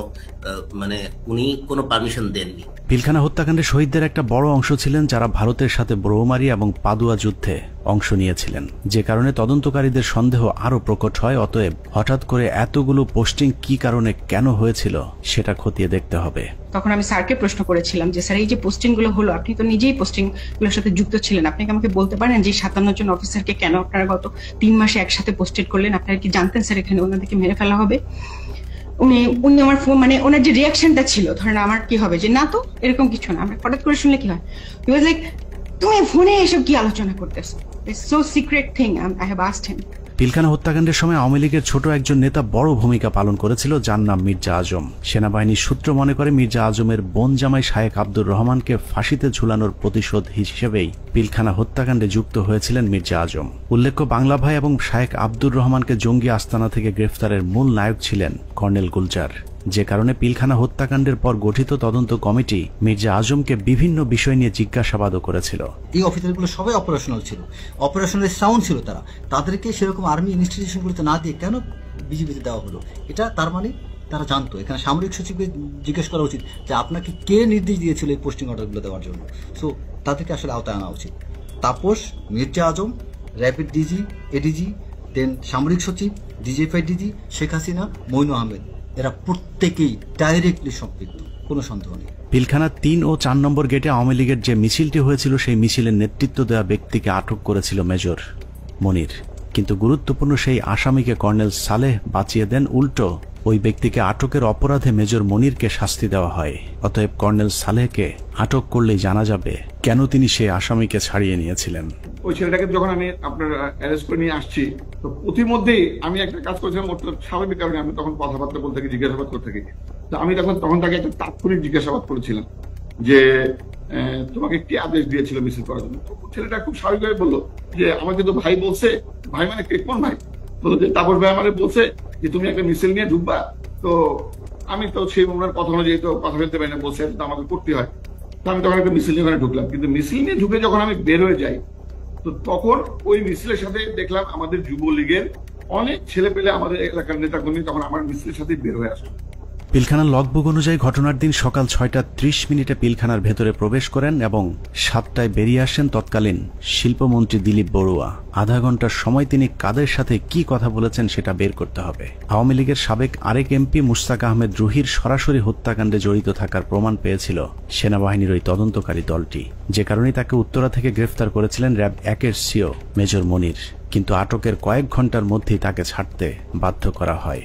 মানে উনি কোনো পারমিশন দেননি। পিলখানা হত্যাকাণ্ডে শহীদদের একটা বড় অংশ ছিলেন যারা ভারতের সাথে ব্রহ্মমারি এবং পাদুয়া যুদ্ধে অংশ নিয়েছিলেন, যে কারণে তদন্তকারীদের সন্দেহ আরো প্রকট হয়। অতএব হঠাৎ করে এতগুলো পোস্টিং কি কারণে কেন হয়েছিল সেটা খতিয়ে দেখতে হবে। তখন আমি স্যারকে প্রশ্ন করেছিলাম যে স্যার এই যে পোস্টিং গুলো হলো, আপনি তো নিজেই পোস্টিং গুলোর সাথে যুক্ত ছিলেন, আপনি কি আমাকে বলতে পারেন যে 57 জন অফিসারকে কেন আপনারা গত 3 মাসে একসাথে পোস্টেড করলেন? আপনারা কি জানতেন স্যার এখানে ওনাদেরকে মেরে ফেলা হবে? উনি আমার মানে ওনার যে রিয়াকশনটা ছিল, ধরেন আমার কি হবে যে না তো এরকম কিছু না, আমরা হঠাৎ করে শুনলে কি হয়, হি ওয়াজ লাইক তুমি ফোনে এসব কি আলোচনা করতেছো, it's so secret thing, I have asked হিম। পিলখানা হত্যাকাণ্ডের সময় আওয়ামী লীগের ছোট একজন নেতা বড় ভূমিকা পালন করেছিল, যার নাম মির্জা আজম। সেনাবাহিনীর সূত্র মনে করে মির্জা আজমের বোন জামাই শায়েখ আব্দুর রহমানকে ফাঁসিতে ঝুলানোর প্রতিশোধ হিসেবেই পিলখানা হত্যাকাণ্ডে যুক্ত হয়েছিলেন মির্জা আজম। উল্লেখ্য, বাংলা ভাই এবং শায়েখ আব্দুর রহমানকে জঙ্গি আস্তানা থেকে গ্রেফতারের মূল নায়ক ছিলেন কর্নেল গুলজার, যে কারণে পিলখানা হত্যাকাণ্ডের পর গঠিত তদন্ত কমিটি মির্জা আজমকে বিভিন্ন বিষয় নিয়ে জিজ্ঞাসাবাদও করেছিল। এই অফিসারগুলো সবাই অপারেশনাল ছিল, অপারেশনাল সাউন্ড ছিল, তাদেরকে সেরকম আর্মি ইনস্টিটিউশনগুলোতে না দিয়ে কেন বিজিবিতে দেওয়া হলো? এটা তার মানে তারা জানতো। এখানে সামরিক সচিবকে জিজ্ঞেস করা উচিত যে আপনাকে কে নির্দেশ দিয়েছিল এই পোস্টিং অর্ডারগুলো দেওয়ার জন্য। সো তাদেরকে আসলে আওতায় আনা উচিত। তাপস, মির্জা আজম, র্যাপিড ডিজি, এডিজি, দেন সামরিক সচিব, ডিজিএফআই ডিজি, শেখ হাসিনা, মইনু আহমেদ, এরা প্রত্যেকেই ডাইরেক্টলি সম্পৃক্ত, কোনো সন্দেহ নেই। পিলখানা 3 ও 4 নম্বর গেটে আওয়ামী লীগের যে মিছিলটি হয়েছিল সেই মিছিলের নেতৃত্ব দেওয়া ব্যক্তিকে আটক করেছিল মেজর মনির, কিন্তু গুরুত্বপূর্ণ সেই আসামিকে কর্নেল সালেহ বাঁচিয়ে দেন। উল্টো ওই ব্যক্তিকে আটকের অপরাধে মেজর মনিরকে শাস্তি দেওয়া হয়। অতএব কর্নেল সালেহকে আটক করলেই জানা যাবে কেন তিনি সেই আসামিকে ছাড়িয়ে নিয়েছিলেন। ওই ছেলেটাকে যখন আমি আপনার অ্যারেস্ট করে নিয়ে আসছি, তো প্রতিমধ্যেই আমি একটা কাজ করেছিলাম, স্বাভাবিক কারণে আমি তখন কথাবার্তা বলতে থাকি, জিজ্ঞাসাবাদ করতে থাকি। তো আমি তখন তাকে একটা তাৎক্ষণিক জিজ্ঞাসাবাদ করেছিলাম যে তোমাকে কি আদেশ দিয়েছিল মিছিল করার জন্য। ছেলেটা খুব স্বাভাবিকভাবে বললো যে আমাকে তো ভাই বলছে। ভাই মানে কোন ভাই? বললো যে তাপস ভাই আমাকে বলছে যে তুমি একটা মিছিল নিয়ে ঢুকবা। তো আমি তো সেই ওনার কথা অনুযায়ী তো কথা বলতে পারি না, বলছে তো আমাকে করতে হয়। তো আমি তখন একটা মিছিল নিয়ে ওখানে ঢুকলাম, কিন্তু মিছিল নিয়ে ঢুকে যখন আমি বের হয়ে যাই, তো তখন ওই মিছিলের সাথে দেখলাম আমাদের যুবলীগের অনেক ছেলে পেলে, আমাদের এলাকার নেতাকর্মী তখন আমার মিছিলের সাথে বের হয়ে আসলো। পিলখানার লগবুক অনুযায়ী ঘটনার দিন সকাল 6:30 পিলখানার ভেতরে প্রবেশ করেন এবং 7টায় বেরিয়ে আসেন তৎকালীন শিল্পমন্ত্রী দিলীপ বড়ুয়া। আধা ঘন্টার সময় তিনি কাদের সাথে কি কথা বলেছেন সেটা বের করতে হবে। আওয়ামী লীগের সাবেক আরেক এমপি মুশতাক আহমেদ রুহির সরাসরি হত্যাকাণ্ডে জড়িত থাকার প্রমাণ পেয়েছিল সেনাবাহিনীর ওই তদন্তকারী দলটি, যে কারণে তাকে উত্তরা থেকে গ্রেফতার করেছিলেন র্যাব 1-এর সিও মেজর মনির। কিন্তু আটকের কয়েক ঘন্টার মধ্যেই তাকে ছাড়তে বাধ্য করা হয়।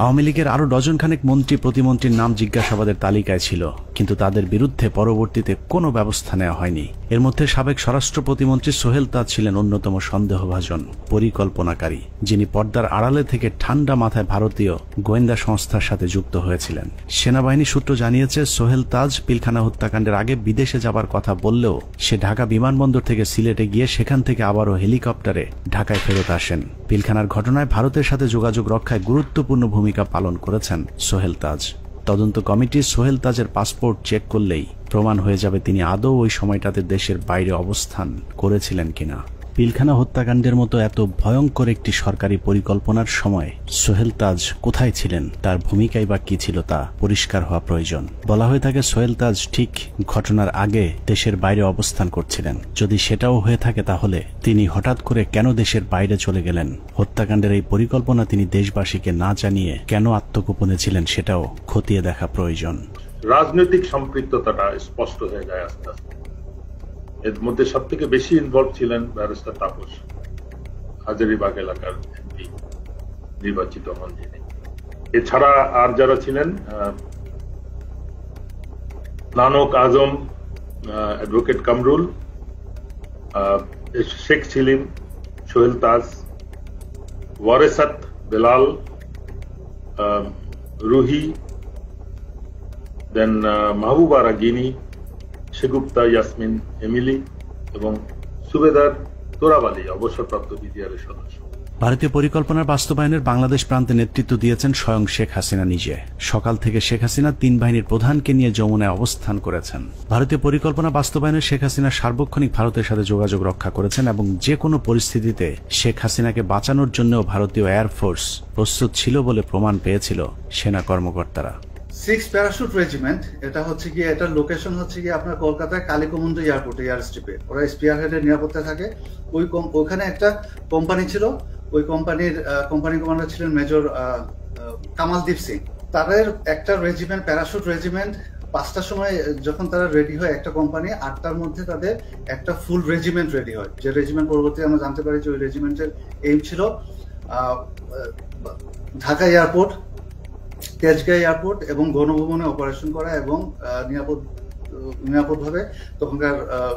আওয়ামী লীগের আরো ডজনখানেক মন্ত্রী প্রতিমন্ত্রীর নাম জিজ্ঞাসাবাদের তালিকায় ছিল, কিন্তু তাদের বিরুদ্ধে পরবর্তীতে কোনো ব্যবস্থা নেওয়া হয়নি। এর মধ্যে সাবেক স্বরাষ্ট্র প্রতিমন্ত্রী সোহেল তাজ ছিলেন অন্যতম সন্দেহভাজন পরিকল্পনাকারী, যিনি পর্দার আড়ালে থেকে ঠান্ডা মাথায় ভারতীয় গোয়েন্দা সংস্থার সাথে যুক্ত হয়েছিলেন। সেনাবাহিনী সূত্র জানিয়েছে সোহেল তাজ পিলখানা হত্যাকাণ্ডের আগে বিদেশে যাবার কথা বললেও সে ঢাকা বিমানবন্দর থেকে সিলেটে গিয়ে সেখান থেকে আবারও হেলিকপ্টারে ঢাকায় ফেরত আসেন। পিলখানার ঘটনায় ভারতের সাথে যোগাযোগ রক্ষায় গুরুত্বপূর্ণ ভূমিকা পালন করেছেন সোহেল তাজ। তদন্ত কমিটি সোহেল তাজের পাসপোর্ট চেক করলেই প্রমাণ হয়ে যাবে তিনি আদৌ ওই সময়টাতে দেশের বাইরে অবস্থান করেছিলেন কিনা। পিলখানা হত্যাকাণ্ডের মতো এত ভয়ঙ্কর একটি সরকারি পরিকল্পনার সময় সোহেল তাজ কোথায় ছিলেন, তার ভূমিকাই বা কি ছিল তা পরিষ্কার হওয়া প্রয়োজন। বলা হয়ে থাকে সোহেল তাজ ঠিক ঘটনার আগে দেশের বাইরে অবস্থান করছিলেন। যদি সেটাও হয়ে থাকে তাহলে তিনি হঠাৎ করে কেন দেশের বাইরে চলে গেলেন? হত্যাকাণ্ডের এই পরিকল্পনা তিনি দেশবাসীকে না জানিয়ে কেন আত্মগোপনে ছিলেন সেটাও খতিয়ে দেখা প্রয়োজন। রাজনৈতিক সম্পৃক্ততাটা স্পষ্ট হয়ে যায় আস্তে আস্তে। এর মধ্যে সব থেকে বেশি ইনভলভ ছিলেন ব্যারিস্টার তাপস, হাজারীবাগ এলাকার এমপি নির্বাচিত হন যিনি। এছাড়া আর যারা ছিলেন নানক আজম, অ্যাডভোকেট কামরুল, শেখ সেলিম, সোহেল তাজ, ওয়ারেসাত বেলাল, রুহি, দেন মাহবুবা রাগিনী, শেগুপ্তা ইয়াসমিন এমিলি এবং সুবেদার তোরাবালি অবসরপ্রাপ্ত বিডিআর এর সদস্য। ভারতীয় পরিকল্পনার বাস্তবায়নের বাংলাদেশ প্রান্তে নেতৃত্ব দিয়েছেন স্বয়ং শেখ হাসিনা নিজে। সকাল থেকে শেখ হাসিনা 3 বাহিনীর প্রধানকে নিয়ে যমুনায় অবস্থান করেছেন। ভারতীয় পরিকল্পনা বাস্তবায়নে শেখ হাসিনা সার্বক্ষণিক ভারতের সাথে যোগাযোগ রক্ষা করেছেন এবং যে কোনো পরিস্থিতিতে শেখ হাসিনাকে বাঁচানোর জন্যও ভারতীয় এয়ারফোর্স প্রস্তুত ছিল বলে প্রমাণ পেয়েছিল সেনা কর্মকর্তারা। 6 প্যারাশুট রেজিমেন্ট, এটা হচ্ছে গিয়ে এটার লোকেশন হচ্ছে গিয়ে আপনার কলকাতায় কালীকুমুন্দ এয়ারপোর্ট, এয়ার স্ট্রিপে। ওরা স্পিয়ার হেডের নিরাপত্তা থাকে। ওখানে একটা কোম্পানি ছিল, ওই কোম্পানি কমান্ডার ছিলেন মেজর কামালদীপ সিং। তাদের একটা রেজিমেন্ট, প্যারাশুট রেজিমেন্ট, 5টার সময় যখন তারা রেডি হয় একটা কোম্পানি, 8টার মধ্যে তাদের একটা ফুল রেজিমেন্ট রেডি হয়। যে রেজিমেন্ট পরবর্তীতে আমরা জানতে পারি যে ওই রেজিমেন্টের এইম ছিল ঢাকা এয়ারপোর্ট, তেজগাঁ এয়ারপোর্ট এবং গণভবনে অপারেশন করা এবং নিরাপদভাবে তখনকার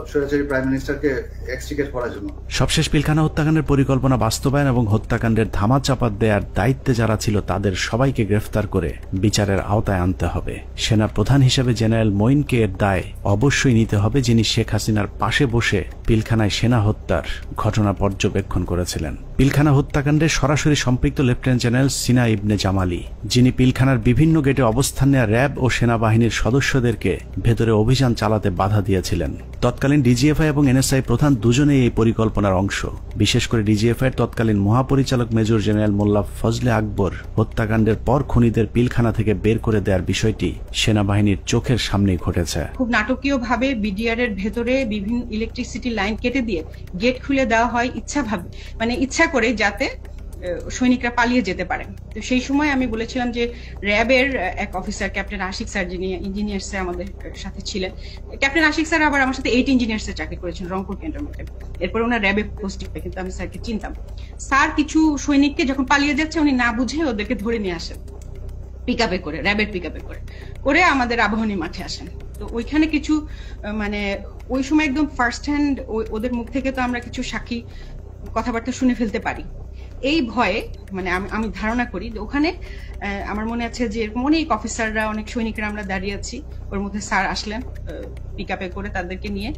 স্বৈরাচারী প্রাইম মিনিস্টারকে এক্সট্রিকেট করার জন্য। সবশেষ পিলখানা হত্যাকাণ্ডের পরিকল্পনা বাস্তবায়ন এবং হত্যাকাণ্ডের ধামাচাপা দেওয়ার দায়িত্বে যারা ছিল তাদের সবাইকে গ্রেফতার করে বিচারের আওতায় আনতে হবে। সেনা প্রধান হিসেবে জেনারেল মঈনকে এর দায় অবশ্যই নিতে হবে, যিনি শেখ হাসিনার পাশে বসে পিলখানায় সেনা হত্যার ঘটনা পর্যবেক্ষণ করেছিলেন। পিলখানা হত্যাকাণ্ডে সরাসরি সম্পৃক্ত লেফটেন্যান্ট জেনারেল সিনা ইবনে জামালি, যিনি পিলখানার বিভিন্ন গেটে অবস্থান নেওয়া র্যাব ও সেনাবাহিনীর সদস্যদেরকে ভেতরে অভিযান চালাতে বাধা দিয়েছিলেন। তৎকালীন ডিজিএফআই এবং এনএসআই প্রধান দুজনেই এই পরিকল্পনার অংশ। বিশেষ করে ডিজিএফআই এর তৎকালীন মহাপরিচালক মেজর জেনারেল মোল্লা ফজলে আকবর হত্যাকাণ্ডের পর খুনিদের পিলখানা থেকে বের করে দেওয়ার বিষয়টি সেনাবাহিনীর চোখের সামনেই ঘটেছে। খুব নাটকীয়ভাবে বিডিআর এর ভেতরে বিভিন্ন ইলেকট্রিসিটি লাইন কেটে দিয়ে গেট খুলে দেওয়া হয় ইচ্ছা করে, যাতে সৈনিকরা পালিয়ে যেতে পারে। তো সেই সময় আমি বলেছিলাম যে র্যাবের এক অফিসার ক্যাপ্টেন আশিক স্যার, যিনি ইঞ্জিনিয়ার্সে আমাদের সাথে ছিলেন, ক্যাপ্টেন আশিক স্যার আবার আমার সাথে 8 ইঞ্জিনিয়ার্সে চাকরি করেছেন রংপুর ক্যান্টনমেন্টে। এরপর ওনার র্যাবে পোস্টিং পেয়ে, কিন্তু আমি স্যারকে চিনতাম। স্যার কিছু সৈনিককে যখন পালিয়ে যাচ্ছে উনি না বুঝে ওদেরকে ধরে নিয়ে আসেন পিকআপে করে, র্যাবের পিকআপে করে আমাদের আবাহনী মাঠে আসেন। তো ওইখানে কিছু ওই সময় একদম ফার্স্ট হ্যান্ড ওদের মুখ থেকে তো আমরা কিছু সাক্ষী কথাবার্তা শুনে ফেলতে পারি। এই ভয়ে আমি ধারণা করি যে ওখানে আমার মনে আছে যে অনেক অফিসাররা, অনেক সৈনিকরা আমরা দাঁড়িয়ে আছি, ওর মধ্যে স্যার আসলেন পিকআপে করে তাদেরকে নিয়ে।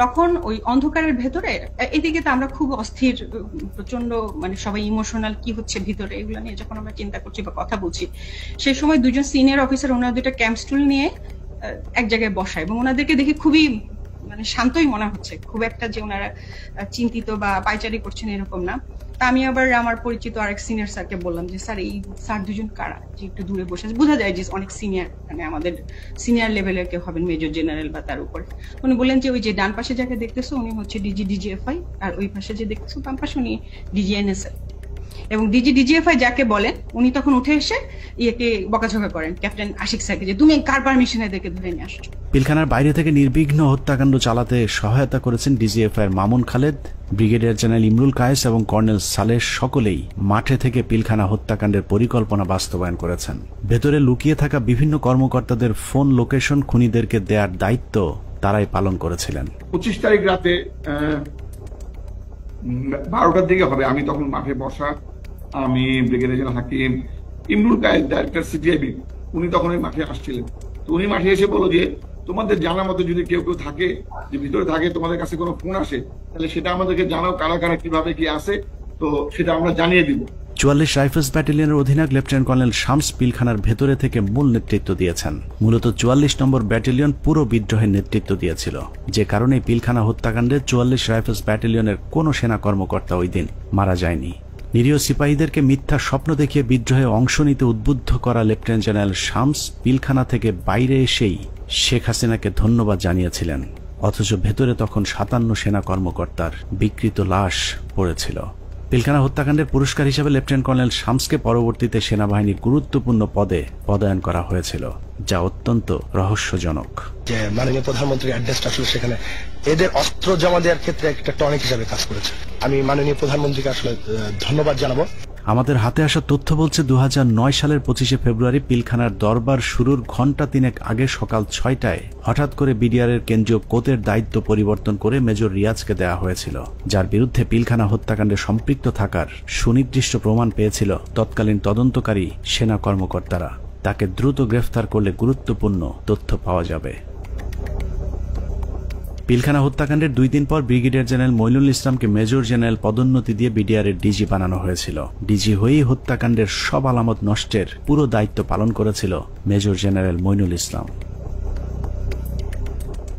তখন ওই অন্ধকারের ভেতরে এদিকে তো আমরা খুব অস্থির, প্রচন্ড সবাই ইমোশনাল, কি হচ্ছে ভিতরে এগুলো নিয়ে যখন আমরা চিন্তা করছি বা কথা বলছি, সেই সময় দুজন সিনিয়র অফিসার ওনারা দুইটা ক্যাম্প স্টুল নিয়ে এক জায়গায় বসায় এবং ওনাদেরকে দেখে খুবই শান্তই মনে হচ্ছে, খুব একটা যে ওনারা চিন্তিত বা পাইচারি করছেন এরকম না। তা আমি আবার আমার পরিচিত আরেক সিনিয়র স্যারকে বললাম যে স্যার এই স্যার দুজন কারা, যে একটু দূরে বসে আছে, বোঝা যায় যে অনেক সিনিয়র, আমাদের সিনিয়র লেভেলের কেউ হবেন, মেজর জেনারেল বা তার উপরে। উনি বললেন যে ওই যে ডান পাশে যাকে দেখতেছো উনি হচ্ছে ডিজিএফআই, আর ওই পাশে যে দেখতেছো বাম পাশে উনি ডিজিএনএসএল। এবং ডিজিএফআই যাকে বলেন উনি তখন উঠে এসে বকাঝকা করেন ক্যাপ্টেন আশিক স্যারকে যে তুমি কার পারমিশনে এদেরকে ধরে নিয়ে আসছো। পিলখানার বাইরে থেকে নির্বিঘ্ন হত্যাকাণ্ড চালাতে সহায়তা করেছেন ডিজিএফআই এর মামুন খালেদ, ব্রিগেডিয়ার জেনারেল ইমরুল কায়েস এবং কর্নেল সালেহ, সকলেই মাঠে থেকে পিলখানা হত্যাকাণ্ডের পরিকল্পনা বাস্তবায়ন করেছেন। ভেতরে লুকিয়ে থাকা বিভিন্ন কর্মকর্তাদের ফোন লোকেশন খুনিদেরকে দেওয়ার দায়িত্ব তারাই পালন করেছিলেন। 25 তারিখ রাতে 12টার দিকে হবে, আমি তখন মাঠে বসা, আমি ব্রিগেডিয়ার জেনারেল হাকিম, ইমরুল কায়েস ডাইরেক্টর সিটিআইবি, উনি তখন ওই মাঠে আসছিলেন। তো উনি মাঠে এসে বলল যে তোমাদের জানা মতো যদি কেউ থাকে, যে ভিতরে থাকে, তোমাদের কাছে কোনো ফোন আসে, তাহলে সেটা আমাদেরকে জানাও, কারা কারা কিভাবে কি আসে, তো সেটা আমরা জানিয়ে দিব। 44 রাইফেলস ব্যাটালিয়নের অধিনায়ক লেফটেন্যান্ট কর্নেল শামস পিলখানার ভেতরে থেকে মূল নেতৃত্ব দিয়েছেন। মূলত 44 নম্বর ব্যাটালিয়ন পুরো বিদ্রোহের নেতৃত্ব দিয়েছিল, যে কারণে পিলখানা হত্যাকাণ্ডে 44 রাইফেলস ব্যাটালিয়নের কোনো সেনা কর্মকর্তা ওই দিন মারা যায়নি। নিরীহ সিপাহীদেরকে মিথ্যা স্বপ্ন দেখিয়ে বিদ্রোহে অংশ নিতে উদ্বুদ্ধ করা লেফটেন্যান্ট জেনারেল শামস পিলখানা থেকে বাইরে এসেই শেখ হাসিনাকে ধন্যবাদ জানিয়েছিলেন, অথচ ভেতরে তখন 57 সেনা কর্মকর্তার বিকৃত লাশ পড়েছিল। পিলখানা হত্যাকাণ্ডের পুরস্কার হিসেবে লেফটেন্যান্ট কর্নেল শামসকে পরবর্তীতে সেনাবাহিনীর গুরুত্বপূর্ণ পদে পদায়ন করা হয়েছিল, যা অত্যন্ত রহস্যজনক। যে মাননীয় প্রধানমন্ত্রীর অ্যাড্রেসটা আসলে সেখানে এদের অস্ত্র জমা দেওয়ার ক্ষেত্রে একটা টনিক হিসাবে কাজ করেছে। আমি মাননীয় প্রধানমন্ত্রীকে আসলে ধন্যবাদ জানাবো। আমাদের হাতে আসা তথ্য বলছে 2009 সালের 25শে ফেব্রুয়ারি পিলখানার দরবার শুরুর ঘণ্টা তিনেক আগে সকাল 6টায় হঠাৎ করে বিডিআরের কেন্দ্রীয় কোতের দায়িত্ব পরিবর্তন করে মেজর রিয়াজকে দেওয়া হয়েছিল, যার বিরুদ্ধে পিলখানা হত্যাকাণ্ডে সম্পৃক্ত থাকার সুনির্দিষ্ট প্রমাণ পেয়েছিল তৎকালীন তদন্তকারী সেনা কর্মকর্তারা। তাকে দ্রুত গ্রেফতার করলে গুরুত্বপূর্ণ তথ্য পাওয়া যাবে। পিলখানা হত্যাকাণ্ডের 2 দিন পর ব্রিগেডিয়ার জেনারেল মইনুল ইসলামকে মেজর জেনারেল পদোন্নতি দিয়ে বিডিআরের ডিজি বানানো হয়েছিল। ডিজি হয়েই হত্যাকাণ্ডের সব আলামত নষ্টের পুরো দায়িত্ব পালন করেছিল মেজর জেনারেল মইনুল ইসলাম।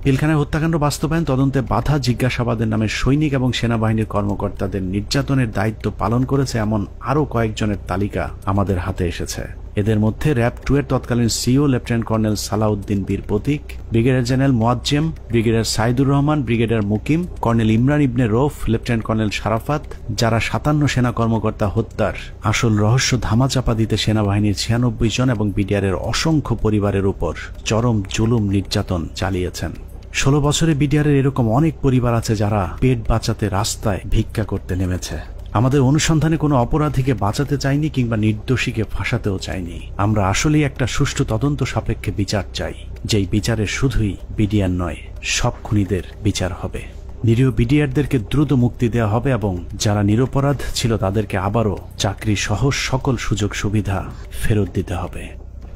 পিলখানার হত্যাকাণ্ড বাস্তবায়ন, তদন্তে বাধা, জিজ্ঞাসাবাদের নামে সৈনিক এবং সেনাবাহিনীর কর্মকর্তাদের নির্যাতনের দায়িত্ব পালন করেছে এমন আরও কয়েকজনের তালিকা আমাদের হাতে এসেছে। এদের মধ্যে র্যাব 2 এর তৎকালীন CO lieutenant colonel Salauddin Bir Protik, brigadier general Moazzem, brigadier Saidur Rahman, brigadier Mukim, colonel Imran Ibne Rouf, lieutenant colonel Sharafat, যারা 57 সেনা কর্মকর্তা হত্যার আসল রহস্য ধামাচাপা দিতে সেনাবাহিনীর 96 জন এবং বিডিআরের অসংখ্য পরিবারের উপর চরম জুলুম নির্যাতন চালিয়েছেন। 16 বছরে বিডিআরের এরকম অনেক পরিবার আছে যারা পেট বাঁচাতে রাস্তায় ভিক্ষা করতে নেমেছে। আমাদের অনুসন্ধানে কোনো অপরাধীকে বাঁচাতে চাইনি কিংবা নির্দোষীকে ফাঁসাতেও চাইনি। আমরা আসলেই একটা সুষ্ঠু তদন্ত সাপেক্ষে বিচার চাই, যেই বিচারে শুধুই বিডিআর নয়, সব খুনিদের বিচার হবে। নিরীহ বিডিআরদেরকে দ্রুত মুক্তি দেওয়া হবে এবং যারা নিরপরাধ ছিল তাদেরকে আবারও চাকরি সহ সকল সুযোগ সুবিধা ফেরত দিতে হবে।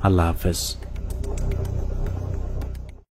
আল্লাহ হাফেজ।